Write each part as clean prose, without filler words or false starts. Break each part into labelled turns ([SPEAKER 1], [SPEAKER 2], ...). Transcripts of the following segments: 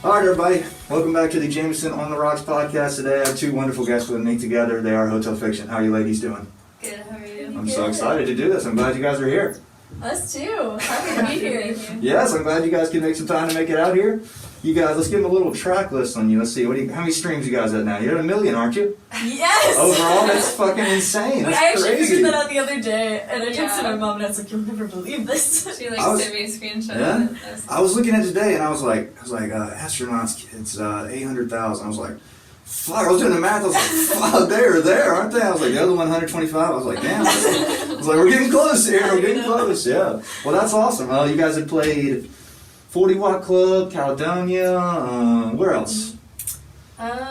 [SPEAKER 1] All right, everybody. Welcome back to the Jameson on the Rocks podcast. Today I have two wonderful guests with me together. They are Hotel Fiction. How are you ladies doing?
[SPEAKER 2] Good, how are you?
[SPEAKER 1] I'm so excited to do this. I'm glad you guys are here.
[SPEAKER 3] Us too. Happy to be here.
[SPEAKER 1] Yes, I'm glad you guys can make some time to make it out here. You guys, let's give them a little track list on you. Let's see, how many streams you guys at now? You're at 1 million, aren't you?
[SPEAKER 3] Yes!
[SPEAKER 1] Overall, that's fucking insane. That's
[SPEAKER 3] I actually
[SPEAKER 1] crazy.
[SPEAKER 3] figured that out the other day, and I texted my mom, and I was like, "You'll never believe this."
[SPEAKER 2] She sent me a screenshot of it.
[SPEAKER 1] I was looking at it today, and I was like, astronauts, it's 800,000. I was like, fuck, I was doing the math, I was like, fuck, they're there, aren't they? I was like, the other one, 125. I was like, damn. I was like, we're getting close here, we're getting close, yeah. Well, that's awesome. You guys have played 40 Watt Club, Caledonia, where else?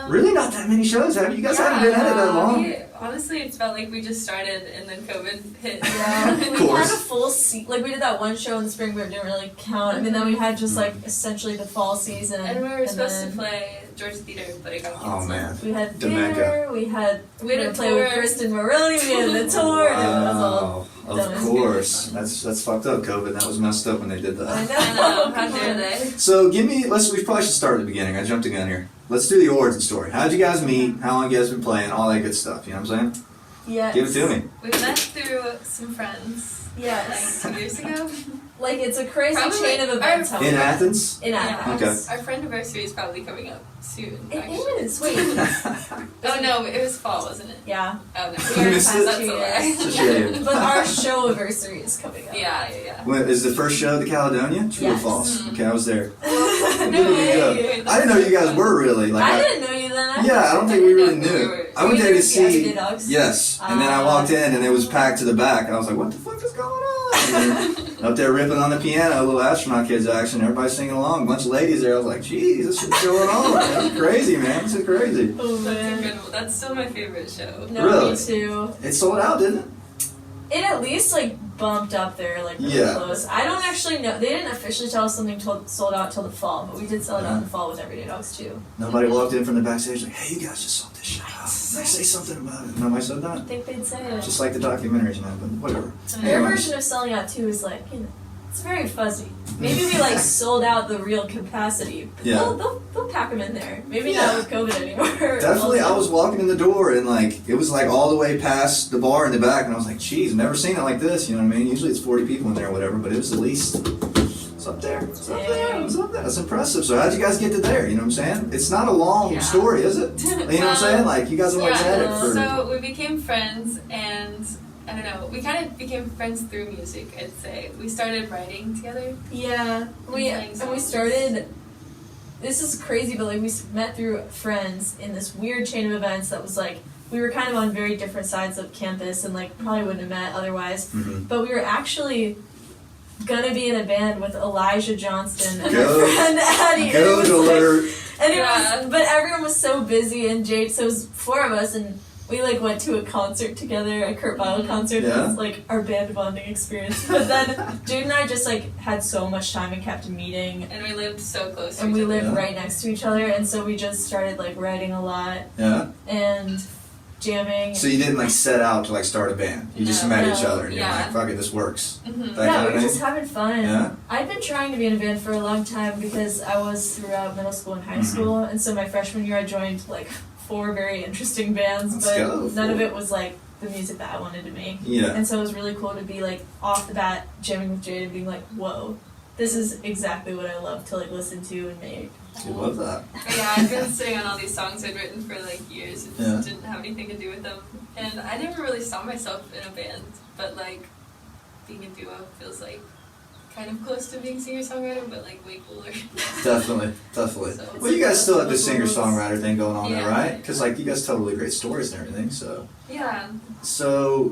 [SPEAKER 1] Really not that many shows, have you? You guys haven't been at it that long.
[SPEAKER 2] Honestly, it's felt like we just started and then COVID hit.
[SPEAKER 3] Yeah,
[SPEAKER 1] Of
[SPEAKER 3] we
[SPEAKER 1] course.
[SPEAKER 3] had a full like we did that one show in the spring, but it didn't really count. I mean, then we had just like essentially the fall season.
[SPEAKER 2] And we were supposed to play Georgia Theater, but it got canceled.
[SPEAKER 1] Oh man.
[SPEAKER 3] We had
[SPEAKER 1] Jamaica.
[SPEAKER 3] theater, we had
[SPEAKER 2] a
[SPEAKER 3] play with
[SPEAKER 2] tour.
[SPEAKER 3] Kristen Maroney, we had the tour, and it was all
[SPEAKER 1] Wow,
[SPEAKER 3] done.
[SPEAKER 1] of course. That's fucked up, COVID. That was messed up when they did
[SPEAKER 3] I
[SPEAKER 1] that.
[SPEAKER 3] know.
[SPEAKER 2] I know, how dare they?
[SPEAKER 1] So we probably should start at the beginning. I jumped the gun here. Let's do the origin story. How'd you guys meet? How long you guys been playing? All that good stuff. You know what I'm saying?
[SPEAKER 3] Yes.
[SPEAKER 1] Give it to me.
[SPEAKER 2] We met through some friends,
[SPEAKER 3] Yes.
[SPEAKER 2] like 2 years ago.
[SPEAKER 3] Like it's a crazy
[SPEAKER 2] Probably
[SPEAKER 3] chain of events.
[SPEAKER 1] In Athens?
[SPEAKER 3] In Athens.
[SPEAKER 1] Okay.
[SPEAKER 2] Our friend anniversary is probably coming up soon.
[SPEAKER 3] It
[SPEAKER 2] actually.
[SPEAKER 3] is. Wait.
[SPEAKER 2] Oh no, it was fall, wasn't it?
[SPEAKER 3] Yeah.
[SPEAKER 2] Oh no,
[SPEAKER 3] We are
[SPEAKER 1] missed
[SPEAKER 3] past
[SPEAKER 1] it.
[SPEAKER 2] that's
[SPEAKER 3] 2
[SPEAKER 2] a lie.
[SPEAKER 3] years.
[SPEAKER 1] Yeah.
[SPEAKER 3] But our show anniversary is coming up.
[SPEAKER 2] Yeah.
[SPEAKER 1] Is the first show the Caledonia? True or
[SPEAKER 3] Yes.
[SPEAKER 1] false? Okay, I was there.
[SPEAKER 2] No
[SPEAKER 1] There you go.
[SPEAKER 2] way.
[SPEAKER 1] I didn't know you guys were really like.
[SPEAKER 3] I didn't know you then.
[SPEAKER 1] Yeah, I don't think we really
[SPEAKER 2] We
[SPEAKER 1] knew.
[SPEAKER 2] were-
[SPEAKER 1] I went there to
[SPEAKER 3] Yeah,
[SPEAKER 1] see.
[SPEAKER 3] the dogs.
[SPEAKER 1] Yes, and then I walked in and it was packed to the back, and I was like, "What the fuck is going on?" And then up there ripping on the piano, little astronaut kids action. Everybody singing along. A bunch of ladies there. I was like, "Geez, this shit's going on. That's crazy, man. This is crazy."
[SPEAKER 3] Oh
[SPEAKER 2] That's
[SPEAKER 3] man.
[SPEAKER 2] incredible. That's still my favorite show.
[SPEAKER 3] No,
[SPEAKER 1] Really?
[SPEAKER 3] me too.
[SPEAKER 1] It sold out, didn't it?
[SPEAKER 3] It at least like bumped up there like really
[SPEAKER 1] Yeah.
[SPEAKER 3] close. I don't actually know. They didn't officially tell us something sold out till the fall, but we did sell it out in the fall with Everyday Dogs too.
[SPEAKER 1] Nobody walked in from the backstage like, "Hey, you guys just sold this shit out. Say something about it." Nobody said
[SPEAKER 3] I
[SPEAKER 1] that.
[SPEAKER 3] think they'd say it.
[SPEAKER 1] Just like the documentaries, you know, but whatever.
[SPEAKER 3] Their
[SPEAKER 1] Anyways.
[SPEAKER 3] version of selling out too is like, you know, it's very fuzzy. Maybe we like sold out the real capacity. But
[SPEAKER 1] Yeah.
[SPEAKER 3] they'll pack them in there. Maybe
[SPEAKER 1] Yeah.
[SPEAKER 3] not with COVID anymore.
[SPEAKER 1] Definitely, I
[SPEAKER 3] Also.
[SPEAKER 1] was walking in the door and like it was like all the way past the bar in the back, and I was like, "Geez, never seen it like this." You know what I mean? Usually it's 40 people in there or whatever, but it was at least it's up there. It's up there. It's up there. That's impressive. So how'd you guys get to there? You know what I'm saying? It's not a long
[SPEAKER 2] Yeah.
[SPEAKER 1] story, is it? You know what I'm saying? Like you guys have always had it for.
[SPEAKER 2] So we became friends, and I don't know, we kind of became friends through music, I'd say. We started writing together.
[SPEAKER 3] Yeah,
[SPEAKER 2] playing
[SPEAKER 3] we
[SPEAKER 2] songs.
[SPEAKER 3] started. This is crazy, but like we met through friends in this weird chain of events that was like we were kind of on very different sides of campus and like probably wouldn't have met otherwise.
[SPEAKER 1] Mhm.
[SPEAKER 3] But we were actually gonna be in a band with Elijah Johnston and
[SPEAKER 1] Goat.
[SPEAKER 3] our friend Addie.
[SPEAKER 1] Goat alert.
[SPEAKER 3] And it
[SPEAKER 2] Yeah.
[SPEAKER 3] was, but everyone was so busy, and Jade. So it was 4 of us, and we like went to a concert together, a Kurt Vile concert.
[SPEAKER 1] Yeah.
[SPEAKER 3] It was like our band bonding experience. But then Jade and I just like had so much time and kept meeting,
[SPEAKER 2] And we lived so close to
[SPEAKER 3] and
[SPEAKER 2] each
[SPEAKER 3] we
[SPEAKER 2] other.
[SPEAKER 3] lived
[SPEAKER 1] Yeah.
[SPEAKER 3] right next to each other, and so we just started like writing a lot
[SPEAKER 1] Yeah.
[SPEAKER 3] and jamming.
[SPEAKER 1] So you didn't like set out to like start a band. You just
[SPEAKER 2] No.
[SPEAKER 1] met
[SPEAKER 3] No.
[SPEAKER 1] each other, and you're
[SPEAKER 2] Yeah.
[SPEAKER 1] like, "Fuck it, this works."
[SPEAKER 2] Mhm.
[SPEAKER 1] That
[SPEAKER 3] yeah,
[SPEAKER 1] kind
[SPEAKER 3] we
[SPEAKER 1] of
[SPEAKER 3] were
[SPEAKER 1] thing.
[SPEAKER 3] just having fun.
[SPEAKER 1] Yeah.
[SPEAKER 3] I've been trying to be in a band for a long time because I was throughout middle school and high
[SPEAKER 1] Mhm.
[SPEAKER 3] school, and so my freshman year I joined like 4 very interesting bands,
[SPEAKER 1] Let's
[SPEAKER 3] but
[SPEAKER 1] go,
[SPEAKER 3] none of
[SPEAKER 1] 4.
[SPEAKER 3] it was like the music that I wanted to make.
[SPEAKER 1] Yeah.
[SPEAKER 3] And so it was really cool to be like off the bat jamming with Jade and being like, whoa, this is exactly what I love to like listen to and make.
[SPEAKER 1] You love that.
[SPEAKER 2] But yeah, I've been sitting on all these songs I'd written for like years and just
[SPEAKER 1] Yeah.
[SPEAKER 2] didn't have anything to do with them. And I never really saw myself in a band, but like being a duo feels like kind of close to being singer-songwriter, but like way cooler.
[SPEAKER 1] Definitely. Definitely.
[SPEAKER 2] So-
[SPEAKER 1] Well, you guys still have the singer-songwriter thing going on there,
[SPEAKER 2] Yeah.
[SPEAKER 1] right? Because like you guys tell really great stories and everything. So,
[SPEAKER 2] Yeah.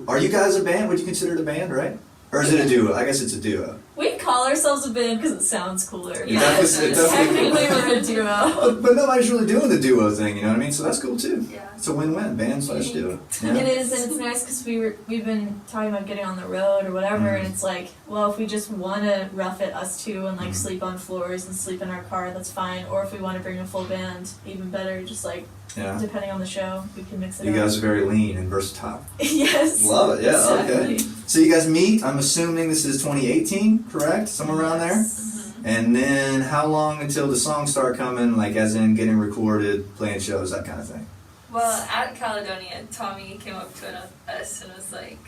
[SPEAKER 1] are you guys a band? Would you consider it a band, right? Or is it a duo? I guess it's a duo.
[SPEAKER 3] We call ourselves a band because it sounds cooler.
[SPEAKER 2] Yeah,
[SPEAKER 1] Definitely-
[SPEAKER 2] it
[SPEAKER 3] Technically we're a duo.
[SPEAKER 1] But nobody's really doing the duo thing, you know what I mean? So that's cool too.
[SPEAKER 2] Yeah.
[SPEAKER 1] It's a win-win, band/duo. Yeah.
[SPEAKER 3] It is, and it's nice because we've been talking about getting on the road or whatever,
[SPEAKER 1] Mhm.
[SPEAKER 3] and it's like, well, if we just want to rough it, us two, and like
[SPEAKER 1] Mhm.
[SPEAKER 3] sleep on floors and sleep in our car, that's fine. Or if we want to bring a full band, even better. Just like
[SPEAKER 1] Yeah.
[SPEAKER 3] depending on the show, we can mix it
[SPEAKER 1] You
[SPEAKER 3] up.
[SPEAKER 1] guys are very lean and versatile.
[SPEAKER 3] Yes.
[SPEAKER 1] Love it, yeah, okay.
[SPEAKER 3] exactly.
[SPEAKER 1] So you guys meet, I'm assuming this is 2018, correct? Somewhere around there?
[SPEAKER 3] Yes.
[SPEAKER 2] Mhm.
[SPEAKER 1] And then how long until the songs start coming, like as in getting recorded, playing shows, that kind of thing?
[SPEAKER 2] Well, at Caledonia, Tommy came up to us and was like,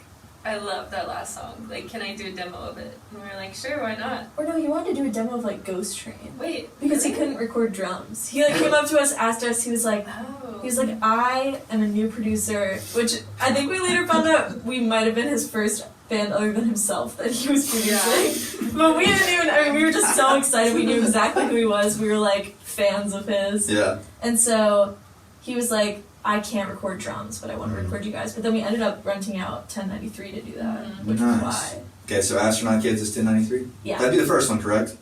[SPEAKER 2] I love that last song. Like, can I do a demo of it? And we were like, sure, why not?
[SPEAKER 3] Or no, he wanted to do a demo of like Ghost Train.
[SPEAKER 2] Wait,
[SPEAKER 3] Because he
[SPEAKER 2] really?
[SPEAKER 3] couldn't record drums. He like came up to us, asked us, he was like,
[SPEAKER 2] Oh.
[SPEAKER 3] I am a new producer, which I think we later found out we might have been his first band other than himself that he was producing. But we didn't even, I mean, we were just so excited. We knew exactly who he was. We were like fans of his.
[SPEAKER 1] Yeah.
[SPEAKER 3] And so he was like, I can't record drums, but I want to record you guys. But then we ended up renting out 1093 to do that, which was
[SPEAKER 1] Nice.
[SPEAKER 3] why.
[SPEAKER 1] Okay, so Astronaut Kids is 1093?
[SPEAKER 3] Yeah.
[SPEAKER 1] That'd be the first one, correct?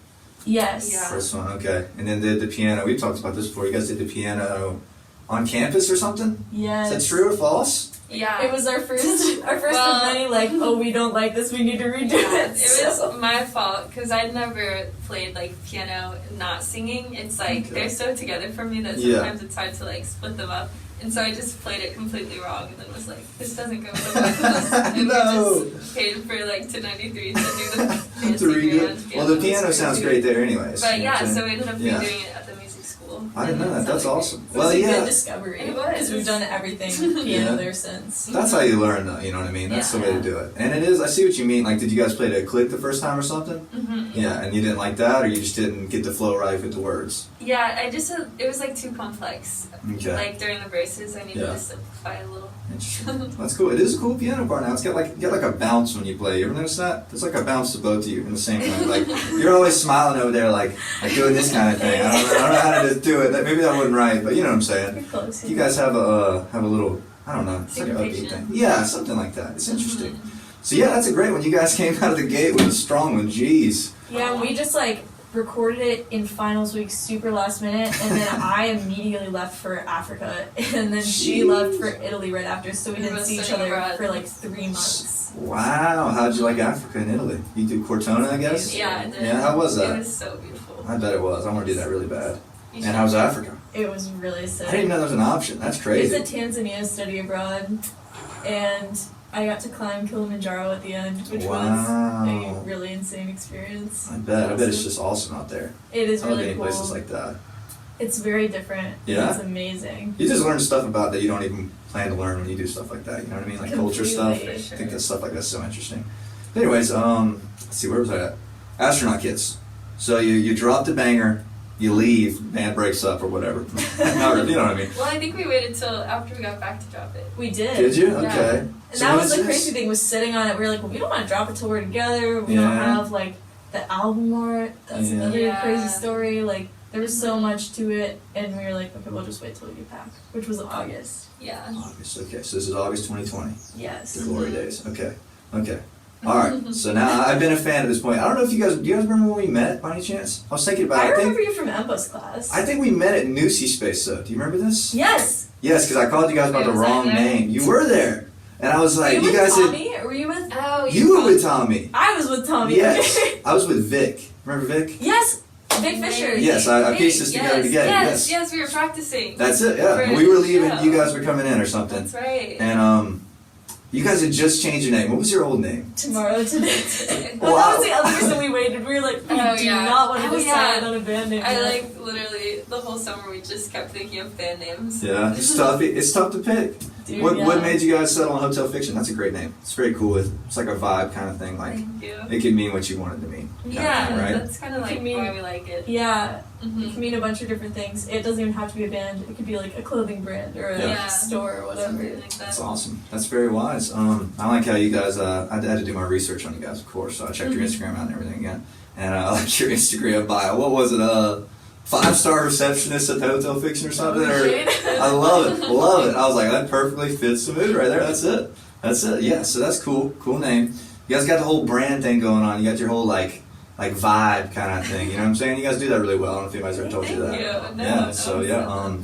[SPEAKER 3] Yes.
[SPEAKER 2] Yeah.
[SPEAKER 1] First one, okay. And then the piano. We've talked about this before. You guys did the piano on campus or something?
[SPEAKER 3] Yes.
[SPEAKER 1] Is that true or false?
[SPEAKER 2] Yeah.
[SPEAKER 3] It was our first
[SPEAKER 2] Well-
[SPEAKER 3] of many, like, oh, we don't like this, we need to redo
[SPEAKER 2] Yeah,
[SPEAKER 3] it.
[SPEAKER 2] it was my fault because I'd never played like piano not singing. It's like
[SPEAKER 1] Okay.
[SPEAKER 2] they're so together for me that
[SPEAKER 1] Yeah.
[SPEAKER 2] sometimes it's hard to like split them up. And so I just played it completely wrong and then was like, this doesn't go with this. And
[SPEAKER 1] No.
[SPEAKER 2] we just paid for like 1093 to do the fancy
[SPEAKER 1] To redo
[SPEAKER 2] grand
[SPEAKER 1] it. Well, the piano sounds great there anyways.
[SPEAKER 2] But
[SPEAKER 1] you know what
[SPEAKER 2] yeah,
[SPEAKER 1] I'm
[SPEAKER 2] so
[SPEAKER 1] saying?
[SPEAKER 2] we ended up
[SPEAKER 1] Yeah.
[SPEAKER 2] redoing it at the music school.
[SPEAKER 1] I didn't know that.
[SPEAKER 2] And it
[SPEAKER 1] That's
[SPEAKER 2] sounded
[SPEAKER 1] awesome.
[SPEAKER 3] It was
[SPEAKER 1] Well,
[SPEAKER 3] a good
[SPEAKER 1] yeah.
[SPEAKER 3] discovery.
[SPEAKER 2] It was.
[SPEAKER 3] Because we've done everything piano
[SPEAKER 1] Yeah.
[SPEAKER 3] there since.
[SPEAKER 1] That's how you learn, though. You know what I mean? That's the way to
[SPEAKER 2] Yeah.
[SPEAKER 1] do it. And it is. I see what you mean. Like, did you guys play to a click the first time or something?
[SPEAKER 2] Mm-hmm.
[SPEAKER 1] Yeah. And you didn't like that, or you just didn't get the flow right with the words?
[SPEAKER 2] Yeah, it was like too complex.
[SPEAKER 1] Okay.
[SPEAKER 2] Like during the verses, I needed
[SPEAKER 1] Yeah.
[SPEAKER 2] to simplify a little.
[SPEAKER 1] Interesting. That's cool. It is a cool piano part now. It's got like a bounce when you play. You ever notice that? There's like a bounce to both of you in the same way. Like you're always smiling over there, like doing this kind of thing. I don't know how to just do it. Maybe that wasn't right, but you know what I'm saying.
[SPEAKER 3] You're close.
[SPEAKER 1] You guys have a little, I don't know, it's like an upbeat
[SPEAKER 2] Syncopation.
[SPEAKER 1] thing. Yeah, something like that. It's interesting. So yeah, that's a great one. You guys came out of the gate with a strong one. Jeez.
[SPEAKER 3] Yeah, and we just like recorded it in finals week super last minute, and then I immediately left for Africa, and then she
[SPEAKER 1] Jeez.
[SPEAKER 3] left for Italy right after, so we
[SPEAKER 2] We
[SPEAKER 3] didn't
[SPEAKER 2] were
[SPEAKER 3] see each
[SPEAKER 2] studying
[SPEAKER 3] other
[SPEAKER 2] abroad.
[SPEAKER 3] for like 3 months.
[SPEAKER 1] Wow. How'd you like Africa and Italy? You do Cortona, I guess?
[SPEAKER 2] Yeah, I did.
[SPEAKER 1] Yeah, how was that?
[SPEAKER 2] It was so beautiful.
[SPEAKER 1] I bet it was. I want to do that really bad.
[SPEAKER 2] You should-
[SPEAKER 1] And how was Africa?
[SPEAKER 3] It was really sick.
[SPEAKER 1] I didn't even know that was an option. That's
[SPEAKER 3] It's
[SPEAKER 1] crazy.
[SPEAKER 3] a Tanzania study abroad, and I got to climb Kilimanjaro at the end, which
[SPEAKER 1] Wow.
[SPEAKER 3] was a really insane experience.
[SPEAKER 1] I bet it's just awesome out there.
[SPEAKER 3] It is
[SPEAKER 1] I love
[SPEAKER 3] really
[SPEAKER 1] being
[SPEAKER 3] cool.
[SPEAKER 1] places like that.
[SPEAKER 3] It's very different.
[SPEAKER 1] Yeah?
[SPEAKER 3] It's amazing.
[SPEAKER 1] You just learn stuff about that you don't even plan to learn when you do stuff like that. You know what I mean? Like culture stuff.
[SPEAKER 3] Completely,
[SPEAKER 1] I
[SPEAKER 2] sure.
[SPEAKER 1] think that stuff like that's so interesting. But anyways, let's see, where was I at? Astronaut Kids. So you drop the banger, you leave, band breaks up or whatever. Not really, you know what I mean?
[SPEAKER 2] Well, I think we waited till after we got back to drop it.
[SPEAKER 3] We did.
[SPEAKER 1] Did you?
[SPEAKER 2] Yeah.
[SPEAKER 1] Okay.
[SPEAKER 3] And
[SPEAKER 1] So
[SPEAKER 3] that
[SPEAKER 1] when
[SPEAKER 3] was
[SPEAKER 1] is
[SPEAKER 3] the
[SPEAKER 1] this?
[SPEAKER 3] crazy thing, was sitting on it. We were like, well, we don't want to drop it till we're together. We don't
[SPEAKER 1] Yeah.
[SPEAKER 3] have like the album art. That's
[SPEAKER 1] Yeah.
[SPEAKER 3] another
[SPEAKER 2] Yeah.
[SPEAKER 3] crazy story. Like there was so much to it, and we were like, okay, we'll just wait till we get back, which was August.
[SPEAKER 2] Yeah.
[SPEAKER 1] August, okay. So this is August 2020.
[SPEAKER 3] Yes.
[SPEAKER 1] The glory days. Okay. Okay. All right. So now I've been a fan at this point. I don't know if do you guys remember when we met by any chance? I was thinking about
[SPEAKER 3] I
[SPEAKER 1] it.
[SPEAKER 3] remember you from Emba's class.
[SPEAKER 1] I think we met at Newsy Space though. Do you remember this?
[SPEAKER 3] Yes.
[SPEAKER 1] Yes, because I called you guys about the
[SPEAKER 2] Was I
[SPEAKER 1] wrong
[SPEAKER 2] there?
[SPEAKER 1] name. You were there. And I was
[SPEAKER 3] Were
[SPEAKER 1] like,
[SPEAKER 3] you
[SPEAKER 1] you
[SPEAKER 3] with
[SPEAKER 1] guys
[SPEAKER 3] Tommy? Or were you with?
[SPEAKER 2] Oh,
[SPEAKER 1] you were
[SPEAKER 2] called-
[SPEAKER 1] with Tommy.
[SPEAKER 3] I was with Tommy.
[SPEAKER 1] Yes. I was with Vic. Remember Vic?
[SPEAKER 3] Yes. Vic Fisher.
[SPEAKER 2] Maybe.
[SPEAKER 1] Yes, I pieced this together together.
[SPEAKER 2] Yes,
[SPEAKER 1] Yes.
[SPEAKER 2] yes, we were practicing.
[SPEAKER 1] That's it, yeah.
[SPEAKER 2] For
[SPEAKER 1] And we were
[SPEAKER 2] the
[SPEAKER 1] leaving,
[SPEAKER 2] show.
[SPEAKER 1] you guys were coming in or something.
[SPEAKER 2] That's right.
[SPEAKER 1] And you guys had just changed your name. What was your old name?
[SPEAKER 3] Tomorrow today.
[SPEAKER 1] Wow.
[SPEAKER 3] Well, that was the other reason we waited. We were like, we
[SPEAKER 2] Oh,
[SPEAKER 3] do
[SPEAKER 2] yeah.
[SPEAKER 3] not want to
[SPEAKER 2] Oh,
[SPEAKER 3] decide
[SPEAKER 2] yeah.
[SPEAKER 3] on a band name.
[SPEAKER 2] I
[SPEAKER 3] yet.
[SPEAKER 2] like literally the whole summer we just kept thinking of band names.
[SPEAKER 1] Yeah. It's tough. It's tough to pick.
[SPEAKER 3] Dude,
[SPEAKER 1] What
[SPEAKER 3] yeah.
[SPEAKER 1] made you guys settle on Hotel Fiction? That's a great name. It's very cool. It's like a vibe kind of thing. Like
[SPEAKER 2] Thank you.
[SPEAKER 1] it could mean what you want it to mean. kinda
[SPEAKER 2] Yeah,
[SPEAKER 1] thing, right?
[SPEAKER 2] that's kind of
[SPEAKER 3] It
[SPEAKER 2] like
[SPEAKER 3] can mean-
[SPEAKER 2] why we like it.
[SPEAKER 3] Yeah, it
[SPEAKER 2] Mhm.
[SPEAKER 3] can mean a bunch of different things. It doesn't even have to be a band. It could be like a clothing brand or a
[SPEAKER 1] Yeah.
[SPEAKER 3] store or whatever.
[SPEAKER 2] Something like that.
[SPEAKER 1] That's awesome. That's very wise. I like how you guys. I had to do my research on you guys, of course. So I checked your Instagram out and everything again. And I like your Instagram bio. What was it? 5-star receptionist at the Hotel Fiction or something? Or, I love it. Love it. I was like, that perfectly fits the mood right there. That's it. That's it. Yeah. So that's cool. Cool name. You guys got the whole brand thing going on. You got your whole like vibe kind of thing. You know what I'm saying? You guys do that really well. I don't know if anybody's ever told you that.
[SPEAKER 2] Thank you. No,
[SPEAKER 1] Yeah,
[SPEAKER 2] no,
[SPEAKER 1] so,
[SPEAKER 2] it's
[SPEAKER 1] yeah,
[SPEAKER 2] not.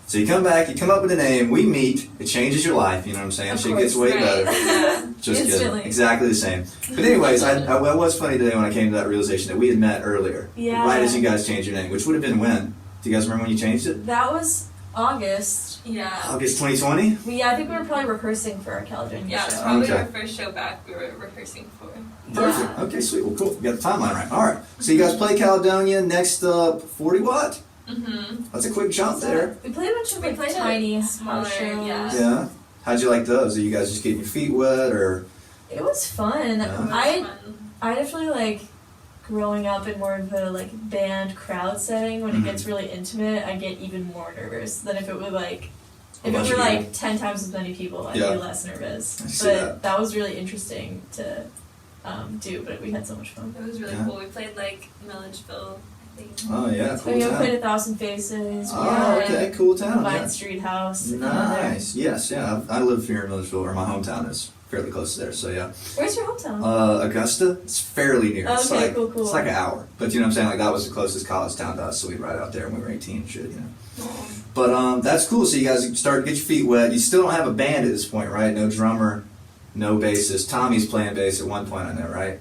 [SPEAKER 1] So you come back, you come up with a name, we meet, it changes your life, you know what I'm saying?
[SPEAKER 3] Of
[SPEAKER 1] Shit gets
[SPEAKER 3] course,
[SPEAKER 1] way
[SPEAKER 2] right.
[SPEAKER 1] better.
[SPEAKER 2] Yeah.
[SPEAKER 1] Just
[SPEAKER 3] Instantly.
[SPEAKER 1] kidding. Exactly the same. But anyways, I was funny today when I came to that realization that we had met earlier.
[SPEAKER 3] Yeah.
[SPEAKER 1] Right as you guys changed your name, which would have been when? Do you guys remember when you changed it?
[SPEAKER 3] That was August.
[SPEAKER 2] Yeah.
[SPEAKER 1] August 2020?
[SPEAKER 3] I think we were probably rehearsing for our Caledonia
[SPEAKER 2] Yeah, it was
[SPEAKER 3] show.
[SPEAKER 2] probably
[SPEAKER 1] Okay.
[SPEAKER 2] our first show back we were rehearsing for.
[SPEAKER 1] Perfect. Okay, sweet. Well, cool. You got the timeline right. All right. So you guys play Caledonia. Next up, 40 Watt.
[SPEAKER 2] Mm-hmm.
[SPEAKER 1] That's a quick jump there.
[SPEAKER 3] We played a bunch of
[SPEAKER 2] We
[SPEAKER 3] like
[SPEAKER 2] played
[SPEAKER 3] tiny
[SPEAKER 2] smaller,
[SPEAKER 3] house shows.
[SPEAKER 2] yeah.
[SPEAKER 1] Yeah. How'd you like those? Are you guys just getting your feet wet, or?
[SPEAKER 3] It was fun.
[SPEAKER 1] Yeah.
[SPEAKER 2] It was
[SPEAKER 3] I
[SPEAKER 2] fun.
[SPEAKER 3] definitely like growing up in more of a like band crowd setting. When
[SPEAKER 1] Mhm.
[SPEAKER 3] it gets really intimate, I get even more nervous than if it were like.
[SPEAKER 1] A
[SPEAKER 3] If it
[SPEAKER 1] bunch
[SPEAKER 3] were
[SPEAKER 1] of
[SPEAKER 3] like
[SPEAKER 1] people.
[SPEAKER 3] 10 times as many people, I'd
[SPEAKER 1] Yeah.
[SPEAKER 3] be less nervous.
[SPEAKER 1] I see
[SPEAKER 3] But
[SPEAKER 1] that.
[SPEAKER 3] was really interesting to do, but we had so much fun.
[SPEAKER 2] It was really
[SPEAKER 1] Yeah.
[SPEAKER 2] cool. We played like Milledgeville, I think.
[SPEAKER 1] Oh yeah,
[SPEAKER 3] So
[SPEAKER 1] cool
[SPEAKER 3] we
[SPEAKER 1] town.
[SPEAKER 3] played 1,000 Faces. We
[SPEAKER 1] Oh,
[SPEAKER 3] had
[SPEAKER 1] okay, cool town.
[SPEAKER 3] Vine
[SPEAKER 1] Yeah.
[SPEAKER 3] Street House.
[SPEAKER 1] Nice. Yes, yeah. I live here in Milledgeville, or my hometown is fairly close to there. So yeah.
[SPEAKER 3] Where's your hometown?
[SPEAKER 1] Augusta. It's fairly near. It's
[SPEAKER 3] Okay,
[SPEAKER 1] like
[SPEAKER 3] cool.
[SPEAKER 1] it's like an hour. But you know what I'm saying? Like that was the closest college town to us, so we'd ride out there when we were 18 and shit, you know. But that's cool. So you guys started to get your feet wet. You still don't have a band at this point, right? No drummer, no bassist. Tommy's playing bass at one point, I know, right?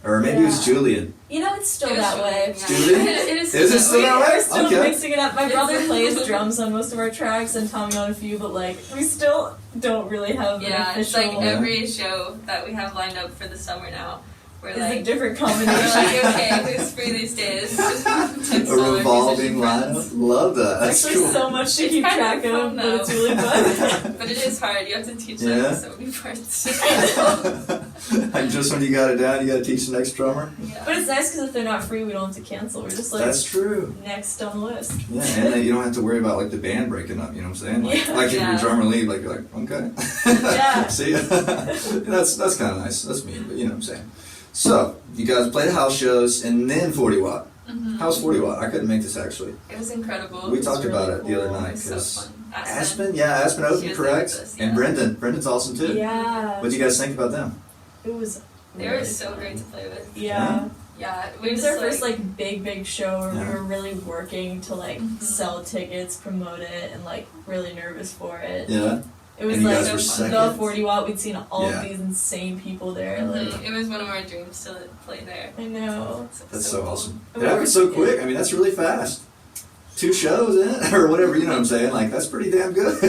[SPEAKER 1] Or maybe it was
[SPEAKER 3] Yeah.
[SPEAKER 1] Julian.
[SPEAKER 3] You know, it's still
[SPEAKER 2] It was
[SPEAKER 3] that way.
[SPEAKER 2] really- yeah.
[SPEAKER 1] Julie?
[SPEAKER 2] It is
[SPEAKER 1] Is it still that way?
[SPEAKER 3] We're still
[SPEAKER 1] Okay.
[SPEAKER 3] mixing it up. My brother plays drums on most of our tracks and Tommy on a few, but like we still don't really have an
[SPEAKER 2] Yeah, it's
[SPEAKER 3] official.
[SPEAKER 2] like every show that we have lined up for the summer now. We're
[SPEAKER 3] is a
[SPEAKER 2] like,
[SPEAKER 3] different
[SPEAKER 2] we're
[SPEAKER 3] combination.
[SPEAKER 2] like, okay, who's free these days? Just
[SPEAKER 1] A revolving lineup. Love that. That's
[SPEAKER 3] Actually,
[SPEAKER 1] cool.
[SPEAKER 3] so much to
[SPEAKER 2] It's
[SPEAKER 3] keep
[SPEAKER 2] kind of
[SPEAKER 3] track of,
[SPEAKER 2] fun,
[SPEAKER 3] but
[SPEAKER 2] though.
[SPEAKER 3] it's really fun.
[SPEAKER 2] But it is hard. You have to teach
[SPEAKER 1] Yeah.
[SPEAKER 2] like so many parts.
[SPEAKER 1] And just when you got it down, you got to teach the next drummer.
[SPEAKER 2] Yeah.
[SPEAKER 3] But it's nice because if they're not free, we don't have to cancel. We're just like
[SPEAKER 1] That's true.
[SPEAKER 3] next on the list.
[SPEAKER 1] Yeah, and then you don't have to worry about like the band breaking up. You know what I'm saying? Like,
[SPEAKER 3] Yeah.
[SPEAKER 1] like if
[SPEAKER 2] Yeah.
[SPEAKER 1] your drummer leave, like you're like, okay.
[SPEAKER 3] Yeah.
[SPEAKER 1] See, that's kind of nice. That's mean, but you know what I'm saying. So you guys played house shows and then 40 Watt.
[SPEAKER 2] Mhm.
[SPEAKER 1] How's 40 Watt? I couldn't make this actually.
[SPEAKER 2] It was incredible.
[SPEAKER 1] We
[SPEAKER 2] It
[SPEAKER 1] talked
[SPEAKER 3] really
[SPEAKER 1] about it the other
[SPEAKER 3] cool.
[SPEAKER 1] night
[SPEAKER 2] was so
[SPEAKER 1] because
[SPEAKER 2] fun.
[SPEAKER 1] Aspen, yeah, Aspen
[SPEAKER 2] She
[SPEAKER 1] opened,
[SPEAKER 2] was there
[SPEAKER 1] correct?
[SPEAKER 2] with us,
[SPEAKER 1] And
[SPEAKER 2] yeah.
[SPEAKER 1] Brendan's awesome too.
[SPEAKER 3] Yeah.
[SPEAKER 1] What do you guys think about them?
[SPEAKER 3] It was.
[SPEAKER 2] They were
[SPEAKER 3] really
[SPEAKER 2] so
[SPEAKER 3] fun.
[SPEAKER 2] great to play with.
[SPEAKER 3] Yeah.
[SPEAKER 2] Yeah,
[SPEAKER 3] It
[SPEAKER 2] we
[SPEAKER 3] was
[SPEAKER 2] just
[SPEAKER 3] our first like big show where
[SPEAKER 1] Yeah.
[SPEAKER 3] we were really working to like
[SPEAKER 2] Mhm.
[SPEAKER 3] sell tickets, promote it, and like really nervous for it.
[SPEAKER 1] Yeah.
[SPEAKER 3] It was
[SPEAKER 1] And you
[SPEAKER 3] like
[SPEAKER 1] guys were
[SPEAKER 3] the
[SPEAKER 1] second?
[SPEAKER 3] 40 Watt. We'd seen all
[SPEAKER 1] Yeah.
[SPEAKER 3] of these insane people there. Like
[SPEAKER 2] It was one of our dreams to play there.
[SPEAKER 3] I know.
[SPEAKER 1] That's so
[SPEAKER 2] cool.
[SPEAKER 1] awesome.
[SPEAKER 3] And
[SPEAKER 1] It
[SPEAKER 3] we
[SPEAKER 1] happened
[SPEAKER 3] were-
[SPEAKER 1] so quick. I mean, that's really fast. 2 shows in, or whatever, you know what I'm saying? Like, that's pretty damn good.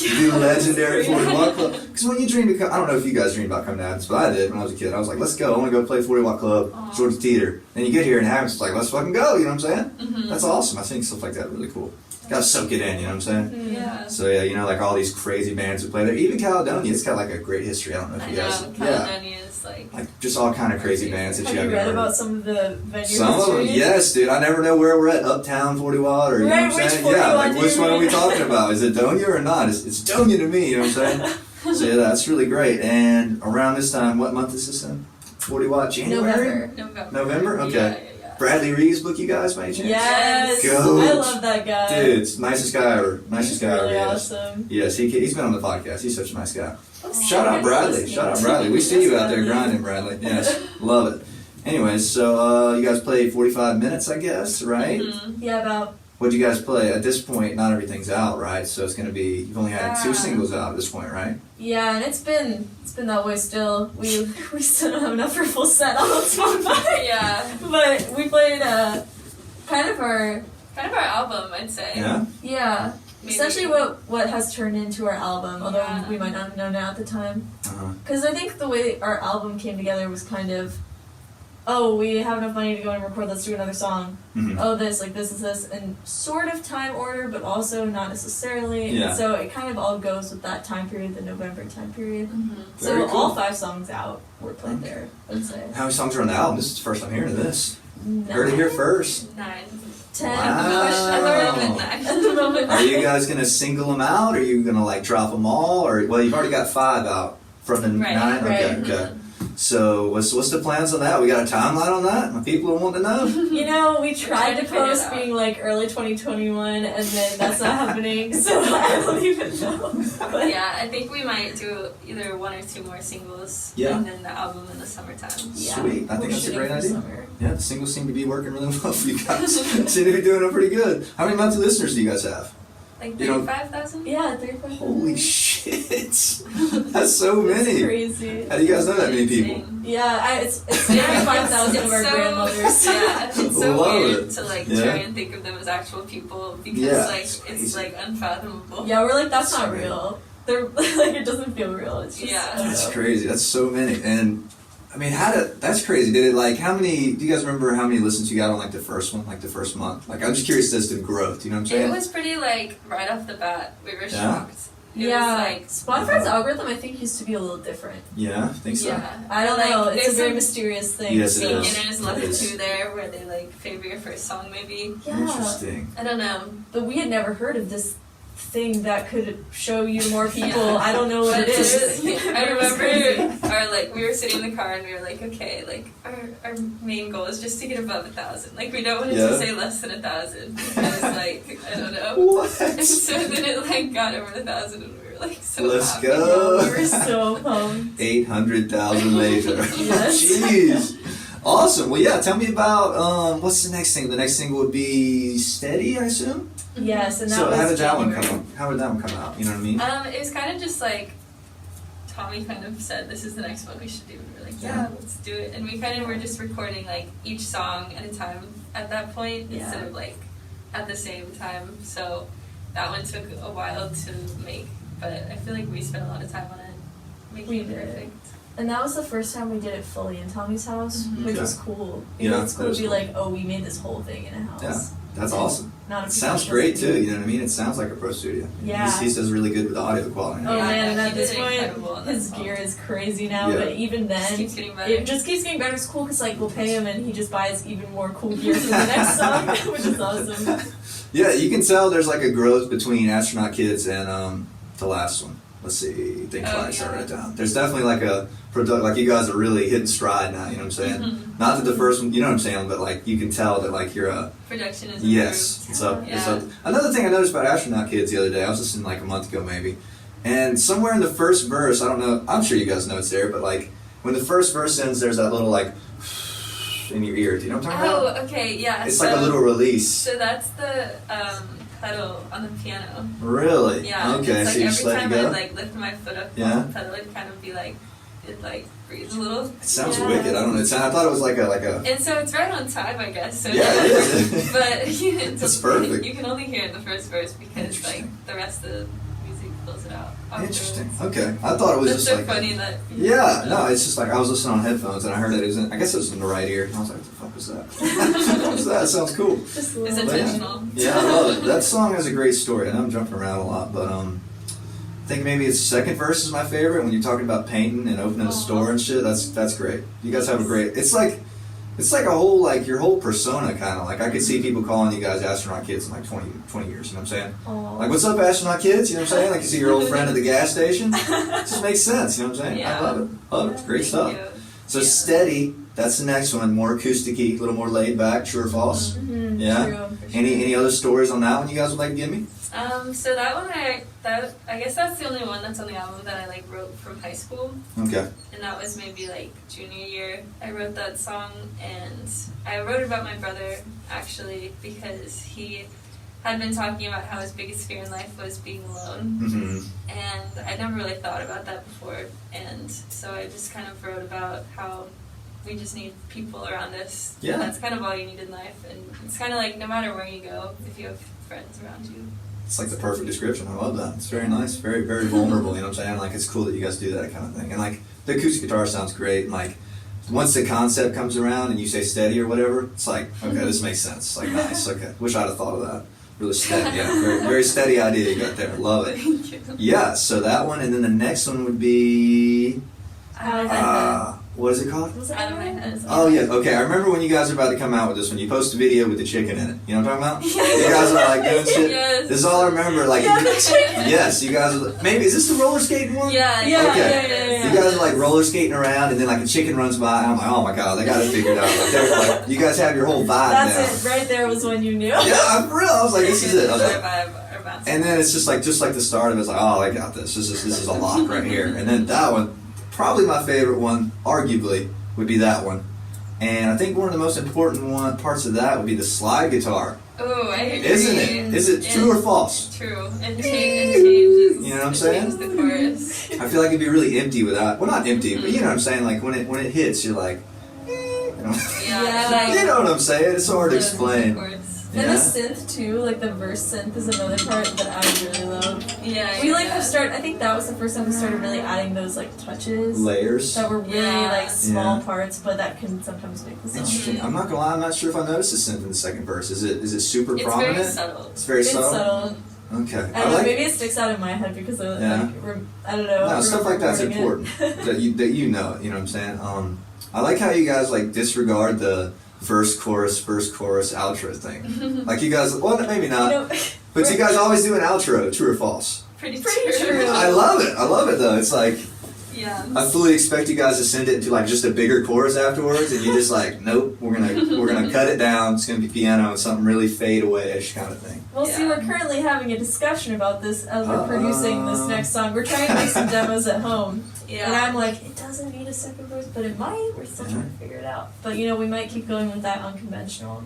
[SPEAKER 1] You do legendary 40 Watt Club. Because when you dream to come, I don't know if you guys dreamed about coming to Athens, but I did when I was a kid. I was like, let's go. I want to go play 40 Watt Club,
[SPEAKER 2] Aw.
[SPEAKER 1] Georgia Theater. Then you get here and Athens, it's like, let's fucking go, you know what I'm saying?
[SPEAKER 2] Mhm.
[SPEAKER 1] That's awesome. I think stuff like that really cool. Gotta soak it in, you know what I'm saying?
[SPEAKER 3] Mm.
[SPEAKER 2] Yeah.
[SPEAKER 1] So yeah, you know, like all these crazy bands who play there. Even Caledonia, it's got like a great history. I don't know if
[SPEAKER 2] I
[SPEAKER 1] you guys,
[SPEAKER 2] know,
[SPEAKER 1] yeah,
[SPEAKER 2] Caledonia is like,
[SPEAKER 1] like just all kind of crazy bands that
[SPEAKER 3] Have
[SPEAKER 1] you
[SPEAKER 3] you
[SPEAKER 1] haven't
[SPEAKER 3] read
[SPEAKER 1] heard.
[SPEAKER 3] about some of the venue
[SPEAKER 1] Some of them,
[SPEAKER 3] history?
[SPEAKER 1] yes, dude. I never know where we're at. Uptown 40 Watt, or you know
[SPEAKER 3] Right,
[SPEAKER 1] what I'm
[SPEAKER 3] which
[SPEAKER 1] saying?
[SPEAKER 3] 40
[SPEAKER 1] Yeah,
[SPEAKER 3] Watt
[SPEAKER 1] like
[SPEAKER 3] do
[SPEAKER 1] which
[SPEAKER 3] you
[SPEAKER 1] one are we
[SPEAKER 3] mean?
[SPEAKER 1] talking about? Is it Donia or not? It's Donia to me. You know what I'm saying? So yeah, that's really great. And around this time, what month is this in? 40 Watt, January,
[SPEAKER 3] November.
[SPEAKER 1] November? Okay.
[SPEAKER 2] Yeah.
[SPEAKER 1] Bradley Reeves book you guys by any chance?
[SPEAKER 3] Yes.
[SPEAKER 1] Goat.
[SPEAKER 3] I love that guy.
[SPEAKER 1] Dude, it's nicest guy ever. Nicest
[SPEAKER 3] He's
[SPEAKER 1] guy ever.
[SPEAKER 3] really
[SPEAKER 1] Yes.
[SPEAKER 3] awesome.
[SPEAKER 1] Yes, he's been on the podcast. He's such a nice guy.
[SPEAKER 3] Oh,
[SPEAKER 1] Shout out Bradley.
[SPEAKER 3] listening.
[SPEAKER 1] Shout out Bradley. We see you out there
[SPEAKER 3] Yes,
[SPEAKER 1] grinding, Bradley. Yes, love it. Anyways, so you guys played 45 minutes, I guess, right?
[SPEAKER 2] Mhm.
[SPEAKER 3] Yeah, about
[SPEAKER 1] What'd you guys play? At this point, not everything's out, right? So it's gonna be, you've only had 2
[SPEAKER 2] Yeah.
[SPEAKER 1] singles out at this point, right?
[SPEAKER 3] yeah, and it's been that way still. We still don't have enough for a full set on Spotify.
[SPEAKER 2] Yeah.
[SPEAKER 3] But we played kind of our
[SPEAKER 2] Kind of our album, I'd say.
[SPEAKER 1] Yeah?
[SPEAKER 2] Maybe.
[SPEAKER 3] essentially what has turned into our album, although
[SPEAKER 2] Yeah.
[SPEAKER 3] we might not have known it at the time.
[SPEAKER 1] Uh-huh.
[SPEAKER 3] Because I think the way our album came together was kind of, oh, we have enough money to go and record, let's do another song.
[SPEAKER 1] Mhm.
[SPEAKER 3] Oh, this, like this is this, and sort of time order, but also not necessarily.
[SPEAKER 1] Yeah.
[SPEAKER 3] And so it kind of all goes with that time period, the November time period.
[SPEAKER 2] Mhm.
[SPEAKER 1] Very
[SPEAKER 3] So
[SPEAKER 1] cool.
[SPEAKER 3] all 5 songs out were played there, I'd say.
[SPEAKER 1] How many songs are on the album? This is the first time hearing of this.
[SPEAKER 3] 9,
[SPEAKER 1] Heard it here first.
[SPEAKER 2] 9.
[SPEAKER 3] 10.
[SPEAKER 1] Wow.
[SPEAKER 2] At the moment,
[SPEAKER 3] At
[SPEAKER 2] 9.
[SPEAKER 3] the moment.
[SPEAKER 1] Are you guys gonna single them out? Or are you gonna like drop them all? Or, well, you've already got 5 out from the
[SPEAKER 2] Right,
[SPEAKER 1] 9? Okay,
[SPEAKER 3] right.
[SPEAKER 1] okay. So what's the plans on that? We got a timeline on that? My people are wanting to know.
[SPEAKER 3] You know, we tried to
[SPEAKER 2] figure it
[SPEAKER 3] post
[SPEAKER 2] out.
[SPEAKER 3] being like early 2021, and then that's not happening, so I don't even know. But
[SPEAKER 2] Yeah, I think we might do either 1 or 2 more singles.
[SPEAKER 1] Yeah.
[SPEAKER 2] And then the album in the summertime.
[SPEAKER 3] yeah,
[SPEAKER 1] Sweet. I think
[SPEAKER 3] we're
[SPEAKER 1] that's a
[SPEAKER 3] shooting
[SPEAKER 1] great
[SPEAKER 3] for
[SPEAKER 1] idea.
[SPEAKER 3] summer.
[SPEAKER 1] Yeah, the singles seem to be working really well for you guys. Seem to be doing it pretty good. How many monthly listeners do you guys have?
[SPEAKER 2] Like
[SPEAKER 1] You know-
[SPEAKER 2] 35,000?
[SPEAKER 3] Yeah, 35.
[SPEAKER 1] Holy shit. kids. That's so
[SPEAKER 3] It's
[SPEAKER 1] many.
[SPEAKER 3] crazy.
[SPEAKER 1] How do you guys know that many people?
[SPEAKER 2] Insane.
[SPEAKER 3] Yeah, it's 5,000 of our
[SPEAKER 2] so,
[SPEAKER 3] grandmothers.
[SPEAKER 2] Yeah, it's so
[SPEAKER 1] Love
[SPEAKER 2] weird
[SPEAKER 1] it.
[SPEAKER 2] to like
[SPEAKER 1] Yeah.
[SPEAKER 2] try and think of them as actual people because
[SPEAKER 1] Yeah,
[SPEAKER 2] like
[SPEAKER 1] it's
[SPEAKER 2] it's
[SPEAKER 1] crazy.
[SPEAKER 2] like unfathomable.
[SPEAKER 3] Yeah, we're like, that's not
[SPEAKER 1] Sorry.
[SPEAKER 3] real. They're like, it doesn't feel real. It's just,
[SPEAKER 2] Yeah.
[SPEAKER 3] I don't
[SPEAKER 1] That's
[SPEAKER 3] know.
[SPEAKER 1] crazy. That's so many. And I mean, that's crazy. Did it like, how many, do you guys remember how many listens you got on like the first one, like the first month? Like, I'm just curious as to the growth, you know what I'm saying?
[SPEAKER 2] It was pretty like right off the bat. We were
[SPEAKER 1] Yeah.
[SPEAKER 2] shocked. It
[SPEAKER 3] Yeah,
[SPEAKER 2] was
[SPEAKER 3] Spotify's algorithm, I think, used to be a little different.
[SPEAKER 1] Yeah, I think
[SPEAKER 2] like
[SPEAKER 1] so.
[SPEAKER 2] yeah.
[SPEAKER 3] I don't
[SPEAKER 2] Like,
[SPEAKER 3] know. It's a
[SPEAKER 2] there's
[SPEAKER 3] very
[SPEAKER 2] some
[SPEAKER 3] mysterious thing.
[SPEAKER 1] Yes, it is.
[SPEAKER 2] beginners
[SPEAKER 1] It
[SPEAKER 2] level
[SPEAKER 1] is.
[SPEAKER 2] 2 there where they like favor your first song maybe.
[SPEAKER 3] Yeah.
[SPEAKER 1] Interesting.
[SPEAKER 2] I don't know.
[SPEAKER 3] But we had never heard of this thing that could show you more people.
[SPEAKER 2] Yeah.
[SPEAKER 3] I don't know what it
[SPEAKER 2] But
[SPEAKER 3] is.
[SPEAKER 2] I
[SPEAKER 3] It was
[SPEAKER 2] remember our like we were sitting in the car and we were like, okay, like our main goal is just to get above 1,000. Like we don't want it
[SPEAKER 1] Yeah.
[SPEAKER 2] to say less than 1,000 because like I don't know.
[SPEAKER 1] What?
[SPEAKER 2] And so then it like got over 1,000 and we were like so
[SPEAKER 1] Let's
[SPEAKER 2] happy.
[SPEAKER 1] go.
[SPEAKER 3] We were so pumped.
[SPEAKER 1] 800,000 later.
[SPEAKER 3] Yes.
[SPEAKER 1] Jeez. Awesome. Well, yeah, tell me about, what's the next thing? The next single would be Steady, I assume?
[SPEAKER 3] Yes, and that
[SPEAKER 1] So
[SPEAKER 3] was
[SPEAKER 1] how did that one
[SPEAKER 3] January.
[SPEAKER 1] come out? How did that one come out? You know what I mean?
[SPEAKER 2] It was kind of just like Tommy kind of said, "This is the next one we should do." And we were like,
[SPEAKER 1] Yeah.
[SPEAKER 2] "Yeah, let's do it." And we kind of were just recording like each song at a time at that point
[SPEAKER 3] Yeah.
[SPEAKER 2] instead of like at the same time. So that one took a while to make, but I feel like we spent a lot of time on it, making
[SPEAKER 3] We
[SPEAKER 2] it
[SPEAKER 3] did.
[SPEAKER 2] perfect.
[SPEAKER 3] And that was the first time we did it fully in Tommy's house,
[SPEAKER 2] Mhm.
[SPEAKER 3] which
[SPEAKER 1] Okay.
[SPEAKER 3] was cool.
[SPEAKER 1] Yeah,
[SPEAKER 3] Because it's cool
[SPEAKER 1] that
[SPEAKER 3] to
[SPEAKER 1] is
[SPEAKER 3] be
[SPEAKER 1] cool.
[SPEAKER 3] like, oh, we made this whole thing in a house.
[SPEAKER 1] Yeah. That's awesome.
[SPEAKER 3] Not a
[SPEAKER 1] It sounds
[SPEAKER 3] professional
[SPEAKER 1] great
[SPEAKER 3] studio.
[SPEAKER 1] too, you know what I mean? It sounds like a pro studio.
[SPEAKER 3] Yeah.
[SPEAKER 1] He does really good with the audio quality.
[SPEAKER 3] Oh
[SPEAKER 2] Yeah,
[SPEAKER 3] man, and
[SPEAKER 2] he
[SPEAKER 3] at this
[SPEAKER 2] did incredible
[SPEAKER 3] point,
[SPEAKER 2] on that
[SPEAKER 3] his
[SPEAKER 2] song.
[SPEAKER 3] gear is crazy now,
[SPEAKER 1] Yeah.
[SPEAKER 3] but even
[SPEAKER 2] Just
[SPEAKER 3] then,
[SPEAKER 2] keeps getting better.
[SPEAKER 3] it just keeps getting better. It's cool because like we'll pay him and he just buys even more cool gear for the next song, which is awesome.
[SPEAKER 1] Yeah, you can tell there's like a growth between Astronaut Kids and the last one. Let's see, think
[SPEAKER 2] Oh,
[SPEAKER 1] twice, I
[SPEAKER 2] yeah.
[SPEAKER 1] write it down. There's definitely like a product, like you guys are really hitting stride now, you know what I'm saying?
[SPEAKER 2] Mhm.
[SPEAKER 1] Not that the first one, you know what I'm saying, but like you can tell that like you're a,
[SPEAKER 2] Production is
[SPEAKER 1] yes,
[SPEAKER 2] improved.
[SPEAKER 1] it's up, it's
[SPEAKER 2] Yeah.
[SPEAKER 1] up. Another thing I noticed about Astronaut Kids the other day, I was listening like a month ago maybe, and somewhere in the first verse, I don't know, I'm sure you guys know it's there, but like when the first verse ends, there's that little like in your ear, do you know what I'm talking about?
[SPEAKER 2] Oh, okay, yeah.
[SPEAKER 1] It's
[SPEAKER 2] so,
[SPEAKER 1] like a little release.
[SPEAKER 2] So that's the pedal on the piano.
[SPEAKER 1] Really?
[SPEAKER 2] Yeah.
[SPEAKER 1] Okay,
[SPEAKER 2] It's
[SPEAKER 1] so
[SPEAKER 2] like
[SPEAKER 1] you just
[SPEAKER 2] every
[SPEAKER 1] let it
[SPEAKER 2] time
[SPEAKER 1] go?
[SPEAKER 2] I'd like lift my foot up
[SPEAKER 1] Yeah.
[SPEAKER 2] on the pedal, it'd kind of be like it like breathes a little.
[SPEAKER 1] It sounds
[SPEAKER 3] Yeah.
[SPEAKER 1] wicked. I don't know. I thought it was like a
[SPEAKER 2] And so it's right on time, I guess. So
[SPEAKER 1] Yeah, it is.
[SPEAKER 2] But
[SPEAKER 1] That's perfect.
[SPEAKER 2] You can only hear it in the first verse because like
[SPEAKER 1] Interesting.
[SPEAKER 2] the rest of the music fills it out. afterwards.
[SPEAKER 1] Interesting. Okay, I thought it was
[SPEAKER 2] That's
[SPEAKER 1] just
[SPEAKER 2] so
[SPEAKER 1] like
[SPEAKER 2] funny that.
[SPEAKER 1] yeah. No, it's just like I was listening on headphones and I heard that it was in, I guess it was in the right ear. And I was like, what the fuck was that? What was that? It sounds cool.
[SPEAKER 3] Just a
[SPEAKER 2] It's
[SPEAKER 3] little
[SPEAKER 1] Yeah.
[SPEAKER 2] intentional.
[SPEAKER 1] Yeah, I love it. That song has a great story. I know I'm jumping around a lot, but I think maybe its second verse is my favorite when you're talking about painting and opening a store and shit. That's great. You guys have a great. It's like a whole like your whole persona kind of like I could see people calling you guys astronaut kids in like 20 years. You know what I'm saying?
[SPEAKER 3] Aw.
[SPEAKER 1] Like, what's up, astronaut kids? You know what I'm saying? Like, you see your old friend at the gas station. It just makes sense. You know what I'm saying? I
[SPEAKER 2] Yeah.
[SPEAKER 1] love it. Love it. Great
[SPEAKER 2] Thank
[SPEAKER 1] stuff.
[SPEAKER 2] you.
[SPEAKER 1] So
[SPEAKER 2] Yeah.
[SPEAKER 1] Steady. That's the next one. More acoustic-y, a little more laid back. True or false?
[SPEAKER 3] Mhm,
[SPEAKER 1] Yeah.
[SPEAKER 3] true, for sure.
[SPEAKER 1] Any other stories on that one you guys would like to give me?
[SPEAKER 2] So that one I guess that's the only one that's on the album that I like wrote from high school,
[SPEAKER 1] Okay.
[SPEAKER 2] and that was maybe like junior year. I wrote that song, and I wrote about my brother actually because he had been talking about how his biggest fear in life was being alone,
[SPEAKER 1] Mm-hmm.
[SPEAKER 2] and I never really thought about that before, and so I just kind of wrote about how we just need people around us.
[SPEAKER 1] Yeah.
[SPEAKER 2] And that's kind of all you need in life, and it's kind of like no matter where you go, if you have friends around you.
[SPEAKER 1] It's like the perfect description. I love that. It's very nice. Very, very vulnerable. You know what I'm saying? Like, it's cool that you guys do that kind of thing. And like, the acoustic guitar sounds great. And like, once the concept comes around and you say steady or whatever, it's like, okay, this makes sense. Like, nice. Okay. Wish I'd have thought of that. Really steady. Yeah. Very, very steady idea you got there. Love it.
[SPEAKER 2] Thank you.
[SPEAKER 1] Yeah. So that one, and then the next one would be, what is it called?
[SPEAKER 3] Was it
[SPEAKER 2] Out of my head.
[SPEAKER 1] Oh yeah, okay. I remember when you guys were about to come out with this one. You post a video with the chicken in it. You know what I'm talking about? You guys are like doing shit.
[SPEAKER 2] Yes.
[SPEAKER 1] This is all I remember. Like,
[SPEAKER 3] Yeah, the chicken.
[SPEAKER 1] yes, you guys. Are, maybe is this the roller skating one?
[SPEAKER 2] Yeah,
[SPEAKER 3] Yeah,
[SPEAKER 1] Okay.
[SPEAKER 3] yeah.
[SPEAKER 1] You guys are like roller skating around, and then like a chicken runs by. And I'm like, oh my god, they got it figured out. Like, they're like, you guys have your whole vibe
[SPEAKER 3] That's
[SPEAKER 1] now.
[SPEAKER 3] it. Right there was when you knew.
[SPEAKER 1] Yeah, I'm for real. I was like, this is it. I was like,
[SPEAKER 2] Our bounce.
[SPEAKER 1] and then it's just like the start of it. It's like, oh, I got this. This is a lock right here. And then that one, probably my favorite one, arguably, would be that one. And I think one of the most important parts of that would be the slide guitar.
[SPEAKER 2] Oh, I agree.
[SPEAKER 1] Isn't it? Is it true or false?
[SPEAKER 2] True. It changes.
[SPEAKER 1] You know what I'm saying?
[SPEAKER 2] Change the chorus.
[SPEAKER 1] I feel like it'd be really empty without. Well, not empty, but you know what I'm saying. Like when it hits, you're like, you know,
[SPEAKER 2] Yeah.
[SPEAKER 1] you know what I'm saying. It's hard to explain.
[SPEAKER 2] Chords.
[SPEAKER 3] And the synth too, like the verse synth is another part that I really love.
[SPEAKER 2] Yeah.
[SPEAKER 3] We like have started. I think that was the first time we started really adding those like touches
[SPEAKER 1] Layers.
[SPEAKER 3] that were really
[SPEAKER 2] Yeah.
[SPEAKER 3] like small
[SPEAKER 1] Yeah.
[SPEAKER 3] parts, but that can sometimes make the song.
[SPEAKER 1] Interesting. I'm not gonna lie. I'm not sure if I noticed the synth in the second verse. Is it super
[SPEAKER 2] It's
[SPEAKER 1] prominent?
[SPEAKER 2] very subtle.
[SPEAKER 1] It's very
[SPEAKER 3] It's
[SPEAKER 1] subtle.
[SPEAKER 3] subtle.
[SPEAKER 1] Okay.
[SPEAKER 3] I don't know, maybe it sticks out in my head because of
[SPEAKER 1] Yeah.
[SPEAKER 3] like, I don't know.
[SPEAKER 1] No, stuff like that's
[SPEAKER 3] recording
[SPEAKER 1] important.
[SPEAKER 3] it.
[SPEAKER 1] that you know. You know what I'm saying. I like how you guys like disregard the verse, chorus, outro thing. Like you guys, well, maybe not,
[SPEAKER 3] You know,
[SPEAKER 1] but you guys always do an outro. True or false?
[SPEAKER 2] Pretty
[SPEAKER 3] true.
[SPEAKER 1] I love it though. It's like
[SPEAKER 2] Yeah.
[SPEAKER 1] I fully expect you guys to send it to like just a bigger chorus afterwards, and you just like, nope, we're gonna cut it down. It's gonna be piano and something really fade away-ish kind of thing.
[SPEAKER 3] Well, see,
[SPEAKER 2] Yeah.
[SPEAKER 3] we're currently having a discussion about this as we're producing this next song. We're trying to make some demos at home.
[SPEAKER 2] Yeah.
[SPEAKER 3] And I'm like, it doesn't need a second verse, but it might. We're still trying to figure it out. But you know, we might keep going with that unconventional.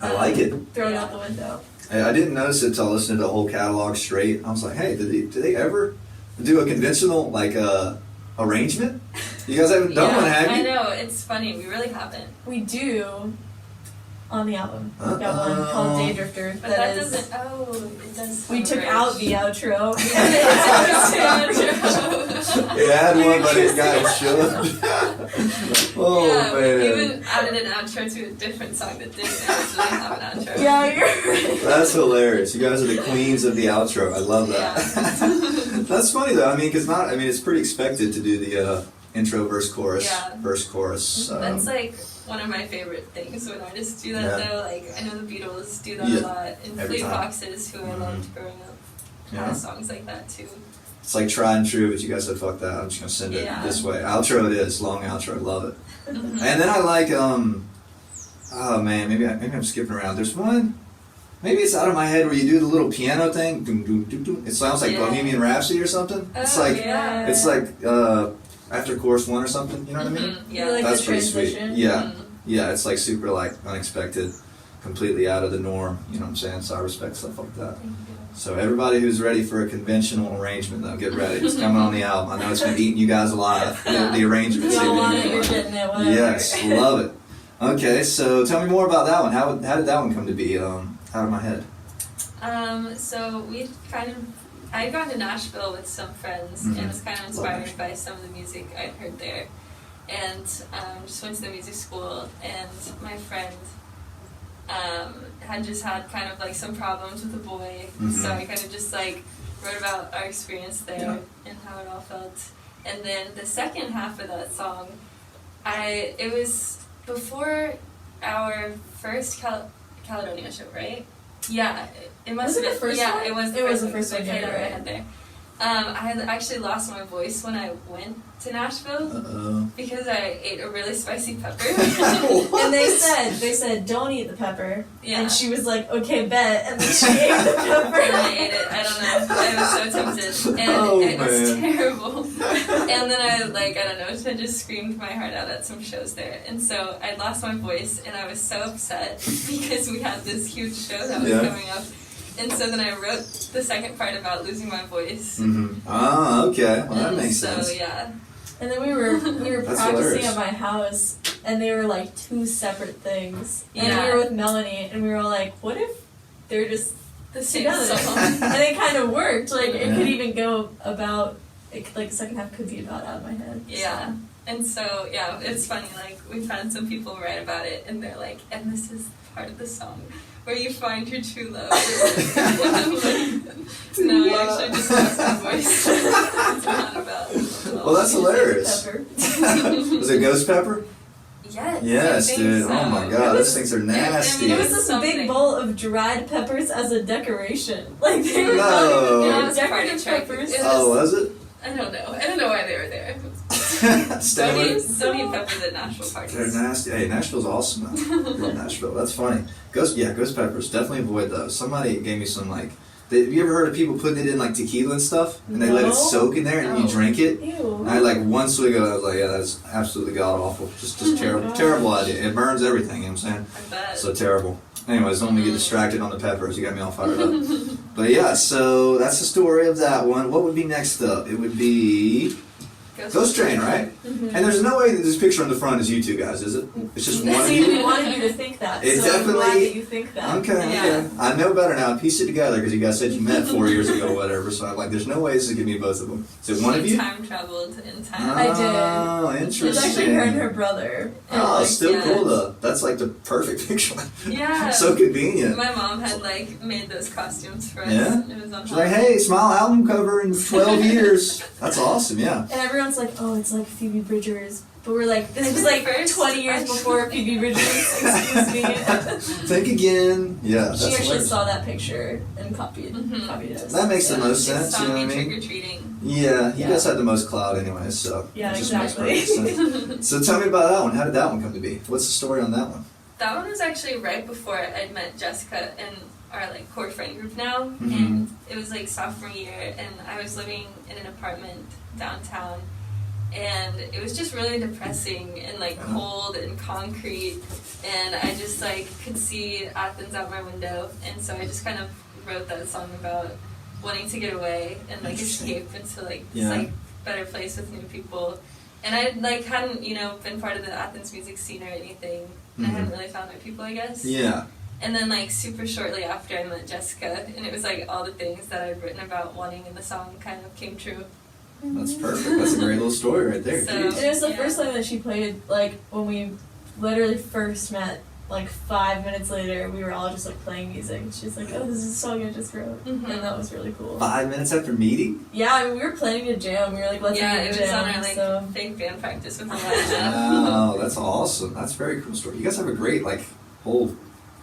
[SPEAKER 1] I like it.
[SPEAKER 3] Throw it out the window.
[SPEAKER 1] I didn't notice it until I listened to the whole catalog straight. I was like, hey, did they ever do a conventional like arrangement? You guys haven't done one, have you?
[SPEAKER 2] I know, it's funny, we really haven't.
[SPEAKER 3] We do on the album. We've got one called Daydrifter.
[SPEAKER 2] But that doesn't, it does.
[SPEAKER 3] We took
[SPEAKER 2] sound
[SPEAKER 3] out the outro.
[SPEAKER 1] It had one, but it got shoved. Oh
[SPEAKER 2] yeah,
[SPEAKER 1] man.
[SPEAKER 2] we even added an outro to a different song that didn't actually have an outro.
[SPEAKER 3] Yeah, you're right.
[SPEAKER 1] That's hilarious. You guys are the queens of the outro. I love that. That's funny though. I mean, it's pretty expected to do the intro, verse, chorus,
[SPEAKER 2] Yeah.
[SPEAKER 1] verse, chorus.
[SPEAKER 2] That's like one of my favorite things when artists do that
[SPEAKER 1] Yeah.
[SPEAKER 2] though. Like I know the Beatles do that
[SPEAKER 1] Yeah,
[SPEAKER 2] a lot, and
[SPEAKER 1] every
[SPEAKER 2] Fleet
[SPEAKER 1] time.
[SPEAKER 2] Foxes, who I loved growing up,
[SPEAKER 1] Yeah.
[SPEAKER 2] have songs like that too.
[SPEAKER 1] It's like tried and true, but you guys said fuck that. I'm just gonna send it
[SPEAKER 2] Yeah.
[SPEAKER 1] this way. Outro it is, long outro. Love it.
[SPEAKER 2] Mhm.
[SPEAKER 1] And then I like oh man, maybe I'm skipping around. There's one. Maybe it's out of my head where you do the little piano thing. Doom, doom, doom, doom. It sounds like
[SPEAKER 2] Yeah.
[SPEAKER 1] Bohemian Rhapsody or something. It's
[SPEAKER 2] Oh,
[SPEAKER 1] like
[SPEAKER 2] yeah.
[SPEAKER 1] it's like after chorus one or something. You know what I mean?
[SPEAKER 2] Mhm,
[SPEAKER 3] You
[SPEAKER 2] Yeah.
[SPEAKER 3] like
[SPEAKER 1] That's
[SPEAKER 3] the
[SPEAKER 1] pretty sweet.
[SPEAKER 3] transition?
[SPEAKER 1] Yeah.
[SPEAKER 2] Mhm.
[SPEAKER 1] Yeah, it's like super like unexpected, completely out of the norm. You know what I'm saying? So I respect stuff like that.
[SPEAKER 2] Thank you.
[SPEAKER 1] So everybody who's ready for a conventional arrangement, though, get ready. It's coming on the album. I know it's been eating you guys alive. The arrangement.
[SPEAKER 3] You don't want it, you're getting it, whatever.
[SPEAKER 1] Yes, love it. Okay, so tell me more about that one. How did that one come to be? Out of my head.
[SPEAKER 2] So we I had gone to Nashville with some friends
[SPEAKER 1] Mhm.
[SPEAKER 2] and was kind of
[SPEAKER 1] Love
[SPEAKER 2] inspired
[SPEAKER 1] Nashville.
[SPEAKER 2] by some of the music I'd heard there. And just went to the music school, and my friend had just had kind of like some problems with a boy.
[SPEAKER 1] Mhm.
[SPEAKER 2] So I kind of just like wrote about our experience there
[SPEAKER 1] Yeah.
[SPEAKER 2] and how it all felt. And then the second half of that song, it was before our first Caledonia show, right? Yeah, it must
[SPEAKER 3] Was it
[SPEAKER 2] have
[SPEAKER 3] the
[SPEAKER 2] been.
[SPEAKER 3] first
[SPEAKER 2] Yeah,
[SPEAKER 3] one?
[SPEAKER 2] it was.
[SPEAKER 3] It was the
[SPEAKER 2] one,
[SPEAKER 3] first
[SPEAKER 2] so I
[SPEAKER 3] one,
[SPEAKER 2] played
[SPEAKER 3] yeah,
[SPEAKER 2] it
[SPEAKER 3] right.
[SPEAKER 2] ahead there. I had actually lost my voice when I went to Nashville
[SPEAKER 1] Uh-oh.
[SPEAKER 2] because I ate a really spicy pepper.
[SPEAKER 3] And they said, don't eat the pepper.
[SPEAKER 2] Yeah.
[SPEAKER 3] And she was like, okay, bet. And then she ate the pepper.
[SPEAKER 2] And I ate it. I don't know. I was so tempted, and
[SPEAKER 1] Oh,
[SPEAKER 2] it was
[SPEAKER 1] man.
[SPEAKER 2] terrible. And then I don't know. I just screamed my heart out at some shows there, and so I lost my voice, and I was so upset because we had this huge show that was
[SPEAKER 1] Yeah.
[SPEAKER 2] coming up. And so then I wrote the second part about losing my voice.
[SPEAKER 1] Mm-hmm. Ah, okay. Well, that
[SPEAKER 2] And
[SPEAKER 1] makes
[SPEAKER 2] so,
[SPEAKER 1] sense.
[SPEAKER 2] yeah.
[SPEAKER 3] And then we were
[SPEAKER 1] That's
[SPEAKER 3] practicing
[SPEAKER 1] hilarious.
[SPEAKER 3] at my house, and they were like two separate things. And
[SPEAKER 2] Yeah.
[SPEAKER 3] we were with Melanie, and we were all like, what if they're just
[SPEAKER 2] The same
[SPEAKER 3] together?
[SPEAKER 2] song.
[SPEAKER 3] And it kind of worked. Like, it
[SPEAKER 1] Yeah.
[SPEAKER 3] could even go about, like, the second half could be about Out of My Head.
[SPEAKER 2] Yeah. And so, yeah, it's funny, like, we've had some people write about it, and they're like, and this is part of the song where you find your true love. And I'm like, no, I actually just lost my voice. It's not about
[SPEAKER 1] Well, that's hilarious.
[SPEAKER 3] Pepper.
[SPEAKER 1] Was it ghost pepper?
[SPEAKER 2] Yes.
[SPEAKER 1] Yes,
[SPEAKER 2] I think
[SPEAKER 1] dude.
[SPEAKER 2] so.
[SPEAKER 1] Oh my
[SPEAKER 3] It
[SPEAKER 1] god,
[SPEAKER 3] was-
[SPEAKER 1] those things are nasty.
[SPEAKER 3] It was this
[SPEAKER 2] Something.
[SPEAKER 3] big bowl of dried peppers as a decoration. Like, they were
[SPEAKER 1] No.
[SPEAKER 3] not even
[SPEAKER 2] Yeah, it
[SPEAKER 3] good
[SPEAKER 2] was a party
[SPEAKER 3] decorative
[SPEAKER 2] trick.
[SPEAKER 3] peppers.
[SPEAKER 2] It
[SPEAKER 1] Oh, was it?
[SPEAKER 2] I don't know why they were there.
[SPEAKER 1] Stanley?
[SPEAKER 2] Don't eat peppers at Nashville
[SPEAKER 1] They're
[SPEAKER 2] parties.
[SPEAKER 1] nasty. Hey, Nashville's awesome though. Love Nashville. That's funny. Ghost peppers. Definitely avoid those. Somebody gave me some like. Have you ever heard of people putting it in like tequila and stuff, and they let
[SPEAKER 3] No.
[SPEAKER 1] it soak in there, and you
[SPEAKER 2] Oh.
[SPEAKER 1] drink it?
[SPEAKER 3] Ew.
[SPEAKER 1] And I had like one swig of it. I was like, yeah, that's absolutely god awful. Just
[SPEAKER 3] Oh my
[SPEAKER 1] terrible,
[SPEAKER 3] gosh.
[SPEAKER 1] terrible idea. It burns everything. You know what I'm saying?
[SPEAKER 2] I bet.
[SPEAKER 1] So terrible. Anyways, don't want to get distracted on the peppers. You got me all fired up. But yeah, so that's the story of that one. What would be next up? It would be Ghost Train, right?
[SPEAKER 3] Mm-hmm.
[SPEAKER 1] And there's no way that this picture on the front is you two guys, is it? It's just one of
[SPEAKER 3] See, we
[SPEAKER 1] you?
[SPEAKER 3] wanted you to think that.
[SPEAKER 1] It
[SPEAKER 3] so
[SPEAKER 1] definitely-
[SPEAKER 3] I'm glad that you think that.
[SPEAKER 1] Okay,
[SPEAKER 2] Yeah.
[SPEAKER 1] okay. I know better now. I pieced it together because you guys said you met 4 years ago or whatever. So I'm like, there's no way this is going to be both of them. Is it one of
[SPEAKER 2] She
[SPEAKER 1] you?
[SPEAKER 2] time traveled in time.
[SPEAKER 3] I did.
[SPEAKER 1] Oh, interesting.
[SPEAKER 3] It's actually her and her brother. And,
[SPEAKER 1] Oh,
[SPEAKER 3] like,
[SPEAKER 1] still
[SPEAKER 2] yeah.
[SPEAKER 1] cool though. That's like the perfect picture.
[SPEAKER 2] Yeah.
[SPEAKER 1] So convenient.
[SPEAKER 2] My mom had like made those costumes for us.
[SPEAKER 1] Yeah?
[SPEAKER 2] It was on
[SPEAKER 1] She's like, hey, Smile album cover in 12 years. That's awesome, yeah.
[SPEAKER 3] And everyone's like, oh, it's like Phoebe Bridgers. But we're like, this
[SPEAKER 2] This
[SPEAKER 3] was
[SPEAKER 2] was
[SPEAKER 3] like
[SPEAKER 2] first,
[SPEAKER 3] 20 years
[SPEAKER 2] actually.
[SPEAKER 3] before Phoebe Bridgers. Excuse me.
[SPEAKER 1] Think again. Yeah, that's
[SPEAKER 3] She actually
[SPEAKER 1] hilarious.
[SPEAKER 3] saw that picture and copied
[SPEAKER 2] Mhm.
[SPEAKER 3] it.
[SPEAKER 1] That makes the most
[SPEAKER 2] She
[SPEAKER 1] sense,
[SPEAKER 2] saw
[SPEAKER 1] you know what I
[SPEAKER 2] me
[SPEAKER 1] mean?
[SPEAKER 2] trick-or-treating.
[SPEAKER 1] Yeah, you
[SPEAKER 3] Yeah.
[SPEAKER 1] guys had the most clout anyway, so.
[SPEAKER 3] Yeah,
[SPEAKER 1] it just makes
[SPEAKER 3] exactly.
[SPEAKER 1] perfect sense. So tell me about that one. How did that one come to be? What's the story on that one?
[SPEAKER 2] That one was actually right before I'd met Jessica and our like core friend group now,
[SPEAKER 1] Mhm.
[SPEAKER 2] and it was like sophomore year, and I was living in an apartment downtown, and it was just really depressing and like
[SPEAKER 1] Uh-huh.
[SPEAKER 2] cold and concrete, and I just like could see Athens out my window, and so I just kind of wrote that song about wanting to get away and like
[SPEAKER 1] Interesting.
[SPEAKER 2] escape into like this
[SPEAKER 1] Yeah.
[SPEAKER 2] like better place with new people. And I like hadn't, been part of the Athens music scene or anything. And I
[SPEAKER 1] Mhm.
[SPEAKER 2] hadn't really found my people, I guess.
[SPEAKER 1] Yeah.
[SPEAKER 2] And then like super shortly after I met Jessica, and it was like all the things that I'd written about wanting in the song kind of came true.
[SPEAKER 1] That's perfect. That's a great little story right there.
[SPEAKER 2] So-
[SPEAKER 1] Jeez.
[SPEAKER 3] It was the
[SPEAKER 2] Yeah.
[SPEAKER 3] first time that she played, like, when we literally first met, like, 5 minutes later, we were all just, like, playing music. She's like, oh, this is a song I just wrote.
[SPEAKER 2] Mhm.
[SPEAKER 3] And that was really cool.
[SPEAKER 1] 5 minutes after meeting?
[SPEAKER 3] Yeah, I mean, we were planning to jam. We were like, let's
[SPEAKER 2] Yeah,
[SPEAKER 3] do a
[SPEAKER 2] it was
[SPEAKER 3] jam.
[SPEAKER 2] on our like
[SPEAKER 3] So,
[SPEAKER 2] fake band practice with Elijah.
[SPEAKER 1] Wow, that's awesome. That's a very cool story. You guys have a great, like, whole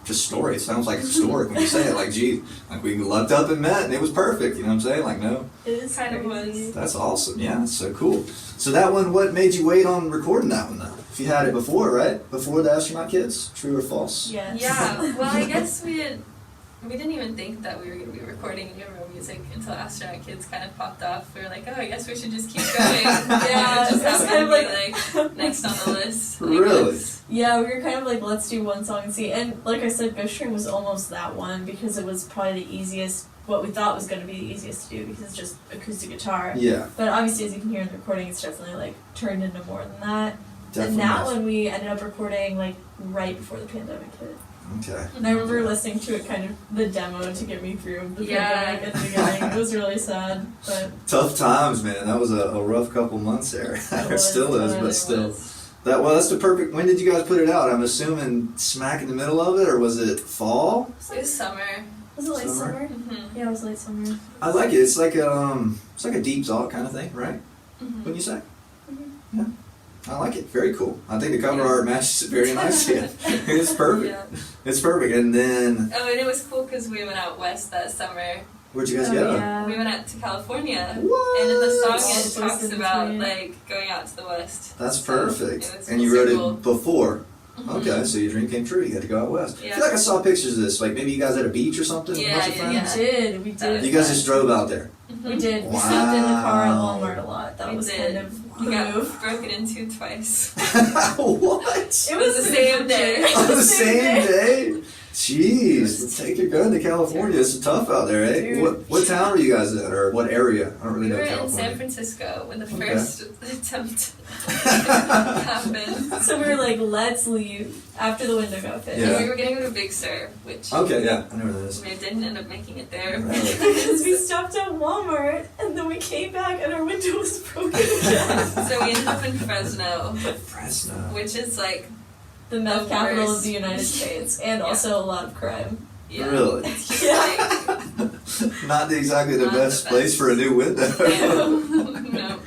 [SPEAKER 1] just story. It sounds like historic when you say it. Like, gee, like we lucked up and met and it was perfect. You know what I'm saying? Like, no.
[SPEAKER 3] it is
[SPEAKER 2] Kind of
[SPEAKER 3] crazy.
[SPEAKER 2] was.
[SPEAKER 1] That's awesome. Yeah, that's so cool. So that one, what made you wait on recording that one though? If you had it before, right? Before the Astronaut Kids? True or false?
[SPEAKER 3] Yes.
[SPEAKER 2] Yeah, well, I guess we didn't even think that we were going to be recording any real music until Astronaut Kids kind of popped off. We were like, oh, I guess we should just keep going.
[SPEAKER 3] Yeah,
[SPEAKER 2] it just
[SPEAKER 3] that's
[SPEAKER 2] happened
[SPEAKER 3] kind of
[SPEAKER 2] to be like next on the list. I
[SPEAKER 1] Really?
[SPEAKER 2] guess.
[SPEAKER 3] Yeah, we were kind of like, let's do one song and see. And like I said, Ghost Train was almost that one because it was probably the easiest, what we thought was going to be the easiest to do because it's just acoustic guitar.
[SPEAKER 1] Yeah,
[SPEAKER 3] But obviously, as you can hear in the recording, it's definitely like turned into more than that.
[SPEAKER 1] definitely.
[SPEAKER 3] And that
[SPEAKER 1] is.
[SPEAKER 3] one we ended up recording like right before the pandemic hit.
[SPEAKER 1] Okay.
[SPEAKER 3] And I remember listening to it kind of the demo to get me through the
[SPEAKER 2] Yeah.
[SPEAKER 3] pandemic at the beginning. It was really sad, but
[SPEAKER 1] Tough times, man. That was a rough couple months there. It
[SPEAKER 3] was,
[SPEAKER 1] still is,
[SPEAKER 3] it
[SPEAKER 1] but
[SPEAKER 3] was.
[SPEAKER 1] still. That's the perfect. When did you guys put it out? I'm assuming smack in the middle of it, or was it fall?
[SPEAKER 2] It was summer.
[SPEAKER 3] was it late
[SPEAKER 1] Summer?
[SPEAKER 3] summer?
[SPEAKER 2] Mm-hmm.
[SPEAKER 3] Yeah, it was late summer.
[SPEAKER 1] I like it. It's like a deep thought kind of thing, right?
[SPEAKER 2] Mm-hmm.
[SPEAKER 1] Wouldn't you say?
[SPEAKER 3] Mhm.
[SPEAKER 1] Yeah. I like it. Very cool. I think the cover art matches it very nicely. It's perfect.
[SPEAKER 2] Yeah.
[SPEAKER 1] It's perfect. And then,
[SPEAKER 2] Oh, and it was cool because we went out west that summer.
[SPEAKER 1] where'd you guys
[SPEAKER 3] Oh,
[SPEAKER 1] go?
[SPEAKER 3] yeah.
[SPEAKER 2] We went out to California.
[SPEAKER 1] What?
[SPEAKER 2] And in the song
[SPEAKER 3] All
[SPEAKER 2] it
[SPEAKER 3] the places
[SPEAKER 2] talks
[SPEAKER 3] in
[SPEAKER 2] about
[SPEAKER 3] between.
[SPEAKER 2] like going out to the west.
[SPEAKER 1] That's
[SPEAKER 2] So,
[SPEAKER 1] perfect.
[SPEAKER 2] it was
[SPEAKER 1] And you
[SPEAKER 2] super
[SPEAKER 1] wrote
[SPEAKER 2] cool.
[SPEAKER 1] it before.
[SPEAKER 2] Mhm.
[SPEAKER 1] Okay, so your dream came true. You had to go out west. I
[SPEAKER 2] Yeah.
[SPEAKER 1] feel like I saw pictures of this. Like maybe you guys at a beach or something. with a
[SPEAKER 2] Yeah,
[SPEAKER 1] bunch of
[SPEAKER 2] yeah,
[SPEAKER 1] friends?
[SPEAKER 3] We did. We did.
[SPEAKER 1] You guys just drove out there.
[SPEAKER 2] Mhm.
[SPEAKER 3] We did. We slept in the car at
[SPEAKER 1] Wow.
[SPEAKER 3] Walmart a lot. That
[SPEAKER 2] We
[SPEAKER 3] was
[SPEAKER 2] did.
[SPEAKER 3] kind of
[SPEAKER 2] We
[SPEAKER 3] the
[SPEAKER 2] got
[SPEAKER 3] move.
[SPEAKER 2] broken into twice.
[SPEAKER 1] What?
[SPEAKER 3] It
[SPEAKER 2] was the same day.
[SPEAKER 1] On the same day? Jeez, let's take your gun to California. It's tough out there, eh?
[SPEAKER 3] Dude.
[SPEAKER 1] What town are you guys in, or what area? I don't really
[SPEAKER 2] We
[SPEAKER 1] know
[SPEAKER 2] were in
[SPEAKER 1] California.
[SPEAKER 2] San Francisco when the
[SPEAKER 1] Okay.
[SPEAKER 2] first attempt happened.
[SPEAKER 3] So we were like, let's leave after the window got fixed.
[SPEAKER 1] Yeah.
[SPEAKER 2] And we were gonna go to Big Sur, which
[SPEAKER 1] Okay, yeah, I know where that is.
[SPEAKER 2] we didn't end up making it there.
[SPEAKER 1] Really?
[SPEAKER 3] Because we stopped at Walmart and then we came back and our window was broken again.
[SPEAKER 2] So we ended up in Fresno,
[SPEAKER 1] Fresno.
[SPEAKER 2] which is like,
[SPEAKER 3] The meth
[SPEAKER 2] The
[SPEAKER 3] capital of
[SPEAKER 2] worst.
[SPEAKER 3] the United States, and
[SPEAKER 2] Yeah.
[SPEAKER 3] also a lot of crime.
[SPEAKER 2] yeah.
[SPEAKER 1] Really?
[SPEAKER 2] It's just
[SPEAKER 3] Yeah.
[SPEAKER 1] Not exactly the
[SPEAKER 2] Not
[SPEAKER 1] best
[SPEAKER 2] the
[SPEAKER 1] place
[SPEAKER 2] best.
[SPEAKER 1] for a new window.
[SPEAKER 2] No.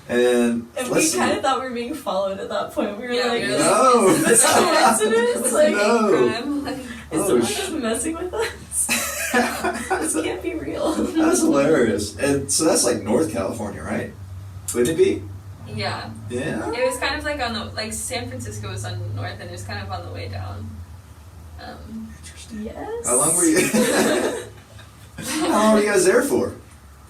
[SPEAKER 1] And
[SPEAKER 3] And
[SPEAKER 1] let's
[SPEAKER 3] we
[SPEAKER 1] see.
[SPEAKER 3] kind of thought we were being followed at that point. We were
[SPEAKER 2] Yeah,
[SPEAKER 3] like,
[SPEAKER 2] we were
[SPEAKER 1] No.
[SPEAKER 3] is this a coincidence? Like,
[SPEAKER 1] No.
[SPEAKER 2] Crime, like,
[SPEAKER 3] is
[SPEAKER 1] Oh,
[SPEAKER 3] someone
[SPEAKER 1] sh-
[SPEAKER 3] just messing with us? This can't be real.
[SPEAKER 1] That's hilarious. And so that's like North California, right? Wouldn't it be?
[SPEAKER 2] yeah.
[SPEAKER 1] Yeah.
[SPEAKER 2] It was kind of like on the, like San Francisco was on the north and it was kind of on the way down.
[SPEAKER 1] Interesting.
[SPEAKER 3] Yes.
[SPEAKER 1] How long were you? How long were you guys there for?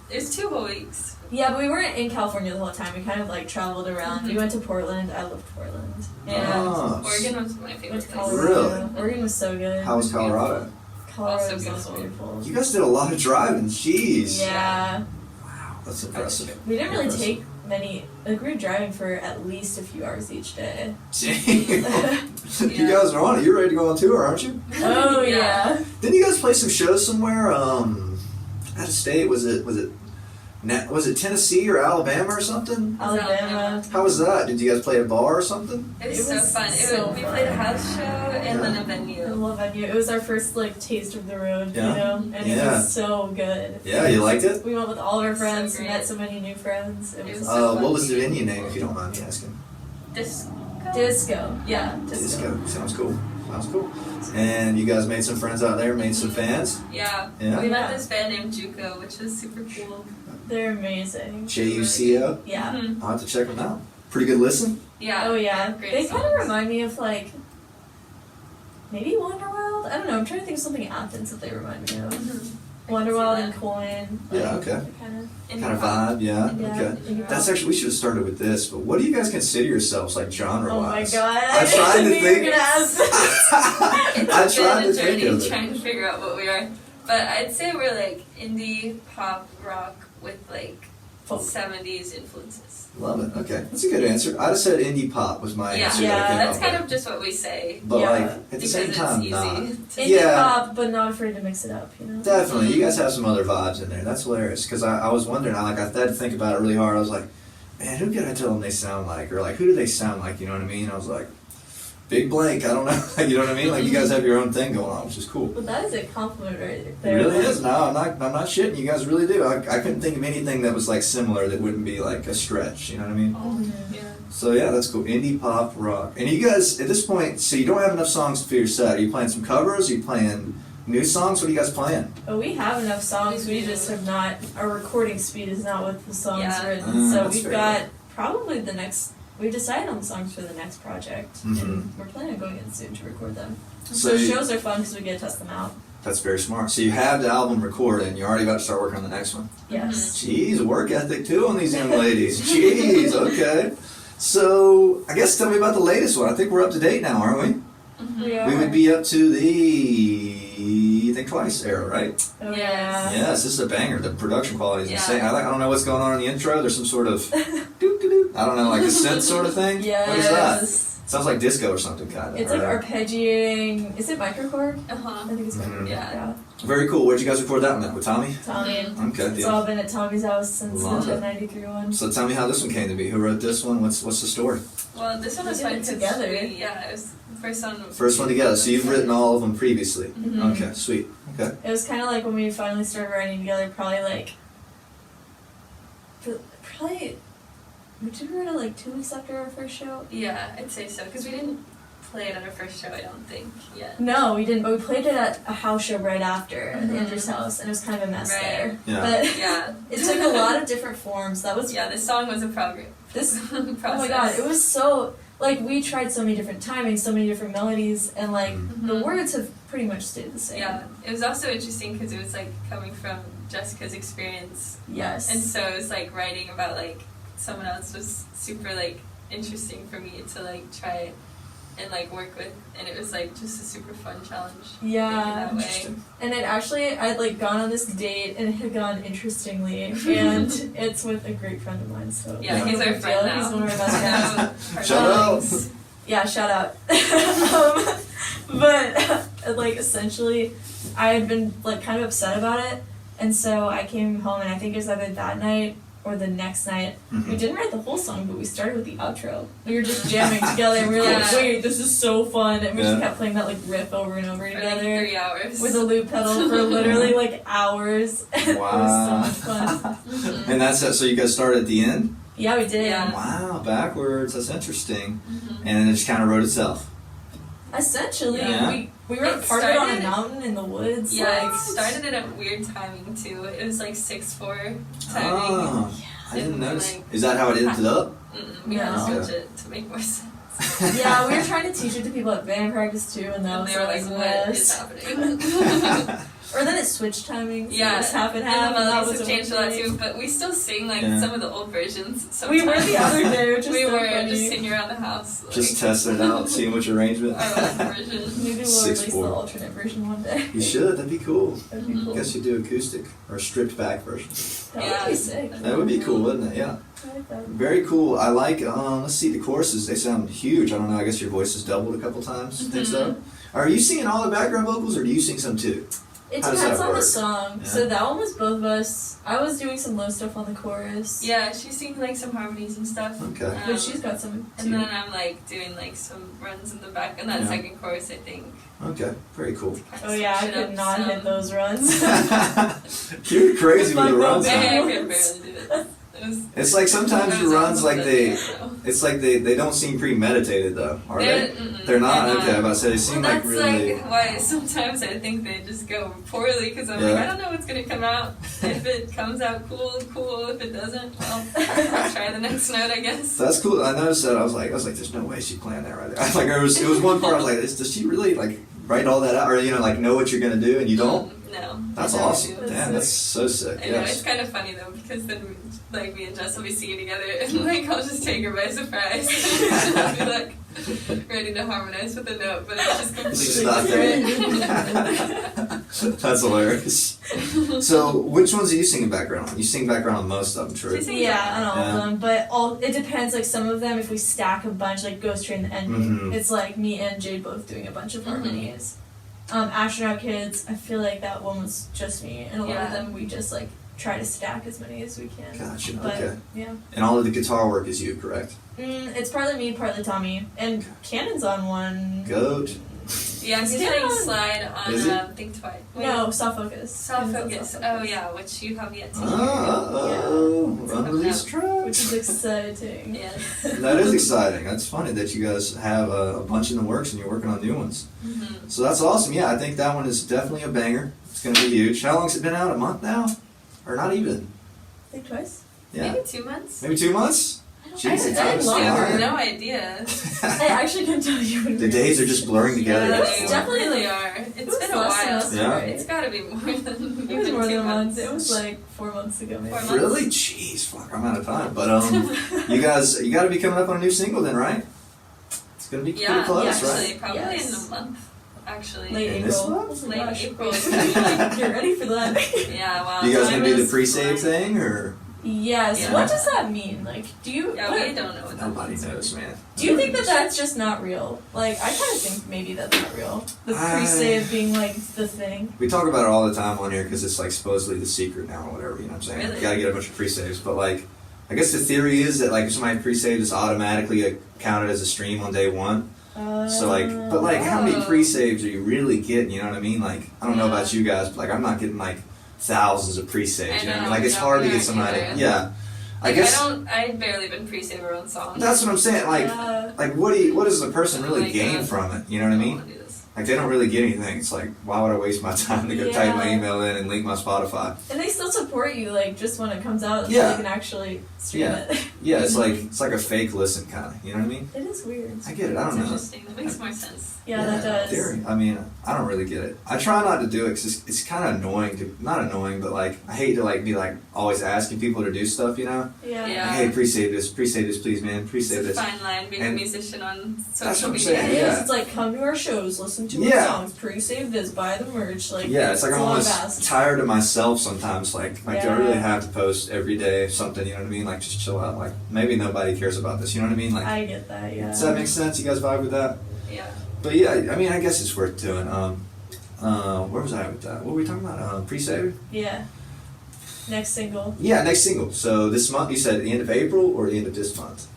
[SPEAKER 2] It was 2 whole weeks.
[SPEAKER 3] Yeah, but we weren't in California the whole time. We kind of like traveled around. We went to Portland. I loved Portland. And
[SPEAKER 2] Oregon was my favorite
[SPEAKER 3] went to
[SPEAKER 2] place.
[SPEAKER 3] Colorado.
[SPEAKER 1] Really?
[SPEAKER 3] Oregon was so good.
[SPEAKER 1] How was Colorado?
[SPEAKER 3] Colorado was
[SPEAKER 2] Also
[SPEAKER 3] also beautiful.
[SPEAKER 1] You guys did a lot of driving. Jeez.
[SPEAKER 3] Yeah.
[SPEAKER 1] Wow, that's impressive.
[SPEAKER 3] We didn't really
[SPEAKER 1] Impressive.
[SPEAKER 3] take many, like we were driving for at least a few hours each day.
[SPEAKER 1] You guys are on it. You're ready to go on tour, aren't you?
[SPEAKER 3] Oh
[SPEAKER 2] Yeah.
[SPEAKER 3] yeah.
[SPEAKER 1] Didn't you guys play some shows somewhere? Out of state? Was it Tennessee or Alabama or something?
[SPEAKER 3] Alabama.
[SPEAKER 1] How was that? Did you guys play at a bar or something?
[SPEAKER 2] It was
[SPEAKER 3] It
[SPEAKER 2] so
[SPEAKER 3] was
[SPEAKER 2] fun.
[SPEAKER 3] so
[SPEAKER 2] We
[SPEAKER 3] fun.
[SPEAKER 2] played a house show and then a
[SPEAKER 3] I
[SPEAKER 2] venue.
[SPEAKER 3] love venue. It was our first like taste of the road,
[SPEAKER 1] Yeah.
[SPEAKER 3] you know, and it
[SPEAKER 1] Yeah.
[SPEAKER 3] was so good.
[SPEAKER 1] Yeah, you liked it?
[SPEAKER 3] We went with all of our
[SPEAKER 2] It was so
[SPEAKER 3] friends,
[SPEAKER 2] great.
[SPEAKER 3] met so many new friends. It
[SPEAKER 2] It
[SPEAKER 3] was
[SPEAKER 2] was so fun.
[SPEAKER 1] What was the venue name, if you don't mind me asking?
[SPEAKER 2] Disco.
[SPEAKER 3] disco. Yeah,
[SPEAKER 1] Disco. Sounds cool. Sounds cool. And you guys made some friends out there, made some fans?
[SPEAKER 2] Yeah.
[SPEAKER 1] Yeah.
[SPEAKER 2] We met
[SPEAKER 3] Yeah.
[SPEAKER 2] this band named Juco, which was super cool.
[SPEAKER 3] They're amazing.
[SPEAKER 1] JUCO?
[SPEAKER 3] Yeah.
[SPEAKER 2] Mhm.
[SPEAKER 1] I'll have to check them out. Pretty good listen?
[SPEAKER 2] Yeah.
[SPEAKER 3] Oh yeah.
[SPEAKER 2] Great
[SPEAKER 3] They kind of
[SPEAKER 2] songs.
[SPEAKER 3] remind me of like maybe Wonderworld. I don't know. I'm trying to think of something Athens that they remind me of.
[SPEAKER 2] Mhm.
[SPEAKER 3] Wonderworld
[SPEAKER 2] that.
[SPEAKER 3] and Coin.
[SPEAKER 1] Yeah, okay.
[SPEAKER 2] Indie
[SPEAKER 1] Kind of
[SPEAKER 2] pop.
[SPEAKER 1] vibe, yeah.
[SPEAKER 3] Yeah.
[SPEAKER 1] Okay.
[SPEAKER 3] indie
[SPEAKER 1] That's
[SPEAKER 3] rock.
[SPEAKER 1] actually, we should have started with this, but what do you guys consider yourselves, like, genre-wise?
[SPEAKER 3] Oh my god.
[SPEAKER 1] I tried to
[SPEAKER 3] knew you
[SPEAKER 1] think.
[SPEAKER 3] were gonna ask this.
[SPEAKER 2] It's
[SPEAKER 1] I
[SPEAKER 2] been
[SPEAKER 1] tried
[SPEAKER 2] a
[SPEAKER 1] to think
[SPEAKER 2] journey
[SPEAKER 1] of it.
[SPEAKER 2] trying to figure out what we are. But I'd say we're like indie pop rock with like
[SPEAKER 3] Folk.
[SPEAKER 2] 70s influences.
[SPEAKER 1] Love it. Okay, that's a good answer. I'd have said indie pop was my
[SPEAKER 2] Yeah,
[SPEAKER 1] answer.
[SPEAKER 3] Yeah,
[SPEAKER 1] that I came
[SPEAKER 2] that's
[SPEAKER 1] up
[SPEAKER 2] kind
[SPEAKER 1] with.
[SPEAKER 2] of just what we say.
[SPEAKER 1] But
[SPEAKER 3] Yeah.
[SPEAKER 1] like at the
[SPEAKER 2] Because
[SPEAKER 1] same time,
[SPEAKER 2] it's
[SPEAKER 1] nah.
[SPEAKER 2] easy to
[SPEAKER 3] Indie
[SPEAKER 1] Yeah.
[SPEAKER 3] pop, but not afraid to mix it up, you know?
[SPEAKER 1] Definitely, you guys have some other vibes in there. That's hilarious. Because I was wondering, I had to think about it really hard. I was like, man, who could I tell them they sound like, or like who do they sound like? You know what I mean? I was like, big blank. I don't know. You know what I mean? Like you guys have your own thing going on, which is cool.
[SPEAKER 3] Well, that is a compliment right
[SPEAKER 1] It
[SPEAKER 3] there.
[SPEAKER 1] really is. No, I'm not shitting. You guys really do. I couldn't think of anything that was like similar that wouldn't be like a stretch. You know what I mean?
[SPEAKER 3] Mhm.
[SPEAKER 2] Yeah.
[SPEAKER 1] So yeah, that's cool. Indie pop rock. And you guys at this point, so you don't have enough songs for your set. Are you playing some covers? Are you playing new songs? What are you guys playing?
[SPEAKER 3] But we have enough songs, we
[SPEAKER 2] We do.
[SPEAKER 3] just have not, our recording speed is not what the songs
[SPEAKER 2] Yeah.
[SPEAKER 3] written. So
[SPEAKER 1] That's
[SPEAKER 3] we've
[SPEAKER 1] fair.
[SPEAKER 3] got probably we've decided on the songs for the next project.
[SPEAKER 1] Mhm.
[SPEAKER 3] And we're planning on going in soon to record them.
[SPEAKER 1] So
[SPEAKER 3] So
[SPEAKER 1] you-
[SPEAKER 3] shows are fun because we get to test them out.
[SPEAKER 1] That's very smart. So you have the album recorded, and you're already about to start working on the next one.
[SPEAKER 3] Yes.
[SPEAKER 1] Jeez, work ethic too on these young ladies. Jeez, okay. So I guess tell me about the latest one. I think we're up to date now, aren't we?
[SPEAKER 2] Mhm.
[SPEAKER 3] We are.
[SPEAKER 1] We would be up to the Think Twice era, right?
[SPEAKER 3] Oh,
[SPEAKER 2] Yes.
[SPEAKER 1] Yes, this is a banger. The production quality is
[SPEAKER 2] Yeah.
[SPEAKER 1] insane. I don't know what's going on in the intro. There's some sort of doo-doo-doo. I don't know, like a synth sort of thing.
[SPEAKER 3] Yes.
[SPEAKER 1] What is that? Sounds like disco or something, kind of.
[SPEAKER 3] It's like arpeggiating. Is it microchord? I
[SPEAKER 2] Uh-huh.
[SPEAKER 3] think it's
[SPEAKER 1] Mhm.
[SPEAKER 3] microchord.
[SPEAKER 2] Yeah.
[SPEAKER 1] Very cool. Where'd you guys record that one at? With Tommy?
[SPEAKER 3] Tommy.
[SPEAKER 1] Okay.
[SPEAKER 3] It's
[SPEAKER 1] Deal.
[SPEAKER 3] all been at Tommy's house since
[SPEAKER 1] Love
[SPEAKER 3] the
[SPEAKER 1] it.
[SPEAKER 3] 93 one.
[SPEAKER 1] So tell me how this one came to be. Who wrote this one? What's the story?
[SPEAKER 2] Well, this one
[SPEAKER 3] We
[SPEAKER 2] was
[SPEAKER 3] did
[SPEAKER 2] fun
[SPEAKER 3] it
[SPEAKER 2] 'cause
[SPEAKER 3] together.
[SPEAKER 2] it was the first one.
[SPEAKER 1] First one together. So you've written all of them previously.
[SPEAKER 3] Mhm.
[SPEAKER 1] Okay, sweet. Okay.
[SPEAKER 3] It was kind of like when we finally started writing together, probably like. Did we write it like 2 weeks after our first show?
[SPEAKER 2] Yeah, I'd say so. Because we didn't play it at our first show, I don't think, yet.
[SPEAKER 3] No, we didn't, but we played it at a house show right after, at
[SPEAKER 2] Mhm.
[SPEAKER 3] Andrew's house, and it was kind of a mess
[SPEAKER 2] Right.
[SPEAKER 3] there.
[SPEAKER 1] Yeah.
[SPEAKER 3] But
[SPEAKER 2] Yeah.
[SPEAKER 3] it took a lot of different forms. That was
[SPEAKER 2] Yeah, this song was a progress.
[SPEAKER 3] This-
[SPEAKER 2] process.
[SPEAKER 3] Oh my god, it was so like we tried so many different timings, so many different melodies, and like the
[SPEAKER 2] Mhm.
[SPEAKER 3] words have pretty much stayed the same.
[SPEAKER 2] Yeah, it was also interesting because it was like coming from Jessica's experience,
[SPEAKER 3] Yes.
[SPEAKER 2] and so it was like writing about like someone else was super like interesting for me to like try and like work with, and it was like just a super fun challenge.
[SPEAKER 3] Yeah.
[SPEAKER 2] making that way.
[SPEAKER 1] Interesting.
[SPEAKER 3] And it actually, I'd like gone on this date, and it had gone interestingly, and it's with a great friend of mine. So
[SPEAKER 2] Yeah,
[SPEAKER 1] Yeah.
[SPEAKER 2] he's
[SPEAKER 3] no
[SPEAKER 2] our
[SPEAKER 3] big
[SPEAKER 2] friend
[SPEAKER 3] deal.
[SPEAKER 2] now.
[SPEAKER 3] He's one of our best friends.
[SPEAKER 2] Our
[SPEAKER 1] Shout out.
[SPEAKER 2] darlings.
[SPEAKER 3] Yeah, shout out. But like essentially, I had been like kind of upset about it, and so I came home, and I think it was either that night or the next night. We
[SPEAKER 1] Mhm.
[SPEAKER 3] didn't write the whole song, but we started with the outro. We were just jamming together, and we were like,
[SPEAKER 2] Yeah.
[SPEAKER 3] "Wait, this is so fun!" And we just
[SPEAKER 1] Yeah.
[SPEAKER 3] kept playing that like riff over and over
[SPEAKER 2] For like
[SPEAKER 3] together
[SPEAKER 2] 3 hours.
[SPEAKER 3] with a loop pedal for literally like hours. It was so
[SPEAKER 1] Wow.
[SPEAKER 3] much fun.
[SPEAKER 2] Mhm.
[SPEAKER 1] And that's it. So you guys started at the end?
[SPEAKER 3] Yeah, we did.
[SPEAKER 2] Yeah.
[SPEAKER 1] Wow, backwards. That's interesting.
[SPEAKER 2] Mhm.
[SPEAKER 1] And it just kind of wrote itself.
[SPEAKER 3] Essentially,
[SPEAKER 1] Yeah.
[SPEAKER 3] we wrote
[SPEAKER 2] It
[SPEAKER 3] part of it on a
[SPEAKER 2] started-
[SPEAKER 3] mountain in the woods.
[SPEAKER 2] Yeah,
[SPEAKER 3] like,
[SPEAKER 2] it started at a weird timing too. It was like 6/4 timing.
[SPEAKER 1] Oh, I didn't
[SPEAKER 2] And,
[SPEAKER 1] notice.
[SPEAKER 2] like,
[SPEAKER 1] Is that how it ended up?
[SPEAKER 2] We had to
[SPEAKER 3] No.
[SPEAKER 2] switch it to make more sense.
[SPEAKER 3] Yeah, we were trying to teach it to people at band practice too, and that
[SPEAKER 2] And
[SPEAKER 3] was
[SPEAKER 2] they were
[SPEAKER 3] always
[SPEAKER 2] like,
[SPEAKER 3] a
[SPEAKER 2] "What is
[SPEAKER 3] mess.
[SPEAKER 2] happening?"
[SPEAKER 3] Or then it switched timings.
[SPEAKER 2] Yeah,
[SPEAKER 3] It was half and
[SPEAKER 2] and
[SPEAKER 3] half.
[SPEAKER 2] the
[SPEAKER 3] And that
[SPEAKER 2] melodies
[SPEAKER 3] was
[SPEAKER 2] have changed a lot too, but we still sing like some of the old versions.
[SPEAKER 3] We
[SPEAKER 2] Sometimes.
[SPEAKER 3] were the other day, which is
[SPEAKER 2] we
[SPEAKER 3] so
[SPEAKER 2] were
[SPEAKER 3] funny.
[SPEAKER 2] just singing around the house. Like,
[SPEAKER 1] Just testing it out, seeing which arrangement.
[SPEAKER 2] our old version.
[SPEAKER 3] Maybe we'll
[SPEAKER 1] 6'4".
[SPEAKER 3] release the alternate version one day.
[SPEAKER 1] You should. That'd be cool.
[SPEAKER 3] That'd be cool.
[SPEAKER 1] I guess you do acoustic or a stripped back version.
[SPEAKER 3] That
[SPEAKER 2] Yeah.
[SPEAKER 3] would be sick.
[SPEAKER 1] That would be cool, wouldn't it? Yeah.
[SPEAKER 3] I like that.
[SPEAKER 1] Very cool. I like. Let's see. The choruses. They sound huge. I don't know. I guess your voice has doubled a couple times. Think so? Are you singing all the background vocals, or do you sing some too?
[SPEAKER 3] It
[SPEAKER 1] How does
[SPEAKER 3] depends
[SPEAKER 1] that
[SPEAKER 3] on the
[SPEAKER 1] work?
[SPEAKER 3] song.
[SPEAKER 1] Yeah.
[SPEAKER 3] So that one was both of us. I was doing some low stuff on the chorus.
[SPEAKER 2] Yeah, she's singing like some harmonies and stuff.
[SPEAKER 1] Okay.
[SPEAKER 3] But she's got some
[SPEAKER 2] And
[SPEAKER 3] too.
[SPEAKER 2] then I'm like doing like some runs in the back, and that
[SPEAKER 1] Yeah.
[SPEAKER 2] second chorus I think.
[SPEAKER 1] Okay. Very cool.
[SPEAKER 2] kinda
[SPEAKER 3] Oh yeah, I
[SPEAKER 2] switch it
[SPEAKER 3] could
[SPEAKER 2] up
[SPEAKER 3] not
[SPEAKER 2] some.
[SPEAKER 3] hit those runs.
[SPEAKER 1] You're crazy with the runs.
[SPEAKER 2] I
[SPEAKER 1] Huh?
[SPEAKER 2] could barely do it. It was,
[SPEAKER 1] It's like sometimes
[SPEAKER 2] it
[SPEAKER 1] your
[SPEAKER 2] was
[SPEAKER 1] runs like they.
[SPEAKER 2] so.
[SPEAKER 1] It's like they don't seem premeditated though, are they?
[SPEAKER 2] Mm-mm,
[SPEAKER 1] They're not. Okay, I'm about to say they seem
[SPEAKER 2] well,
[SPEAKER 1] like
[SPEAKER 2] that's
[SPEAKER 1] really.
[SPEAKER 2] like why sometimes I think they just go poorly because I'm like,
[SPEAKER 1] Yeah.
[SPEAKER 2] I don't know what's gonna come out. If it comes out cool, cool. If it doesn't, well, I'll try the next note, I guess.
[SPEAKER 1] That's cool. I noticed that. I was like, there's no way she planned that right there. Like, it was one part. I was like, does she really like write all that out, or like know what you're gonna do, and you don't?
[SPEAKER 2] No.
[SPEAKER 1] That's
[SPEAKER 2] I don't
[SPEAKER 1] awesome.
[SPEAKER 2] do it.
[SPEAKER 1] Damn, that's so sick.
[SPEAKER 2] I know, it's
[SPEAKER 1] Yes.
[SPEAKER 2] kind of funny though because then like me and Jess will be singing together and like I'll just take her by surprise. I'll be like ready to harmonize with a note, but it's just completely
[SPEAKER 1] It's just not there. That's hilarious. So, which ones are you singing background on? You sing background on most of them, true?
[SPEAKER 2] She's singing
[SPEAKER 3] Yeah, on all
[SPEAKER 1] Yeah.
[SPEAKER 3] of them. But it depends. Like some of them, if we stack a bunch, like Ghost Train the ending,
[SPEAKER 1] Mhm.
[SPEAKER 3] it's like me and Jade both doing a bunch of harmonies. Astronaut Kids, I feel like that one was just me, and a lot of
[SPEAKER 2] Yeah.
[SPEAKER 3] them we just like try to stack as many as we can.
[SPEAKER 1] Gotcha.
[SPEAKER 3] But
[SPEAKER 1] Okay.
[SPEAKER 3] yeah,
[SPEAKER 1] And all of the guitar work is you, correct?
[SPEAKER 3] it's partly me, partly Tommy, and Cannon's on one.
[SPEAKER 1] Goat.
[SPEAKER 2] Yeah, he's
[SPEAKER 3] Yeah.
[SPEAKER 2] playing slide on
[SPEAKER 1] Is he?
[SPEAKER 2] Think Twice.
[SPEAKER 3] No, Soft Focus.
[SPEAKER 2] Soft
[SPEAKER 3] Cannon's on
[SPEAKER 2] Focus.
[SPEAKER 3] Soft
[SPEAKER 2] Oh yeah, which you have yet to hear.
[SPEAKER 1] Oh, unreleased
[SPEAKER 3] Which
[SPEAKER 1] tracks.
[SPEAKER 3] is exciting.
[SPEAKER 2] Yes.
[SPEAKER 1] That is exciting. That's funny that you guys have a bunch in the works and you're working on new ones.
[SPEAKER 2] Mm-hmm.
[SPEAKER 1] So that's awesome. Yeah, I think that one is definitely a banger. It's going to be huge. How long's it been out? A month now? Or not even?
[SPEAKER 3] Think Twice.
[SPEAKER 1] Yeah.
[SPEAKER 2] Maybe 2 months.
[SPEAKER 1] Maybe 2 months? Jeez, the
[SPEAKER 2] I
[SPEAKER 1] time's
[SPEAKER 3] long.
[SPEAKER 2] have
[SPEAKER 1] flying.
[SPEAKER 2] no idea.
[SPEAKER 3] I actually couldn't tell you. What it
[SPEAKER 1] The
[SPEAKER 3] is.
[SPEAKER 1] days are just blurring together.
[SPEAKER 3] Yeah,
[SPEAKER 1] at
[SPEAKER 3] it's
[SPEAKER 1] this point.
[SPEAKER 3] definitely
[SPEAKER 2] really
[SPEAKER 3] like-
[SPEAKER 2] are.
[SPEAKER 3] It
[SPEAKER 2] It's
[SPEAKER 3] was
[SPEAKER 2] been a
[SPEAKER 3] less than
[SPEAKER 2] while.
[SPEAKER 3] us,
[SPEAKER 1] Yeah.
[SPEAKER 3] right?
[SPEAKER 2] It's got to be more than
[SPEAKER 3] It was more
[SPEAKER 2] 2
[SPEAKER 3] than a month.
[SPEAKER 2] months.
[SPEAKER 3] It was like 4 months ago, maybe.
[SPEAKER 2] 4 months.
[SPEAKER 1] Really? Jeez, fuck, I'm out of time. But you guys, you got to be coming up on a new single then, right? It's going to be
[SPEAKER 2] Yeah,
[SPEAKER 1] pretty close,
[SPEAKER 2] actually,
[SPEAKER 1] right?
[SPEAKER 2] probably
[SPEAKER 3] Yes.
[SPEAKER 2] in a month. Actually.
[SPEAKER 3] Late
[SPEAKER 1] In this
[SPEAKER 3] April.
[SPEAKER 1] month?
[SPEAKER 3] Oh my
[SPEAKER 2] Late
[SPEAKER 3] gosh.
[SPEAKER 2] April.
[SPEAKER 3] Get ready for that.
[SPEAKER 2] Yeah, wow.
[SPEAKER 1] You guys going
[SPEAKER 2] time
[SPEAKER 1] to do the
[SPEAKER 2] is
[SPEAKER 1] pre-save
[SPEAKER 2] flying.
[SPEAKER 1] thing, or?
[SPEAKER 3] Yes.
[SPEAKER 2] Yeah.
[SPEAKER 3] What does that mean? Like, do you?
[SPEAKER 2] Yeah,
[SPEAKER 3] what-
[SPEAKER 2] we don't know what that
[SPEAKER 1] Nobody
[SPEAKER 2] means.
[SPEAKER 1] knows, man.
[SPEAKER 3] Do you think that that's just not real? Like, I kind of think maybe that's not real. The
[SPEAKER 1] I-
[SPEAKER 3] pre-save being like the thing.
[SPEAKER 1] We talk about it all the time on here because it's like supposedly the secret now or whatever, you know what I'm saying?
[SPEAKER 2] Really?
[SPEAKER 1] You gotta get a bunch of pre-saves, but like, I guess the theory is that like if somebody pre-saved, it's automatically counted as a stream on day one. So like, but like, how many
[SPEAKER 2] Oh.
[SPEAKER 1] pre-saves are you really getting? You know what I mean? Like, I don't know about you guys, but like, I'm not getting like thousands of pre-saves.
[SPEAKER 2] I
[SPEAKER 1] You know what I mean?
[SPEAKER 2] know,
[SPEAKER 1] Like, it's
[SPEAKER 2] yeah,
[SPEAKER 1] hard to
[SPEAKER 2] we
[SPEAKER 1] get
[SPEAKER 2] aren't
[SPEAKER 1] somebody.
[SPEAKER 2] either.
[SPEAKER 1] Yeah, I
[SPEAKER 2] Like,
[SPEAKER 1] guess
[SPEAKER 2] I've barely been pre-save our own songs.
[SPEAKER 1] that's what I'm saying. Like, what does the person really
[SPEAKER 2] Like,
[SPEAKER 1] gain from it? You know what I
[SPEAKER 2] don't
[SPEAKER 1] mean?
[SPEAKER 2] wanna do this.
[SPEAKER 1] Like, they don't really get anything. It's like, why would I waste my time to go type my
[SPEAKER 3] Yeah.
[SPEAKER 1] email in and link my Spotify?
[SPEAKER 3] And they still support you, like just when it comes out, so
[SPEAKER 1] Yeah.
[SPEAKER 3] you can actually stream
[SPEAKER 1] Yeah.
[SPEAKER 3] it.
[SPEAKER 1] Yeah, it's like a fake listen kind of. You know what I mean?
[SPEAKER 3] It is weird.
[SPEAKER 1] I get it. I
[SPEAKER 2] It's
[SPEAKER 1] don't know.
[SPEAKER 2] interesting. That makes more sense.
[SPEAKER 3] Yeah, that does.
[SPEAKER 1] Theory. I mean, I don't really get it. I try not to do it because it's kind of annoying. Not annoying, but like I hate to like be like always asking people to do stuff. You know?
[SPEAKER 3] Yeah.
[SPEAKER 2] Yeah.
[SPEAKER 1] Like, hey, pre-save this, please, man,
[SPEAKER 2] It's
[SPEAKER 1] pre-save
[SPEAKER 2] a
[SPEAKER 1] this.
[SPEAKER 2] fine line being
[SPEAKER 1] And
[SPEAKER 2] a musician on
[SPEAKER 1] that's what
[SPEAKER 2] social
[SPEAKER 1] I'm
[SPEAKER 2] media.
[SPEAKER 1] saying.
[SPEAKER 3] It is.
[SPEAKER 1] Yeah.
[SPEAKER 3] It's like come to our shows, listen to
[SPEAKER 1] Yeah.
[SPEAKER 3] our songs, pre-save this, buy the merch. Like
[SPEAKER 1] Yeah, it's like I'm
[SPEAKER 3] a lot of
[SPEAKER 1] almost
[SPEAKER 3] ask.
[SPEAKER 1] tired of myself sometimes. Like do I
[SPEAKER 3] Yeah.
[SPEAKER 1] really have to post every day something? You know what I mean? Like just chill out. Like maybe nobody cares about this. You know what I mean? Like
[SPEAKER 3] I get that. Yeah.
[SPEAKER 1] does that make sense? You guys vibe with that?
[SPEAKER 2] Yeah.
[SPEAKER 1] But yeah, I mean, I guess it's worth doing. Where was I with that? What were we talking about? Pre-save?
[SPEAKER 3] Yeah. Next single.
[SPEAKER 1] Yeah, next single. So this month, you said at the end of April or the end of this month?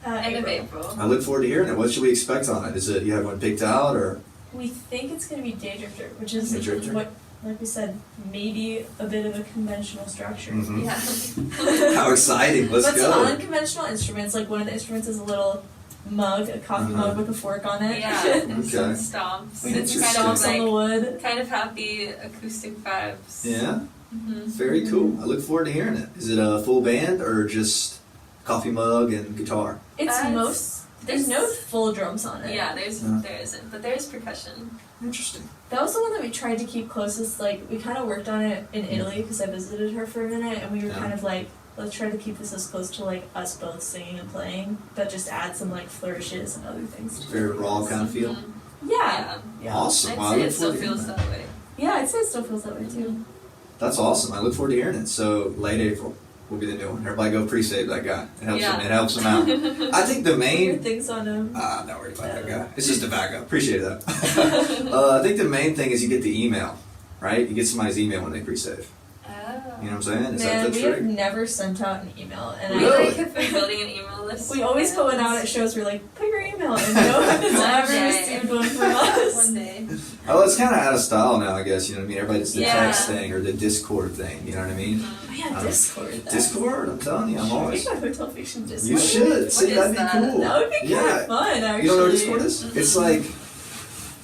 [SPEAKER 2] End of April.
[SPEAKER 1] I look forward to hearing it. What should we expect on it? Is it you have one picked out or?
[SPEAKER 3] We think it's gonna be Daydrifter, which is
[SPEAKER 1] Daydrifter.
[SPEAKER 3] what, like we said, maybe a bit of a conventional structure.
[SPEAKER 1] Mhm.
[SPEAKER 2] Yeah.
[SPEAKER 1] How exciting! Let's
[SPEAKER 3] but some
[SPEAKER 1] go.
[SPEAKER 3] unconventional instruments, like one of the instruments is a little mug, a coffee
[SPEAKER 1] Uh-huh.
[SPEAKER 3] mug with a fork on it.
[SPEAKER 2] Yeah. And some
[SPEAKER 1] Okay.
[SPEAKER 2] stomps.
[SPEAKER 1] Interesting.
[SPEAKER 2] It's kind of
[SPEAKER 3] Stomps on the
[SPEAKER 2] like
[SPEAKER 3] wood.
[SPEAKER 2] kind of happy acoustic vibes.
[SPEAKER 1] Yeah,
[SPEAKER 2] Mm-hmm.
[SPEAKER 1] very cool. I look forward to hearing it. Is it a full band or just coffee mug and guitar?
[SPEAKER 3] It's
[SPEAKER 2] It's-
[SPEAKER 3] most. There's no full drums on it.
[SPEAKER 2] Yeah, there isn't, but there's percussion.
[SPEAKER 1] Interesting.
[SPEAKER 3] That was the one that we tried to keep closest. Like, we kind of worked on it in Italy because I visited her for a minute, and we were kind of like, let's try to keep this as close to like us both singing and playing, but just add some like flourishes and other things to it.
[SPEAKER 1] Very raw kind of feel.
[SPEAKER 3] Yeah.
[SPEAKER 1] Awesome.
[SPEAKER 2] I'd say it still feels that way.
[SPEAKER 3] Yeah, I'd say it still feels that way too.
[SPEAKER 1] That's awesome. I look forward to hearing it. So late April will be the new one. Everybody go pre-save that guy. It helps him. It helps him out. I think the main.
[SPEAKER 3] Weird things on him.
[SPEAKER 1] Not worried about that guy. It's just a backup. Appreciate that. I think the main thing is you get the email, right? You get somebody's email when they pre-save.
[SPEAKER 2] Oh.
[SPEAKER 1] You know what I'm saying? Is
[SPEAKER 3] Man,
[SPEAKER 1] that the
[SPEAKER 3] we
[SPEAKER 1] trick?
[SPEAKER 3] have never sent out an email, and
[SPEAKER 2] We
[SPEAKER 1] Really?
[SPEAKER 2] like have been building an email list.
[SPEAKER 3] we always put one out at shows. We're like, put your email, and no one has ever received one from us.
[SPEAKER 2] One day.
[SPEAKER 1] Oh, it's kind of out of style now, I guess. You know what I mean? Everybody does the
[SPEAKER 2] Yeah.
[SPEAKER 1] text thing or the Discord thing. You know what I mean?
[SPEAKER 3] Oh yeah, Discord. Though.
[SPEAKER 1] Discord? I'm telling you, I'm
[SPEAKER 3] Should we
[SPEAKER 1] always.
[SPEAKER 3] make a Hotel Fiction Discord?
[SPEAKER 1] You should. See,
[SPEAKER 2] is
[SPEAKER 1] that'd be
[SPEAKER 2] that?
[SPEAKER 1] cool.
[SPEAKER 3] That would be kind
[SPEAKER 1] Yeah.
[SPEAKER 3] of fun, actually.
[SPEAKER 1] You don't know what Discord is? It's like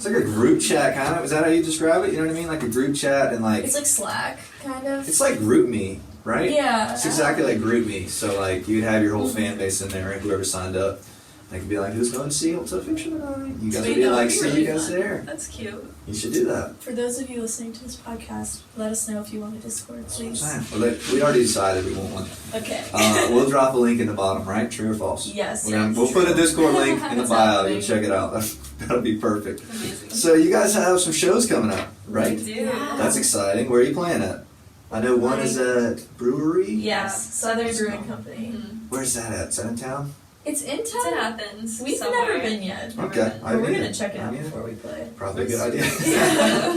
[SPEAKER 1] a group chat kind of. Is that how you describe it? You know what I mean? Like a group chat and like
[SPEAKER 3] It's like Slack, kind of.
[SPEAKER 1] it's like GroupMe, right?
[SPEAKER 3] Yeah.
[SPEAKER 1] It's exactly like GroupMe. So like you'd have your whole fan base in there, and whoever signed up, they could be like, "Who's going to see Hotel Fiction tonight?" You guys would
[SPEAKER 3] Sweet,
[SPEAKER 1] be
[SPEAKER 3] that would
[SPEAKER 1] like,
[SPEAKER 3] be
[SPEAKER 1] "See
[SPEAKER 3] really
[SPEAKER 1] you guys
[SPEAKER 3] fun.
[SPEAKER 1] there."
[SPEAKER 2] That's cute.
[SPEAKER 1] You should do that.
[SPEAKER 3] For those of you listening to this podcast, let us know if you want a Discord, please.
[SPEAKER 1] Well, we already decided we want one.
[SPEAKER 3] Okay.
[SPEAKER 1] We'll drop a link in the bottom, right? True or false?
[SPEAKER 3] Yes.
[SPEAKER 1] We'll put a Discord link in the bio.
[SPEAKER 3] Exactly.
[SPEAKER 1] You'll check it out. That'll be perfect.
[SPEAKER 2] Amazing.
[SPEAKER 1] So you guys have some shows coming up, right?
[SPEAKER 2] We do.
[SPEAKER 3] Yeah.
[SPEAKER 1] That's exciting. Where are you playing at? I know one is at Brewery.
[SPEAKER 3] Yes, Southern Brewing Company.
[SPEAKER 2] Mhm.
[SPEAKER 1] Where's that at? Is that in town?
[SPEAKER 3] It's in
[SPEAKER 2] It's in
[SPEAKER 3] town.
[SPEAKER 2] Athens.
[SPEAKER 3] We've
[SPEAKER 2] somewhere.
[SPEAKER 3] never been yet.
[SPEAKER 1] Okay.
[SPEAKER 3] But we're gonna check it out
[SPEAKER 1] Yeah.
[SPEAKER 3] before we play.
[SPEAKER 1] Probably a good idea.
[SPEAKER 3] Yeah.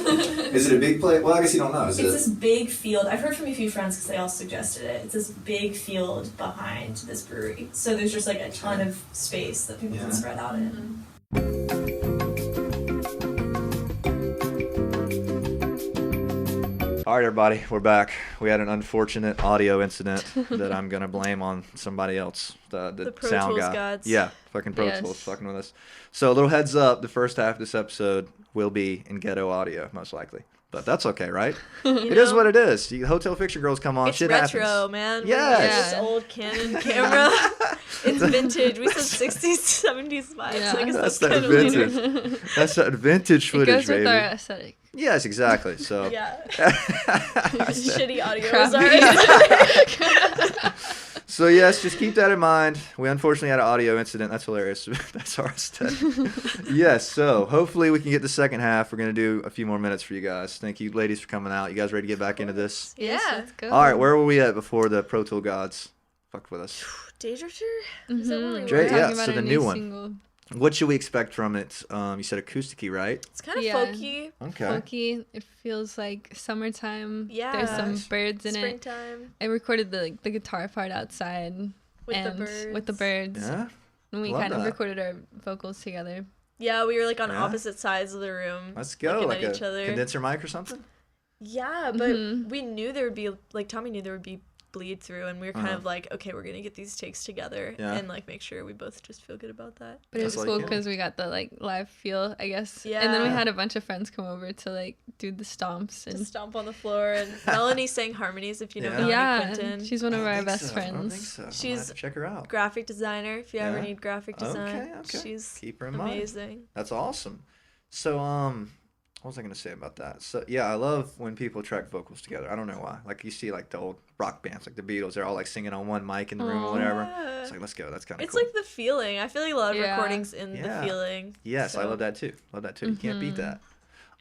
[SPEAKER 1] Is it a big place? Well, I guess you don't know. Is
[SPEAKER 3] It's
[SPEAKER 1] it?
[SPEAKER 3] this big field. I've heard from a few friends because they all suggested it. It's this big field behind this brewery. So there's just like a ton of space that people can
[SPEAKER 1] Yeah.
[SPEAKER 3] spread out in.
[SPEAKER 2] Mhm.
[SPEAKER 1] All right, everybody, we're back. We had an unfortunate audio incident that I'm gonna blame on somebody else. The
[SPEAKER 4] Pro
[SPEAKER 1] sound
[SPEAKER 4] Tools
[SPEAKER 1] guy.
[SPEAKER 4] gods.
[SPEAKER 1] Yeah, fucking Pro
[SPEAKER 4] Yes.
[SPEAKER 1] Tools fucking with us. So a little heads up: the first half of this episode will be in ghetto audio, most likely. But that's okay, right? It is what it is. Hotel Fiction girls come on.
[SPEAKER 4] It's
[SPEAKER 1] Shit
[SPEAKER 4] retro,
[SPEAKER 1] happens.
[SPEAKER 4] man.
[SPEAKER 1] Yes.
[SPEAKER 4] We got this old Canon camera. It's vintage. We said 60s, 70s vibes.
[SPEAKER 5] Yeah.
[SPEAKER 4] I guess
[SPEAKER 1] That's
[SPEAKER 4] that's
[SPEAKER 1] that
[SPEAKER 4] kind of weird.
[SPEAKER 1] vintage. That's that vintage
[SPEAKER 5] It
[SPEAKER 1] footage,
[SPEAKER 5] goes with
[SPEAKER 1] baby.
[SPEAKER 5] our aesthetic.
[SPEAKER 1] Yes, exactly. So.
[SPEAKER 4] Yeah.
[SPEAKER 1] I said-
[SPEAKER 4] Shitty audio.
[SPEAKER 5] Crappy.
[SPEAKER 4] Sorry.
[SPEAKER 1] So yes, just keep that in mind. We unfortunately had an audio incident. That's hilarious. That's our aesthetic. Yes, so hopefully we can get the second half. We're going to do a few more minutes for you guys. Thank you ladies for coming out. You guys ready to get back into this?
[SPEAKER 5] Yes,
[SPEAKER 4] Yeah.
[SPEAKER 5] let's go.
[SPEAKER 1] All right, where were we at before the Pro Tool gods fucked with us?
[SPEAKER 4] Deja Vu? Is that what we
[SPEAKER 5] Mhm.
[SPEAKER 4] were?
[SPEAKER 1] Jay,
[SPEAKER 5] We're
[SPEAKER 1] yeah,
[SPEAKER 5] talking about
[SPEAKER 1] so
[SPEAKER 5] our
[SPEAKER 1] the new one.
[SPEAKER 5] single.
[SPEAKER 1] What should we expect from it? You said acoustic-y, right?
[SPEAKER 4] It's kind of
[SPEAKER 5] Yeah.
[SPEAKER 4] folky.
[SPEAKER 1] Okay.
[SPEAKER 5] Folky. It feels like summertime.
[SPEAKER 4] Yeah.
[SPEAKER 5] There's some
[SPEAKER 1] Nice.
[SPEAKER 5] birds in it.
[SPEAKER 4] Springtime.
[SPEAKER 5] I recorded the guitar part outside
[SPEAKER 4] With the
[SPEAKER 5] and
[SPEAKER 4] birds.
[SPEAKER 5] with the birds.
[SPEAKER 1] Yeah.
[SPEAKER 5] And we
[SPEAKER 1] Love
[SPEAKER 5] kind of
[SPEAKER 1] that.
[SPEAKER 5] recorded our vocals together.
[SPEAKER 4] Yeah, we were like on
[SPEAKER 1] Yeah.
[SPEAKER 4] opposite sides of the room.
[SPEAKER 1] Let's go.
[SPEAKER 4] Looking
[SPEAKER 1] Like
[SPEAKER 4] at
[SPEAKER 1] a
[SPEAKER 4] each other.
[SPEAKER 1] condenser mic or something?
[SPEAKER 4] Yeah, but
[SPEAKER 5] Mhm.
[SPEAKER 4] we knew there would be, like, Tommy knew there would be bleed through, and we were kind
[SPEAKER 1] Uh-huh.
[SPEAKER 4] of like, okay, we're gonna get these takes together
[SPEAKER 1] Yeah.
[SPEAKER 4] and like make sure we both just feel good about that.
[SPEAKER 5] But it
[SPEAKER 1] That's
[SPEAKER 5] was
[SPEAKER 1] like
[SPEAKER 5] cool
[SPEAKER 1] it.
[SPEAKER 5] because we got the like live feel, I guess. And then we
[SPEAKER 4] Yeah.
[SPEAKER 5] had a bunch of friends come over to like do the stomps and
[SPEAKER 4] Just stomp on the floor, and Melanie sang harmonies, if you know
[SPEAKER 1] Yeah.
[SPEAKER 4] Melanie
[SPEAKER 5] yeah,
[SPEAKER 4] Quinton.
[SPEAKER 5] she's one
[SPEAKER 1] I
[SPEAKER 5] of
[SPEAKER 1] don't
[SPEAKER 5] our
[SPEAKER 1] think
[SPEAKER 5] best
[SPEAKER 1] so. I don't think
[SPEAKER 5] friends.
[SPEAKER 1] so. I'm gonna
[SPEAKER 4] She's
[SPEAKER 1] have to check her out.
[SPEAKER 4] graphic designer, if you ever
[SPEAKER 1] Yeah?
[SPEAKER 4] need graphic design.
[SPEAKER 1] Okay.
[SPEAKER 4] She's
[SPEAKER 1] Keep her in mind.
[SPEAKER 4] amazing.
[SPEAKER 1] That's awesome. So, what was I gonna say about that? So, yeah, I love when people track vocals together. I don't know why. Like you see, like the old rock bands, like the Beatles, they're all like singing on one mic in the room or
[SPEAKER 5] Aw.
[SPEAKER 1] whatever.
[SPEAKER 4] Yeah.
[SPEAKER 1] It's like, let's go. That's kind of
[SPEAKER 4] It's
[SPEAKER 1] cool.
[SPEAKER 4] like the feeling. I feel like a lot of
[SPEAKER 5] Yeah.
[SPEAKER 4] recordings in
[SPEAKER 1] Yeah.
[SPEAKER 4] the feeling.
[SPEAKER 1] Yes, I
[SPEAKER 4] so-
[SPEAKER 1] love that too. Love that too. You can't beat
[SPEAKER 5] Mhm.
[SPEAKER 1] that.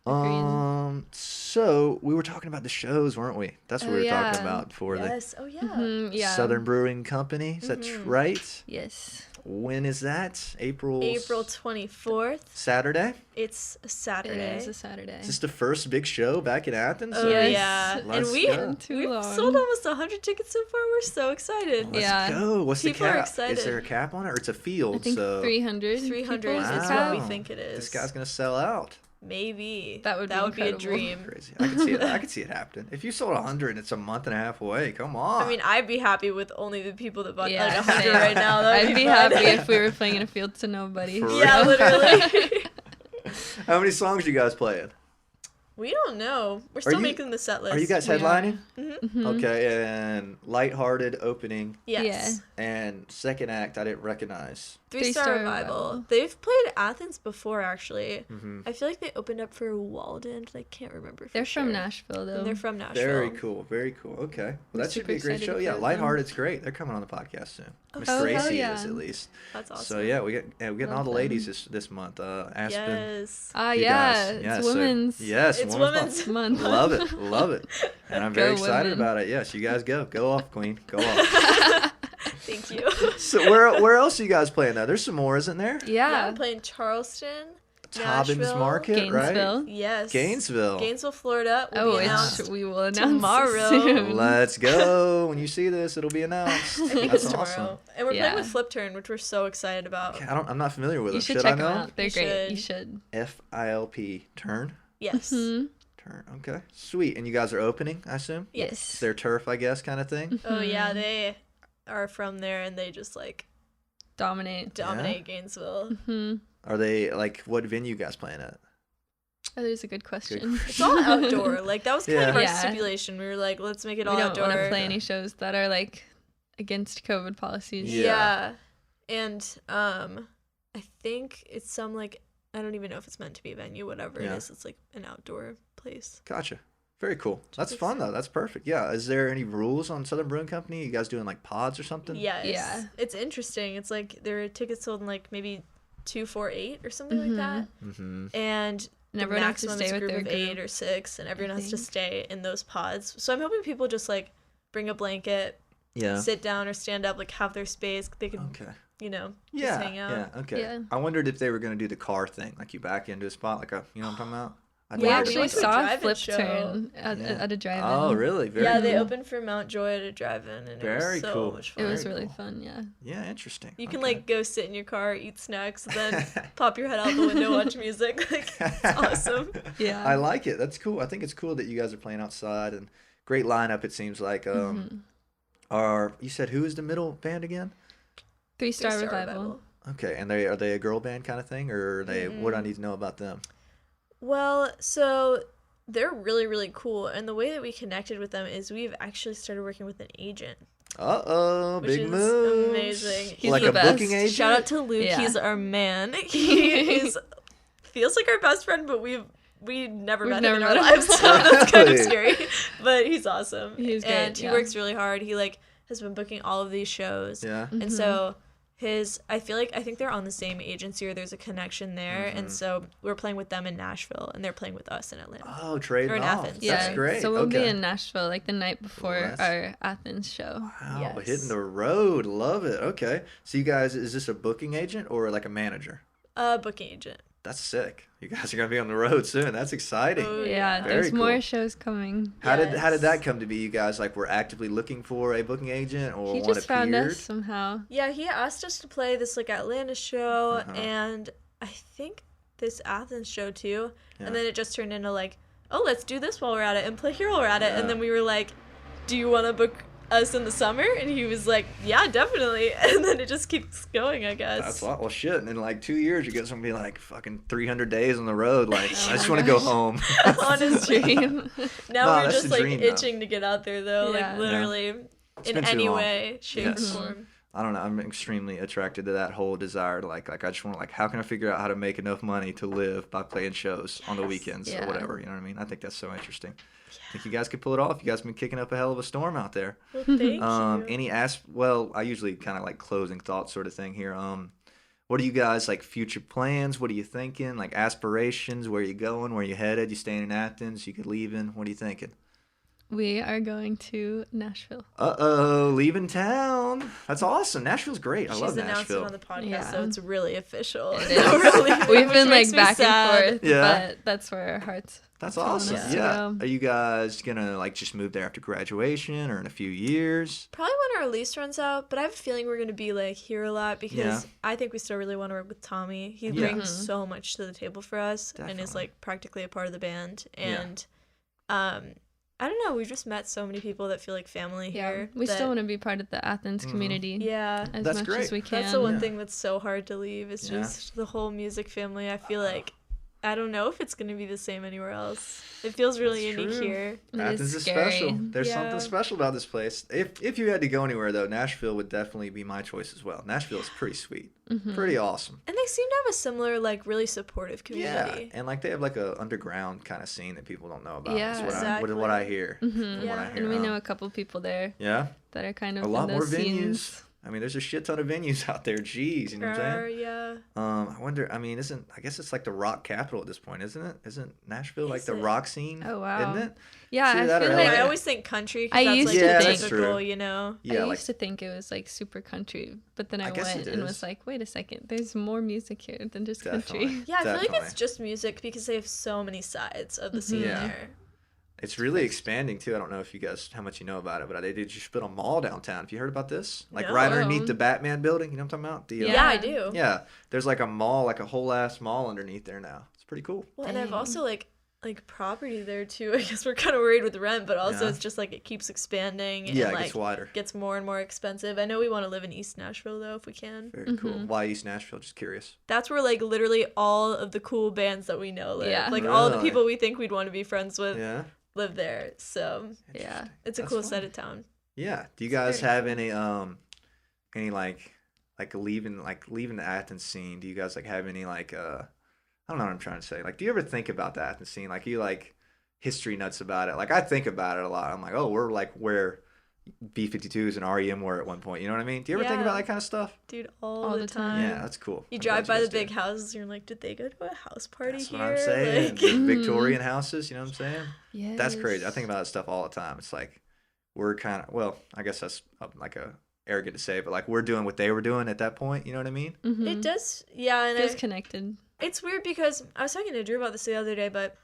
[SPEAKER 5] Agreed.
[SPEAKER 1] So we were talking about the shows, weren't we? That's what
[SPEAKER 5] Oh,
[SPEAKER 1] we were talking
[SPEAKER 5] yeah.
[SPEAKER 1] about for
[SPEAKER 4] Yes. Oh yeah.
[SPEAKER 5] Mhm,
[SPEAKER 1] the
[SPEAKER 5] yeah.
[SPEAKER 1] Southern Brewing Company. Is that
[SPEAKER 4] Mhm.
[SPEAKER 1] right?
[SPEAKER 5] Yes.
[SPEAKER 1] When is that? April
[SPEAKER 4] 24th.
[SPEAKER 1] Saturday?
[SPEAKER 4] It's a
[SPEAKER 5] It
[SPEAKER 4] Saturday.
[SPEAKER 5] is a Saturday.
[SPEAKER 1] Is this the first big show back in Athens?
[SPEAKER 4] Oh
[SPEAKER 1] or-
[SPEAKER 5] Yes.
[SPEAKER 4] yeah.
[SPEAKER 1] Let's
[SPEAKER 4] And we
[SPEAKER 1] go.
[SPEAKER 5] Too
[SPEAKER 4] we've
[SPEAKER 5] long.
[SPEAKER 4] sold almost 100 tickets so far. We're so excited.
[SPEAKER 1] Let's
[SPEAKER 5] Yeah.
[SPEAKER 1] go. What's
[SPEAKER 4] People
[SPEAKER 1] the
[SPEAKER 4] are
[SPEAKER 1] cap?
[SPEAKER 4] excited.
[SPEAKER 1] Is there a cap on it, or it's a field?
[SPEAKER 5] I think
[SPEAKER 1] so
[SPEAKER 5] 300.
[SPEAKER 4] 300
[SPEAKER 5] people
[SPEAKER 4] is
[SPEAKER 1] Wow.
[SPEAKER 4] what we think it is.
[SPEAKER 1] this guy's gonna sell out.
[SPEAKER 4] Maybe.
[SPEAKER 5] That would be
[SPEAKER 4] be a
[SPEAKER 5] incredible.
[SPEAKER 4] dream.
[SPEAKER 1] Crazy. I can see it. I can see it happening. If you sold 100, and it's a month and a half away. Come on.
[SPEAKER 4] I mean, I'd be happy with only the people that bought
[SPEAKER 5] Yeah,
[SPEAKER 4] like 100
[SPEAKER 5] same.
[SPEAKER 4] right now. That'd
[SPEAKER 5] I'd be
[SPEAKER 4] fun.
[SPEAKER 5] happy if we were playing in a field to nobody.
[SPEAKER 1] For
[SPEAKER 4] Yeah,
[SPEAKER 1] real?
[SPEAKER 4] literally.
[SPEAKER 1] How many songs you guys playing?
[SPEAKER 4] We don't know. We're
[SPEAKER 6] Are
[SPEAKER 4] still
[SPEAKER 6] you-
[SPEAKER 4] making the set list.
[SPEAKER 6] Are you guys
[SPEAKER 5] We are.
[SPEAKER 6] headlining?
[SPEAKER 4] Mhm.
[SPEAKER 6] Okay, and lighthearted opening
[SPEAKER 4] Yes.
[SPEAKER 6] and second act I didn't recognize.
[SPEAKER 4] Three-Star
[SPEAKER 5] Star
[SPEAKER 4] Revival.
[SPEAKER 5] Revival.
[SPEAKER 4] They've played Athens before, actually.
[SPEAKER 6] Mm-hmm.
[SPEAKER 4] I feel like they opened up for Walden, but I can't remember for
[SPEAKER 5] They're
[SPEAKER 4] sure.
[SPEAKER 5] from Nashville though.
[SPEAKER 4] And they're from Nashville.
[SPEAKER 6] Very cool, very cool. Okay, well
[SPEAKER 5] I'm
[SPEAKER 6] that should
[SPEAKER 5] super
[SPEAKER 6] be a great
[SPEAKER 5] excited
[SPEAKER 6] show.
[SPEAKER 5] for
[SPEAKER 6] Yeah,
[SPEAKER 5] them.
[SPEAKER 6] lighthearted's great. They're coming on the podcast soon. Miss
[SPEAKER 5] hell
[SPEAKER 6] Gracie
[SPEAKER 5] yeah.
[SPEAKER 6] is at least.
[SPEAKER 4] That's awesome.
[SPEAKER 6] So yeah, we're getting all
[SPEAKER 5] Love
[SPEAKER 6] the
[SPEAKER 5] them.
[SPEAKER 6] ladies this month. Aspen.
[SPEAKER 4] Yes.
[SPEAKER 5] Ah,
[SPEAKER 6] you
[SPEAKER 5] yeah,
[SPEAKER 6] guys.
[SPEAKER 5] it's
[SPEAKER 6] Yeah, so-
[SPEAKER 5] women's
[SPEAKER 6] yes,
[SPEAKER 4] It's
[SPEAKER 6] Women's
[SPEAKER 4] women's.
[SPEAKER 5] month.
[SPEAKER 6] Love it, love it, and I'm very
[SPEAKER 5] Go
[SPEAKER 6] excited
[SPEAKER 5] women.
[SPEAKER 6] about it. Yes, you guys go off, Queen, go off.
[SPEAKER 4] Thank you.
[SPEAKER 6] So where else are you guys playing though? There's some more, isn't there?
[SPEAKER 4] Yeah,
[SPEAKER 5] Yeah.
[SPEAKER 4] I'm playing Charleston,
[SPEAKER 6] Dobbins
[SPEAKER 4] Nashville,
[SPEAKER 6] Market, right?
[SPEAKER 5] Gainesville.
[SPEAKER 4] Yes.
[SPEAKER 6] Gainesville.
[SPEAKER 4] Florida. Will
[SPEAKER 5] Oh,
[SPEAKER 4] be announced.
[SPEAKER 5] we will announce
[SPEAKER 4] tomorrow.
[SPEAKER 5] soon.
[SPEAKER 6] Let's go. When you see this, it'll be announced.
[SPEAKER 4] I think
[SPEAKER 6] That's
[SPEAKER 4] it's
[SPEAKER 6] awesome.
[SPEAKER 4] tomorrow. And we're
[SPEAKER 5] Yeah.
[SPEAKER 4] playing with Flip Turn, which we're so excited about.
[SPEAKER 6] Okay, I'm not familiar with
[SPEAKER 5] You
[SPEAKER 6] them.
[SPEAKER 5] should
[SPEAKER 6] Should
[SPEAKER 5] check
[SPEAKER 6] I know?
[SPEAKER 5] them out. They're
[SPEAKER 4] You
[SPEAKER 5] great. You
[SPEAKER 4] should.
[SPEAKER 5] should.
[SPEAKER 6] FILP turn.
[SPEAKER 4] Yes.
[SPEAKER 5] Mhm.
[SPEAKER 6] Turn. Okay. Sweet. And you guys are opening, I assume?
[SPEAKER 4] Yes.
[SPEAKER 6] It's their turf, I guess, kind of thing.
[SPEAKER 4] Oh yeah,
[SPEAKER 5] Mhm.
[SPEAKER 4] they are from there, and they just like
[SPEAKER 5] Dominate.
[SPEAKER 4] dominate Gainesville.
[SPEAKER 5] Hmm.
[SPEAKER 6] Are they like what venue you guys playing at?
[SPEAKER 5] Oh, that is a good question.
[SPEAKER 4] It's all outdoor. Like that was kind of
[SPEAKER 6] Yeah.
[SPEAKER 4] our
[SPEAKER 5] Yeah.
[SPEAKER 4] stipulation. We were like, let's make it
[SPEAKER 5] We
[SPEAKER 4] all
[SPEAKER 5] don't
[SPEAKER 4] outdoor.
[SPEAKER 5] want to play any shows that are like against COVID policies.
[SPEAKER 6] Yeah.
[SPEAKER 4] Yeah. And I think it's some like I don't even know if it's meant to be a venue, whatever
[SPEAKER 6] Yeah.
[SPEAKER 4] it is. It's like an outdoor place.
[SPEAKER 6] Gotcha. Very cool. That's
[SPEAKER 4] Just
[SPEAKER 6] fun though. That's perfect. Yeah. Is there any rules on Southern Brewing Company? You guys doing like pods or something?
[SPEAKER 4] Yes.
[SPEAKER 5] Yeah.
[SPEAKER 4] It's interesting. It's like there are tickets sold in like maybe 248 or something like
[SPEAKER 5] Mhm.
[SPEAKER 4] that.
[SPEAKER 6] Mm-hmm.
[SPEAKER 4] And
[SPEAKER 5] And
[SPEAKER 4] the
[SPEAKER 5] everyone has to
[SPEAKER 4] maximum
[SPEAKER 5] stay
[SPEAKER 4] is a
[SPEAKER 5] with
[SPEAKER 4] group
[SPEAKER 5] their
[SPEAKER 4] of 8
[SPEAKER 5] group,
[SPEAKER 4] or 6, and everyone
[SPEAKER 5] I
[SPEAKER 4] has to
[SPEAKER 5] think.
[SPEAKER 4] stay in those pods. So I'm hoping people just like bring a blanket,
[SPEAKER 6] Yeah.
[SPEAKER 4] sit down or stand up, like have their space. They can,
[SPEAKER 6] Okay.
[SPEAKER 4] you know,
[SPEAKER 6] Yeah.
[SPEAKER 4] just hang out.
[SPEAKER 6] Yeah. Okay.
[SPEAKER 5] Yeah.
[SPEAKER 6] I wondered if they were gonna do the car thing, like you back into a spot, like a, you know what I'm talking about? I
[SPEAKER 5] We
[SPEAKER 4] Yeah, we
[SPEAKER 5] actually
[SPEAKER 4] went to a
[SPEAKER 5] saw a
[SPEAKER 4] drive-in
[SPEAKER 5] flip
[SPEAKER 4] show.
[SPEAKER 5] turn
[SPEAKER 6] Yeah.
[SPEAKER 5] at a drive-in.
[SPEAKER 6] Oh, really? Very
[SPEAKER 4] Yeah, they
[SPEAKER 6] cool.
[SPEAKER 4] opened for Mount Joy at a drive-in, and
[SPEAKER 6] Very
[SPEAKER 4] it was so
[SPEAKER 6] cool.
[SPEAKER 4] much
[SPEAKER 5] It
[SPEAKER 4] fun.
[SPEAKER 5] was
[SPEAKER 6] Very
[SPEAKER 5] really
[SPEAKER 6] cool.
[SPEAKER 5] fun, yeah.
[SPEAKER 6] Yeah, interesting.
[SPEAKER 4] You can
[SPEAKER 6] Okay.
[SPEAKER 4] like go sit in your car, eat snacks, and then pop your head out the window, watch music. Like it's awesome.
[SPEAKER 5] Yeah.
[SPEAKER 6] I like it. That's cool. I think it's cool that you guys are playing outside and great lineup. It seems like.
[SPEAKER 5] Mhm.
[SPEAKER 6] You said who is the middle band again?
[SPEAKER 5] Three-Star
[SPEAKER 4] Three-Star
[SPEAKER 5] Revival.
[SPEAKER 6] Okay, and are they a girl band kind of thing, or are they? What do I need to know about them?
[SPEAKER 4] Well, so they're really, really cool. And the way that we connected with them is we've actually started working with an agent.
[SPEAKER 6] Big
[SPEAKER 4] Which is
[SPEAKER 6] moves.
[SPEAKER 4] amazing.
[SPEAKER 5] He's
[SPEAKER 6] Like
[SPEAKER 5] the
[SPEAKER 6] a
[SPEAKER 5] best.
[SPEAKER 6] booking agent.
[SPEAKER 4] Shout out to Luke.
[SPEAKER 5] Yeah.
[SPEAKER 4] He's our man. He is feels like our best friend, but we never
[SPEAKER 5] We've
[SPEAKER 4] met
[SPEAKER 5] never
[SPEAKER 4] him in our
[SPEAKER 5] met him.
[SPEAKER 4] lives, so that's kind of
[SPEAKER 6] Really?
[SPEAKER 4] scary. But he's awesome.
[SPEAKER 5] He's great,
[SPEAKER 4] and he
[SPEAKER 5] yeah.
[SPEAKER 4] works really hard. He like has been booking all of these shows.
[SPEAKER 6] Yeah.
[SPEAKER 4] And so I think they're on the same agency or there's a connection there.
[SPEAKER 6] Mm-hmm.
[SPEAKER 4] And so we're playing with them in Nashville and they're playing with us in Atlanta.
[SPEAKER 6] Oh, trading
[SPEAKER 4] Or in
[SPEAKER 6] off.
[SPEAKER 4] Athens.
[SPEAKER 5] Yeah.
[SPEAKER 6] That's great.
[SPEAKER 5] So we'll
[SPEAKER 6] okay.
[SPEAKER 5] be in Nashville like the night before
[SPEAKER 6] Nice.
[SPEAKER 5] our Athens show.
[SPEAKER 6] Wow,
[SPEAKER 4] Yes.
[SPEAKER 6] hitting the road. Love it. Okay. So you guys, is this a booking agent or like a manager?
[SPEAKER 4] Booking agent.
[SPEAKER 6] That's sick. You guys are gonna be on the road soon. That's exciting.
[SPEAKER 4] Oh,
[SPEAKER 5] Yeah,
[SPEAKER 6] Very
[SPEAKER 5] there's more
[SPEAKER 6] cool.
[SPEAKER 5] shows coming.
[SPEAKER 6] How did
[SPEAKER 4] Yes.
[SPEAKER 6] that come to be? You guys like were actively looking for a booking agent, or
[SPEAKER 5] He
[SPEAKER 6] one
[SPEAKER 5] just found
[SPEAKER 6] appeared?
[SPEAKER 5] us somehow.
[SPEAKER 4] Yeah, he asked us to play this like Atlanta show
[SPEAKER 6] Uh-huh.
[SPEAKER 4] and I think this Athens show too.
[SPEAKER 6] Yeah.
[SPEAKER 4] And then it just turned into like, oh, let's do this while we're at it and play here while we're at it.
[SPEAKER 6] Yeah.
[SPEAKER 4] And then we were like, do you want to book us in the summer? And he was like, yeah, definitely. And then it just keeps going, I guess.
[SPEAKER 6] That's a lot. Well, shit. And in like 2 years, you guys gonna be like fucking 300 days on the road. Like,
[SPEAKER 5] Oh
[SPEAKER 6] I just
[SPEAKER 5] my
[SPEAKER 6] want to go
[SPEAKER 5] gosh.
[SPEAKER 6] home.
[SPEAKER 4] Honestly.
[SPEAKER 5] Dream.
[SPEAKER 4] Now
[SPEAKER 6] No,
[SPEAKER 4] we're
[SPEAKER 6] that's
[SPEAKER 4] just
[SPEAKER 6] the
[SPEAKER 4] like
[SPEAKER 6] dream, though.
[SPEAKER 4] itching to get out there though,
[SPEAKER 5] Yeah.
[SPEAKER 4] like literally
[SPEAKER 6] It's
[SPEAKER 4] in
[SPEAKER 6] been too
[SPEAKER 4] any
[SPEAKER 6] long.
[SPEAKER 4] way, shape,
[SPEAKER 6] Yes.
[SPEAKER 4] or form.
[SPEAKER 6] I don't know. I'm extremely attracted to that whole desire to like I just want to like, how can I figure out how to make enough money to live by playing shows on the
[SPEAKER 4] Yes.
[SPEAKER 6] weekends
[SPEAKER 5] Yeah.
[SPEAKER 6] or whatever? You know what I mean? I think that's so interesting. I think you guys could pull it off. You guys have been kicking up a hell of a storm out there.
[SPEAKER 4] Well, thank you.
[SPEAKER 6] Any well, I usually kind of like closing thoughts sort of thing here. What are you guys like future plans? What are you thinking? Like aspirations? Where are you going? Where are you headed? You staying in Athens? You could leaving? What are you thinking?
[SPEAKER 5] We are going to Nashville.
[SPEAKER 6] Leaving town. That's awesome. Nashville's great. I
[SPEAKER 4] She's
[SPEAKER 6] love
[SPEAKER 4] announced
[SPEAKER 6] Nashville.
[SPEAKER 4] it on the podcast,
[SPEAKER 5] Yeah.
[SPEAKER 4] so it's really official.
[SPEAKER 5] It
[SPEAKER 4] No,
[SPEAKER 5] is.
[SPEAKER 4] really,
[SPEAKER 5] We've
[SPEAKER 4] which
[SPEAKER 5] been
[SPEAKER 4] makes
[SPEAKER 5] like
[SPEAKER 4] me
[SPEAKER 5] back
[SPEAKER 4] sad.
[SPEAKER 5] and forth,
[SPEAKER 6] Yeah.
[SPEAKER 5] but that's where our hearts.
[SPEAKER 6] That's
[SPEAKER 5] telling
[SPEAKER 6] awesome.
[SPEAKER 5] us to
[SPEAKER 6] Yeah.
[SPEAKER 5] go.
[SPEAKER 6] Are you guys gonna like just move there after graduation or in a few years?
[SPEAKER 4] Probably when our lease runs out, but I have a feeling we're going to be like here a lot because
[SPEAKER 6] Yeah.
[SPEAKER 4] I think we still really want to work with Tommy. He
[SPEAKER 6] Yeah.
[SPEAKER 4] brings so much to the table for us and is
[SPEAKER 6] Definitely.
[SPEAKER 4] like practically a part of the band.
[SPEAKER 6] Yeah.
[SPEAKER 4] And I don't know, we've just met so many people that feel like family
[SPEAKER 5] Yeah,
[SPEAKER 4] here.
[SPEAKER 5] we
[SPEAKER 4] that-
[SPEAKER 5] still want to be part of the Athens community.
[SPEAKER 4] Yeah.
[SPEAKER 5] As
[SPEAKER 6] That's
[SPEAKER 5] much
[SPEAKER 6] great.
[SPEAKER 5] as we can.
[SPEAKER 4] That's the one
[SPEAKER 6] Yeah.
[SPEAKER 4] thing that's so hard to leave. It's
[SPEAKER 6] Yeah.
[SPEAKER 4] just the whole music family. I feel like I don't know if it's gonna be the same anywhere else. It feels really
[SPEAKER 6] That's
[SPEAKER 4] unique
[SPEAKER 6] true.
[SPEAKER 4] here.
[SPEAKER 5] It
[SPEAKER 6] Athens
[SPEAKER 5] is
[SPEAKER 6] is
[SPEAKER 5] scary.
[SPEAKER 6] special. There's
[SPEAKER 4] Yeah.
[SPEAKER 6] something special about this place. If you had to go anywhere though, Nashville would definitely be my choice as well. Nashville is pretty sweet, pretty awesome.
[SPEAKER 4] And they seem to have a similar, like, really supportive
[SPEAKER 6] Yeah,
[SPEAKER 4] community.
[SPEAKER 6] and like they have like a underground kind of scene that people don't know about.
[SPEAKER 5] Yeah.
[SPEAKER 6] Is what
[SPEAKER 4] Exactly.
[SPEAKER 6] what I hear. From
[SPEAKER 4] Yeah.
[SPEAKER 6] what I hear.
[SPEAKER 5] And we know a couple people there
[SPEAKER 6] Yeah,
[SPEAKER 5] that are kind of
[SPEAKER 6] a lot
[SPEAKER 5] in
[SPEAKER 6] more
[SPEAKER 5] those
[SPEAKER 6] venues.
[SPEAKER 5] scenes.
[SPEAKER 6] I mean, there's a shit ton of venues out there. Jeez, you know what I'm saying?
[SPEAKER 4] Yeah.
[SPEAKER 6] I wonder. I mean, I guess it's like the rock capital at this point, isn't it? Isn't Nashville like
[SPEAKER 4] Is
[SPEAKER 6] the
[SPEAKER 4] it?
[SPEAKER 6] rock scene?
[SPEAKER 5] Oh, wow.
[SPEAKER 6] Isn't it?
[SPEAKER 5] Yeah,
[SPEAKER 6] It's
[SPEAKER 5] I
[SPEAKER 6] either that or
[SPEAKER 5] feel
[SPEAKER 6] LA.
[SPEAKER 5] like
[SPEAKER 4] I always think country,
[SPEAKER 5] I
[SPEAKER 4] because that's,
[SPEAKER 5] used
[SPEAKER 4] like,
[SPEAKER 5] to
[SPEAKER 4] the
[SPEAKER 5] think-
[SPEAKER 4] typical,
[SPEAKER 6] True.
[SPEAKER 4] you know?
[SPEAKER 6] Yeah,
[SPEAKER 5] I
[SPEAKER 6] like
[SPEAKER 5] used to think it was like super country, but then I
[SPEAKER 6] guess
[SPEAKER 5] went
[SPEAKER 6] it
[SPEAKER 5] and
[SPEAKER 6] is.
[SPEAKER 5] was like, wait a second, there's more music here than just
[SPEAKER 6] Definitely.
[SPEAKER 5] country.
[SPEAKER 4] Yeah, I feel like
[SPEAKER 6] Definitely.
[SPEAKER 4] it's just music because they have so many sides of the scene
[SPEAKER 6] Yeah.
[SPEAKER 4] there.
[SPEAKER 6] It's really expanding too. I don't know if you guys how much you know about it, but they did just put a mall downtown. Have you heard about this? Like
[SPEAKER 4] No.
[SPEAKER 6] right underneath the Batman building. You know what I'm talking about?
[SPEAKER 5] Yeah.
[SPEAKER 4] Yeah, I do.
[SPEAKER 6] Yeah. There's like a mall, like a whole ass mall underneath there now. It's pretty cool.
[SPEAKER 4] Well, and I've
[SPEAKER 5] Dang.
[SPEAKER 4] also, like property there too. I guess we're kind of worried with rent, but also
[SPEAKER 6] Yeah.
[SPEAKER 4] it's just like it keeps expanding
[SPEAKER 6] Yeah,
[SPEAKER 4] and
[SPEAKER 6] it
[SPEAKER 4] like
[SPEAKER 6] gets wider.
[SPEAKER 4] gets more and more expensive. I know we want to live in East Nashville though if we can.
[SPEAKER 6] Very cool. Why East Nashville? Just curious.
[SPEAKER 4] That's where like literally all of the cool bands that we know live.
[SPEAKER 5] Yeah.
[SPEAKER 4] Like all the
[SPEAKER 6] Really?
[SPEAKER 4] people we think we'd want to be friends with
[SPEAKER 6] Yeah.
[SPEAKER 4] live there. So
[SPEAKER 5] Yeah.
[SPEAKER 6] Interesting.
[SPEAKER 4] it's a
[SPEAKER 6] That's
[SPEAKER 4] cool
[SPEAKER 6] fun.
[SPEAKER 4] side of town.
[SPEAKER 6] Yeah. Do you
[SPEAKER 4] It's
[SPEAKER 6] guys
[SPEAKER 4] very
[SPEAKER 6] have any like leaving the Athens scene? Do you guys like have any like I don't know what I'm trying to say. Like, do you ever think about the Athens scene? Like, you like history nuts about it? Like, I think about it a lot. I'm like, oh, we're like where B-52s and REM were at one point. You know what I mean? Do you ever think
[SPEAKER 4] Yeah.
[SPEAKER 6] about that kind of stuff?
[SPEAKER 4] Dude, all,
[SPEAKER 5] All
[SPEAKER 4] the
[SPEAKER 5] the
[SPEAKER 4] time.
[SPEAKER 5] time.
[SPEAKER 6] Yeah, that's cool.
[SPEAKER 4] You
[SPEAKER 6] I'm
[SPEAKER 4] drive
[SPEAKER 6] glad
[SPEAKER 4] by
[SPEAKER 6] you
[SPEAKER 4] the
[SPEAKER 6] guys
[SPEAKER 4] big
[SPEAKER 6] do.
[SPEAKER 4] houses and you're like, did they go to a house party
[SPEAKER 6] That's
[SPEAKER 4] here?
[SPEAKER 6] what I'm saying.
[SPEAKER 4] Like,
[SPEAKER 6] The Victorian houses, you know what I'm saying?
[SPEAKER 5] Yes.
[SPEAKER 6] That's crazy. I think about that stuff all the time. It's like we're kind of, well, I guess that's like a arrogant to say, but like we're doing what they were doing at that point. You know what I mean?
[SPEAKER 4] it does, yeah. And
[SPEAKER 5] Feels connected.
[SPEAKER 4] it's weird because I was talking to Drew about this the other day, but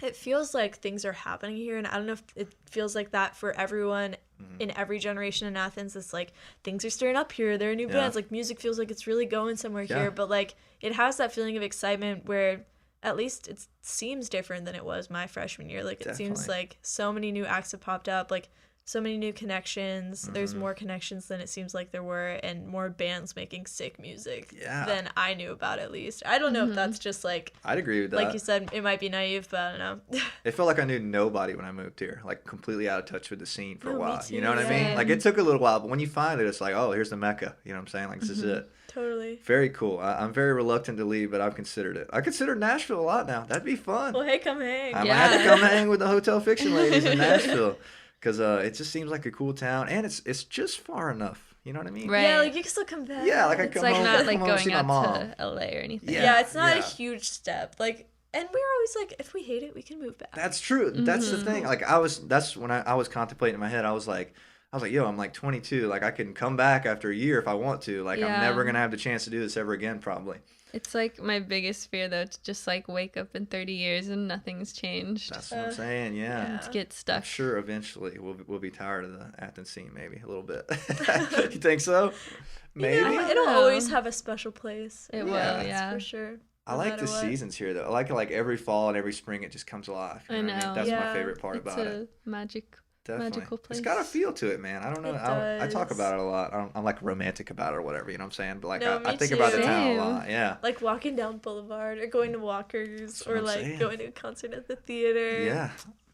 [SPEAKER 4] it feels like things are happening here, and I don't know if it feels like that for everyone in every generation in Athens. It's like things are stirring up here. There are new
[SPEAKER 6] Yeah.
[SPEAKER 4] bands. Like music feels like it's really going somewhere
[SPEAKER 6] Yeah.
[SPEAKER 4] here, but like it has that feeling of excitement where at least it seems different than it was my freshman year. Like it seems
[SPEAKER 6] Definitely.
[SPEAKER 4] like so many new acts have popped up. Like so many new connections. There's more connections than it seems like there were, and more bands making sick music
[SPEAKER 6] Yeah.
[SPEAKER 4] than I knew about, at least. I don't know if that's just like
[SPEAKER 6] I'd agree with that.
[SPEAKER 4] like you said, it might be naive, but I don't know.
[SPEAKER 6] It felt like I knew nobody when I moved here, like completely out of touch with the scene for a
[SPEAKER 4] No, me
[SPEAKER 6] while.
[SPEAKER 4] too,
[SPEAKER 6] You know what I mean?
[SPEAKER 4] yeah.
[SPEAKER 6] Like it took a little while, but when you find it, it's like, oh, here's the Mecca. You know what I'm saying? Like this is it.
[SPEAKER 4] Totally.
[SPEAKER 6] Very cool. I'm very reluctant to leave, but I've considered it. I consider Nashville a lot now. That'd be fun.
[SPEAKER 4] Well, hey, come hang.
[SPEAKER 6] I might
[SPEAKER 5] Yeah.
[SPEAKER 6] have to come hang with the Hotel Fiction ladies in Nashville, because it just seems like a cool town, and it's just far enough. You know what I mean?
[SPEAKER 5] Right.
[SPEAKER 4] Yeah, like you can still come back.
[SPEAKER 6] Yeah, like I
[SPEAKER 5] It's
[SPEAKER 6] come
[SPEAKER 5] like
[SPEAKER 6] home,
[SPEAKER 5] not
[SPEAKER 6] come
[SPEAKER 5] like
[SPEAKER 6] home and see
[SPEAKER 5] going
[SPEAKER 6] my
[SPEAKER 5] out
[SPEAKER 6] mom.
[SPEAKER 5] to LA or anything.
[SPEAKER 4] Yeah, it's not
[SPEAKER 6] yeah.
[SPEAKER 4] a huge step. Like, and we're always like, if we hate it, we can move back.
[SPEAKER 6] That's true. That's the thing. Like that's when I was contemplating in my head. I was like, yo, I'm like 22. Like I can come back after a year if I want to. Like I'm
[SPEAKER 5] Yeah.
[SPEAKER 6] never gonna have the chance to do this ever again, probably.
[SPEAKER 5] It's like my biggest fear though, to just like wake up in 30 years and nothing's changed.
[SPEAKER 6] That's what I'm saying. Yeah.
[SPEAKER 5] To get
[SPEAKER 6] I'm
[SPEAKER 5] stuck.
[SPEAKER 6] sure eventually we'll be tired of the Athens scene, maybe a little bit. You think so? Maybe.
[SPEAKER 4] Yeah, it'll always have a special place.
[SPEAKER 5] It will,
[SPEAKER 6] Yeah.
[SPEAKER 5] yeah.
[SPEAKER 4] For sure.
[SPEAKER 6] I
[SPEAKER 4] no
[SPEAKER 6] like
[SPEAKER 4] matter
[SPEAKER 6] the
[SPEAKER 4] what.
[SPEAKER 6] seasons here though. I like every fall and every spring it just comes alive. You
[SPEAKER 5] I
[SPEAKER 6] what
[SPEAKER 5] know.
[SPEAKER 6] That's my
[SPEAKER 4] Yeah.
[SPEAKER 6] favorite part
[SPEAKER 5] It's
[SPEAKER 6] about
[SPEAKER 5] a
[SPEAKER 6] it.
[SPEAKER 5] magical
[SPEAKER 6] Definitely.
[SPEAKER 5] place.
[SPEAKER 6] It's got a feel to it, man. I don't know.
[SPEAKER 4] It
[SPEAKER 6] I talk
[SPEAKER 4] does.
[SPEAKER 6] about it a lot. I'm like romantic about it or whatever, you know what I'm saying? But like
[SPEAKER 4] No,
[SPEAKER 6] I
[SPEAKER 4] me
[SPEAKER 6] think about the
[SPEAKER 4] too.
[SPEAKER 6] town a
[SPEAKER 5] Same.
[SPEAKER 6] lot. Yeah.
[SPEAKER 4] Like walking down Boulevard or going to Walkers
[SPEAKER 6] what
[SPEAKER 4] or
[SPEAKER 6] I'm
[SPEAKER 4] like
[SPEAKER 6] saying.
[SPEAKER 4] going to a concert at the theater.
[SPEAKER 6] Yeah.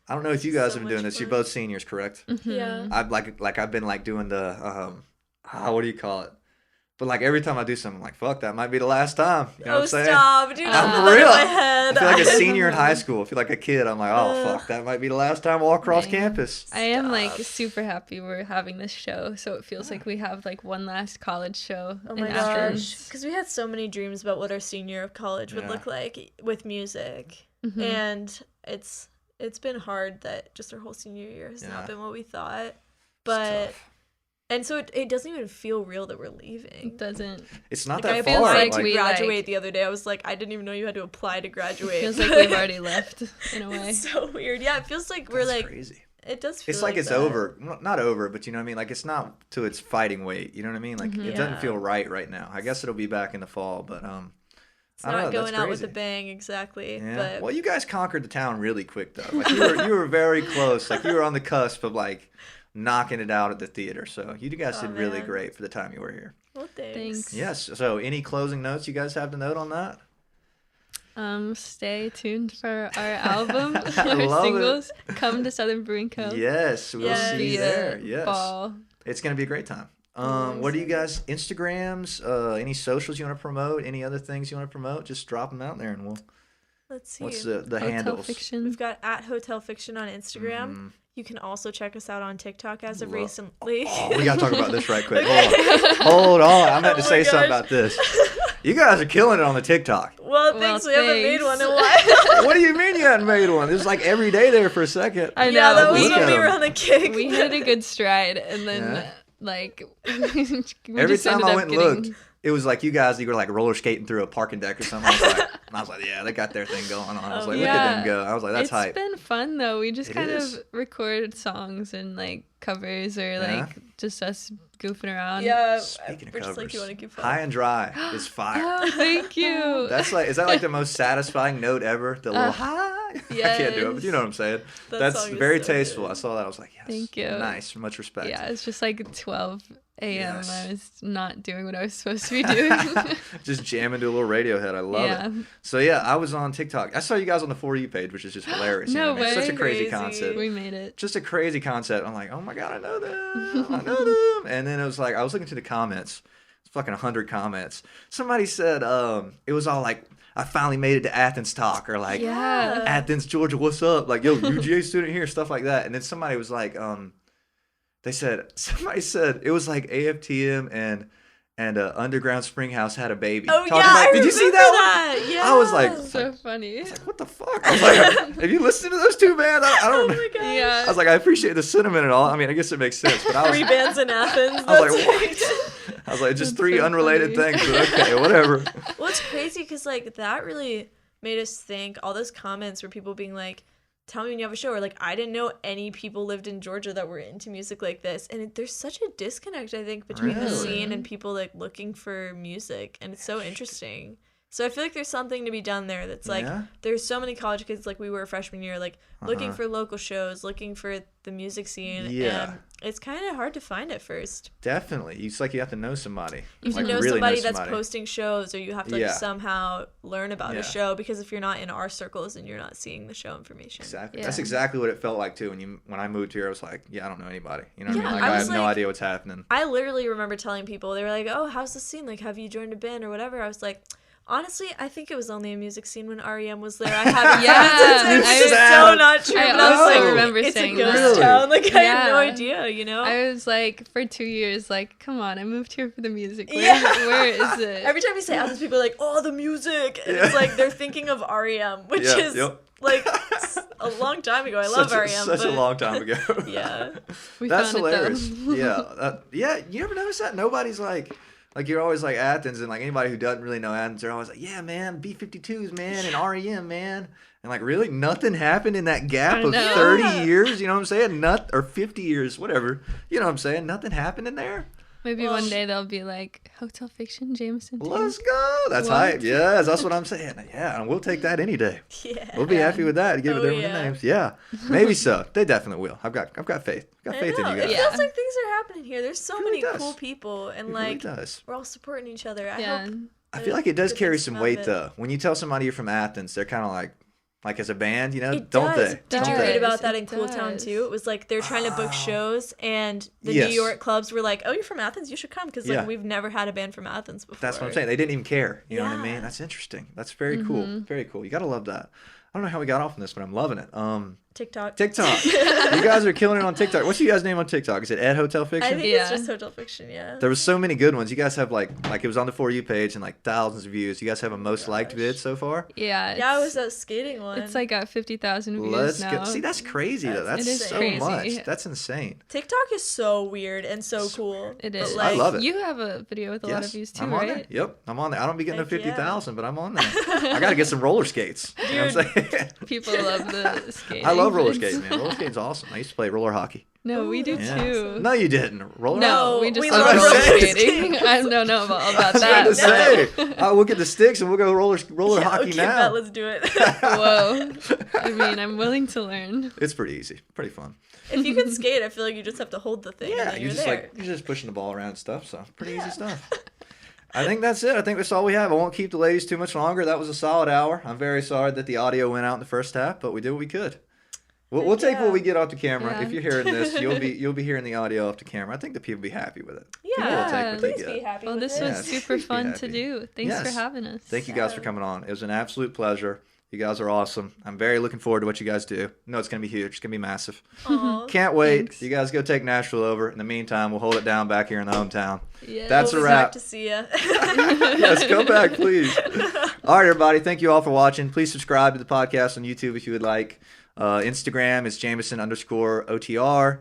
[SPEAKER 6] I don't know if you guys
[SPEAKER 4] So
[SPEAKER 6] have been doing
[SPEAKER 4] much
[SPEAKER 6] this. You're
[SPEAKER 4] fun.
[SPEAKER 6] both seniors, correct?
[SPEAKER 4] Yeah.
[SPEAKER 6] I've I've been like doing the what do you call it? But like every time I do something, I'm like, fuck, that might be the last time. You know what
[SPEAKER 4] Oh,
[SPEAKER 6] I'm saying?
[SPEAKER 4] stop. Dude,
[SPEAKER 6] I'm
[SPEAKER 4] I
[SPEAKER 6] for
[SPEAKER 4] put that
[SPEAKER 6] real.
[SPEAKER 4] in my head.
[SPEAKER 6] I feel like a senior in high school. I feel like a kid. I'm like, oh
[SPEAKER 4] Ugh.
[SPEAKER 6] fuck, that might be the last time I walk across
[SPEAKER 5] Dang.
[SPEAKER 6] campus.
[SPEAKER 5] I am like
[SPEAKER 4] Stop.
[SPEAKER 5] super happy we're having this show, so it feels like we have like one last college show
[SPEAKER 4] Oh
[SPEAKER 5] in
[SPEAKER 4] my gosh.
[SPEAKER 5] Athens.
[SPEAKER 4] Because we had so many dreams about what our senior of college would
[SPEAKER 6] Yeah.
[SPEAKER 4] look like with music.
[SPEAKER 5] Mm-hmm.
[SPEAKER 4] And it's been hard that just our whole senior year has
[SPEAKER 6] Yeah.
[SPEAKER 4] not been what we thought.
[SPEAKER 6] It's
[SPEAKER 4] But
[SPEAKER 6] tough.
[SPEAKER 4] and so it doesn't even feel real that we're leaving.
[SPEAKER 5] It doesn't.
[SPEAKER 6] It's not
[SPEAKER 4] Like I
[SPEAKER 6] that
[SPEAKER 5] feels
[SPEAKER 6] far.
[SPEAKER 4] applied
[SPEAKER 5] like
[SPEAKER 4] to
[SPEAKER 5] we,
[SPEAKER 4] graduate
[SPEAKER 5] like-
[SPEAKER 4] the other day. I was like, I didn't even know you had to apply to graduate.
[SPEAKER 5] Feels like we've already left in a way.
[SPEAKER 4] It's so weird. Yeah, it feels like we're
[SPEAKER 6] That's
[SPEAKER 4] like
[SPEAKER 6] crazy.
[SPEAKER 4] it does feel
[SPEAKER 6] It's like it's
[SPEAKER 4] that.
[SPEAKER 6] over. Well, not over, but you know what I mean? Like it's not to its fighting weight. You know what I mean? Like it doesn't
[SPEAKER 4] Yeah.
[SPEAKER 6] feel right now. I guess it'll be back in the fall, but
[SPEAKER 4] It's
[SPEAKER 6] I don't
[SPEAKER 4] not
[SPEAKER 6] know,
[SPEAKER 4] going
[SPEAKER 6] that's
[SPEAKER 4] out with a
[SPEAKER 6] crazy.
[SPEAKER 4] bang exactly.
[SPEAKER 6] yeah.
[SPEAKER 4] But
[SPEAKER 6] Well, you guys conquered the town really quick though. Like you were very close. Like you were on the cusp of like knocking it out at the theater. So you guys
[SPEAKER 4] Oh,
[SPEAKER 6] did really
[SPEAKER 4] man.
[SPEAKER 6] great for the time you were here.
[SPEAKER 4] well, thanks.
[SPEAKER 5] Thanks.
[SPEAKER 6] Yes. So any closing notes you guys have to note on that?
[SPEAKER 5] Stay tuned for our album,
[SPEAKER 6] I
[SPEAKER 5] our
[SPEAKER 6] love it.
[SPEAKER 5] singles. Come to Southern Brewing Co.
[SPEAKER 6] Yes, we'll
[SPEAKER 4] Yes.
[SPEAKER 6] see you there. Yes.
[SPEAKER 5] Ball.
[SPEAKER 6] It's going to be a great time. What do you guys, Instagrams, any socials you want to promote, any other things you want to promote? Just drop them out there and we'll,
[SPEAKER 4] Let's see.
[SPEAKER 6] what's the
[SPEAKER 5] Hotel
[SPEAKER 6] handles?
[SPEAKER 5] Fiction.
[SPEAKER 4] We've got at Hotel Fiction on Instagram.
[SPEAKER 6] Mhm.
[SPEAKER 4] You can also check us out on TikTok as of
[SPEAKER 6] Love-
[SPEAKER 4] recently.
[SPEAKER 6] Oh, we got to talk about this right quick. Hold on. I meant to
[SPEAKER 4] Oh
[SPEAKER 6] say
[SPEAKER 4] my
[SPEAKER 6] something
[SPEAKER 4] gosh.
[SPEAKER 6] about this. You guys are killing it on the TikTok.
[SPEAKER 4] Well,
[SPEAKER 5] Well,
[SPEAKER 4] thanks. We haven't made one in a
[SPEAKER 5] thanks.
[SPEAKER 4] while.
[SPEAKER 6] What do you mean you hadn't made one? It was like every day there for a second.
[SPEAKER 5] I know.
[SPEAKER 4] Yeah, that was
[SPEAKER 6] Look
[SPEAKER 4] when
[SPEAKER 6] at
[SPEAKER 4] we were
[SPEAKER 6] 'em.
[SPEAKER 4] on the kick.
[SPEAKER 5] We hit a good stride, and then
[SPEAKER 6] Yeah.
[SPEAKER 5] like we
[SPEAKER 6] Every
[SPEAKER 5] just
[SPEAKER 6] time
[SPEAKER 5] ended
[SPEAKER 6] I
[SPEAKER 5] up
[SPEAKER 6] went and
[SPEAKER 5] getting-
[SPEAKER 6] looked, it was like you were like roller skating through a parking deck or something. I was like, yeah, they got their thing going on. I was like, look at them
[SPEAKER 5] Yeah.
[SPEAKER 6] go. I was like, that's
[SPEAKER 5] It's
[SPEAKER 6] hype.
[SPEAKER 5] been fun though. We just
[SPEAKER 6] It
[SPEAKER 5] kind
[SPEAKER 6] is.
[SPEAKER 5] of record songs and like covers or
[SPEAKER 6] Yeah.
[SPEAKER 5] like just us goofing around.
[SPEAKER 4] Yeah,
[SPEAKER 6] Speaking of
[SPEAKER 4] we're
[SPEAKER 6] covers,
[SPEAKER 4] just like, you want to keep
[SPEAKER 6] High and Dry is fire.
[SPEAKER 5] Oh, thank you.
[SPEAKER 6] That's like, is that like the most satisfying note ever? The little high. I can't do it, but you know what I'm saying.
[SPEAKER 4] That
[SPEAKER 6] That's
[SPEAKER 4] song is
[SPEAKER 6] very
[SPEAKER 4] so
[SPEAKER 6] tasteful.
[SPEAKER 4] good.
[SPEAKER 6] I saw that. I was like, yes.
[SPEAKER 5] Thank you.
[SPEAKER 6] Nice. Much respect.
[SPEAKER 5] Yeah, it's just like 12 a.m.
[SPEAKER 6] Yes.
[SPEAKER 5] I was not doing what I was supposed to be doing.
[SPEAKER 6] Just jamming to a little Radiohead. I love
[SPEAKER 5] Yeah.
[SPEAKER 6] it. So yeah, I was on TikTok. I saw you guys on the For You page, which is just hilarious. you
[SPEAKER 5] No
[SPEAKER 6] know what I mean? It's such a
[SPEAKER 5] way.
[SPEAKER 6] crazy
[SPEAKER 4] Crazy.
[SPEAKER 6] concept.
[SPEAKER 5] We made it.
[SPEAKER 6] Just a crazy concept. I'm like, oh my god, I know them. I know them. And then it was like, I was looking to the comments. It's fucking 100 comments. Somebody said, it was all like, I finally made it to Athens talk, or like,
[SPEAKER 5] Yeah.
[SPEAKER 6] Athens, Georgia, what's up? Like, yo, UGA student here, stuff like that. And then somebody was like, somebody said it was like AFTM and Underground Springhouse had a baby.
[SPEAKER 4] Oh
[SPEAKER 6] Talking
[SPEAKER 4] yeah,
[SPEAKER 6] about- did you see that one?
[SPEAKER 4] that? Yeah.
[SPEAKER 6] I was like,
[SPEAKER 5] So funny.
[SPEAKER 6] what the fuck? I was like, have you listened to those two bands? I don't
[SPEAKER 4] Oh
[SPEAKER 6] know.
[SPEAKER 4] my gosh.
[SPEAKER 5] Yeah.
[SPEAKER 6] I was like, I appreciate the sentiment and all. I mean, I guess it makes sense, but I was,
[SPEAKER 4] 3 bands in Athens.
[SPEAKER 6] I was like,
[SPEAKER 4] that's
[SPEAKER 6] what? I was like, just
[SPEAKER 5] That's
[SPEAKER 6] 3
[SPEAKER 5] so
[SPEAKER 6] unrelated
[SPEAKER 5] funny.
[SPEAKER 6] things, but okay, whatever.
[SPEAKER 4] Well, it's crazy because like that really made us think. All those comments were people being like, "Tell me when you have a show," or like, "I didn't know any people lived in Georgia that were into music like this." And there's such a disconnect, I think, between the
[SPEAKER 6] Really?
[SPEAKER 4] scene and people like looking for music, and it's so interesting. So I feel like there's something to be done there. That's like
[SPEAKER 6] Yeah?
[SPEAKER 4] there's so many college kids like we were freshman year, like looking
[SPEAKER 6] Uh-huh.
[SPEAKER 4] for local shows, looking for the music scene.
[SPEAKER 6] Yeah.
[SPEAKER 4] And it's kind of hard to find at first.
[SPEAKER 6] Definitely. It's like you have to know somebody.
[SPEAKER 4] You have
[SPEAKER 6] like,
[SPEAKER 4] to know
[SPEAKER 6] really
[SPEAKER 4] somebody that's
[SPEAKER 6] somebody.
[SPEAKER 4] posting shows, or you have to like
[SPEAKER 6] Yeah.
[SPEAKER 4] somehow learn about
[SPEAKER 6] Yeah.
[SPEAKER 4] a show, because if you're not in our circles and you're not seeing the show information.
[SPEAKER 6] Exactly.
[SPEAKER 5] Yeah.
[SPEAKER 6] That's exactly what it felt like too. When I moved here, I was like, yeah, I don't know anybody. You know what
[SPEAKER 4] Yeah,
[SPEAKER 6] I mean? Like,
[SPEAKER 4] I
[SPEAKER 6] I
[SPEAKER 4] was
[SPEAKER 6] have no
[SPEAKER 4] like-
[SPEAKER 6] idea what's happening.
[SPEAKER 4] I literally remember telling people, they were like, "Oh, how's the scene? Like, have you joined a band or whatever?" I was like, honestly, I think it was only a music scene when REM was there. I haven't
[SPEAKER 5] Yeah,
[SPEAKER 4] It's
[SPEAKER 5] I
[SPEAKER 4] just
[SPEAKER 5] was-
[SPEAKER 4] so not true.
[SPEAKER 5] I
[SPEAKER 4] but I was
[SPEAKER 5] also
[SPEAKER 4] like,
[SPEAKER 5] remember
[SPEAKER 4] it's
[SPEAKER 5] saying
[SPEAKER 4] a ghost
[SPEAKER 6] that.
[SPEAKER 4] town. Like, I had no
[SPEAKER 5] Yeah.
[SPEAKER 4] idea, you know?
[SPEAKER 5] I was like, for 2 years, like, come on, I moved here for the music. Where,
[SPEAKER 4] Yeah.
[SPEAKER 5] where is it?
[SPEAKER 4] Every time you say Athens, people are like, "Oh, the music." And it's
[SPEAKER 6] Yeah.
[SPEAKER 4] like they're thinking of REM, which
[SPEAKER 6] Yeah,
[SPEAKER 4] is
[SPEAKER 6] yep.
[SPEAKER 4] like a long time ago. I love
[SPEAKER 6] such
[SPEAKER 4] REM.
[SPEAKER 6] such a
[SPEAKER 4] but
[SPEAKER 6] long time ago.
[SPEAKER 4] Yeah.
[SPEAKER 5] We
[SPEAKER 6] That's
[SPEAKER 5] found
[SPEAKER 6] hilarious.
[SPEAKER 5] it though.
[SPEAKER 6] Yeah, you ever notice that? Nobody's like you're always like Athens, and like anybody who doesn't really know Athens, they're always like, yeah, man, B-52s, man, and REM, man. And like, really, nothing happened in that gap
[SPEAKER 5] I
[SPEAKER 6] of
[SPEAKER 5] know.
[SPEAKER 6] 30 years, you know what I'm saying? Or 50 years, whatever. You know what I'm saying? Nothing happened in there?
[SPEAKER 5] Maybe
[SPEAKER 4] Well,
[SPEAKER 5] one day they'll be like, Hotel Fiction, Jameson. too."
[SPEAKER 6] Let's go. That's
[SPEAKER 5] What?
[SPEAKER 6] hype. Yes, that's what I'm saying. Yeah, and we'll take that any day.
[SPEAKER 4] Yeah.
[SPEAKER 6] We'll be happy with that. Give it
[SPEAKER 4] Oh,
[SPEAKER 6] their
[SPEAKER 4] yeah.
[SPEAKER 6] names. Yeah, maybe so. They definitely will. I've got faith. Got
[SPEAKER 4] I
[SPEAKER 6] faith in
[SPEAKER 4] know.
[SPEAKER 6] you
[SPEAKER 4] It
[SPEAKER 6] guys.
[SPEAKER 5] Yeah.
[SPEAKER 4] feels like things are happening here. There's so
[SPEAKER 6] really
[SPEAKER 4] many
[SPEAKER 6] does.
[SPEAKER 4] cool people, and
[SPEAKER 6] It really
[SPEAKER 4] like
[SPEAKER 6] does.
[SPEAKER 4] we're all supporting each other. I
[SPEAKER 5] Yeah.
[SPEAKER 4] hope.
[SPEAKER 6] I feel like it does
[SPEAKER 4] good
[SPEAKER 6] carry
[SPEAKER 4] things
[SPEAKER 6] some
[SPEAKER 4] come out of
[SPEAKER 6] weight
[SPEAKER 4] it.
[SPEAKER 6] though. When you tell somebody you're from Athens, they're kind of like as a band, you know,
[SPEAKER 4] It
[SPEAKER 6] don't
[SPEAKER 4] does.
[SPEAKER 6] they?
[SPEAKER 4] Did you
[SPEAKER 6] Don't
[SPEAKER 4] read
[SPEAKER 6] they?
[SPEAKER 4] about that
[SPEAKER 5] It
[SPEAKER 4] in Cool Town
[SPEAKER 5] does.
[SPEAKER 4] too? It was like they're trying to book shows, and the
[SPEAKER 6] Yes.
[SPEAKER 4] New York clubs were like, "Oh, you're from Athens, you should come," because like
[SPEAKER 6] Yeah.
[SPEAKER 4] we've never had a band from Athens before.
[SPEAKER 6] That's what I'm saying. They didn't even care. You know what I
[SPEAKER 4] Yeah.
[SPEAKER 6] mean? That's interesting. That's very cool. Very cool. You gotta love that. I don't know how we got off on this, but I'm loving it.
[SPEAKER 4] TikTok.
[SPEAKER 6] TikTok. You guys are killing it on TikTok. What's you guys' name on TikTok? Is it Ed Hotel
[SPEAKER 4] I
[SPEAKER 6] Fiction?
[SPEAKER 4] think
[SPEAKER 5] Yeah.
[SPEAKER 4] it's just Hotel Fiction. Yeah.
[SPEAKER 6] There was so many good ones. You guys have like it was on the For You page and like thousands of views. You guys have a most liked vid so far?
[SPEAKER 5] Yeah.
[SPEAKER 4] Yeah, it
[SPEAKER 5] it's-
[SPEAKER 4] was that skating one.
[SPEAKER 5] It's like got 50,000 views
[SPEAKER 6] Let's
[SPEAKER 5] now.
[SPEAKER 6] go. See, that's crazy though.
[SPEAKER 4] That's-
[SPEAKER 6] That's
[SPEAKER 4] it is
[SPEAKER 6] so
[SPEAKER 5] crazy.
[SPEAKER 6] much. That's insane.
[SPEAKER 4] TikTok is so weird and so cool.
[SPEAKER 5] It
[SPEAKER 4] but,
[SPEAKER 5] is.
[SPEAKER 4] like,
[SPEAKER 6] I love it.
[SPEAKER 5] You have a video with a lot of
[SPEAKER 6] Yes,
[SPEAKER 5] views too,
[SPEAKER 6] I'm on there.
[SPEAKER 5] right?
[SPEAKER 6] Yep, I'm on there. I don't be getting no
[SPEAKER 4] Heck yeah.
[SPEAKER 6] 50,000, but I'm on there. I gotta get some roller skates. You know what I'm saying?
[SPEAKER 5] People love the skating.
[SPEAKER 6] I love roller skating, man. Roller skating's awesome. I used to play roller hockey.
[SPEAKER 5] No, we do
[SPEAKER 6] Yeah.
[SPEAKER 5] too.
[SPEAKER 6] No, you didn't. Roller
[SPEAKER 5] No,
[SPEAKER 6] hockey.
[SPEAKER 5] we just
[SPEAKER 4] we
[SPEAKER 5] love
[SPEAKER 6] love
[SPEAKER 5] roller
[SPEAKER 6] roller
[SPEAKER 5] skating. I don't know about
[SPEAKER 6] I was
[SPEAKER 5] that.
[SPEAKER 6] going to say, we'll get the sticks and we'll go roller
[SPEAKER 4] Yeah,
[SPEAKER 6] hockey
[SPEAKER 4] okay,
[SPEAKER 6] now.
[SPEAKER 4] bet, let's do it.
[SPEAKER 5] Whoa. I mean, I'm willing to learn.
[SPEAKER 6] It's pretty easy, pretty fun.
[SPEAKER 4] If you can skate, I feel like you just have to hold the thing.
[SPEAKER 6] Yeah,
[SPEAKER 4] and then
[SPEAKER 6] you're
[SPEAKER 4] you're
[SPEAKER 6] just
[SPEAKER 4] there.
[SPEAKER 6] you're just pushing the ball around and stuff. So pretty easy stuff. I think that's it. I think that's all we have. I won't keep the ladies too much longer. That was a solid hour. I'm very sorry that the audio went out in the first half, but we did what we could. We'll take what we get off the camera.
[SPEAKER 5] Yeah.
[SPEAKER 6] If you're hearing this, you'll be hearing the audio off the camera. I think the people will be happy with it. People will
[SPEAKER 4] Yeah,
[SPEAKER 6] take what they
[SPEAKER 4] please be
[SPEAKER 6] get.
[SPEAKER 4] happy
[SPEAKER 5] Well,
[SPEAKER 4] with
[SPEAKER 5] this
[SPEAKER 4] it.
[SPEAKER 5] was
[SPEAKER 6] Yes,
[SPEAKER 5] super
[SPEAKER 6] be
[SPEAKER 5] fun
[SPEAKER 6] happy.
[SPEAKER 5] to do. Thanks for
[SPEAKER 6] Yes.
[SPEAKER 5] having us.
[SPEAKER 6] Thank you guys for coming on. It was an absolute pleasure. You guys are awesome. I'm very looking forward to what you guys do. No, it's going to be huge. It's going to be massive.
[SPEAKER 4] Aw.
[SPEAKER 6] Can't wait.
[SPEAKER 5] Thanks.
[SPEAKER 6] You guys go take Nashville over. In the meantime, we'll hold it down back here in the hometown.
[SPEAKER 5] Yeah.
[SPEAKER 6] That's
[SPEAKER 4] We'll
[SPEAKER 6] a
[SPEAKER 4] be back
[SPEAKER 6] wrap.
[SPEAKER 4] to see ya.
[SPEAKER 6] Yes, come back, please. All right, everybody. Thank you all for watching. Please subscribe to the podcast on YouTube if you would like. Instagram is Jameson_OTR.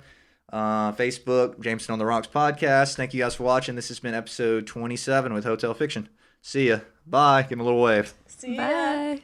[SPEAKER 6] Facebook, Jameson on the Rocks podcast. Thank you guys for watching. This has been episode 27 with Hotel Fiction. See ya. Bye. Give me a little wave.
[SPEAKER 4] See ya.
[SPEAKER 5] Bye.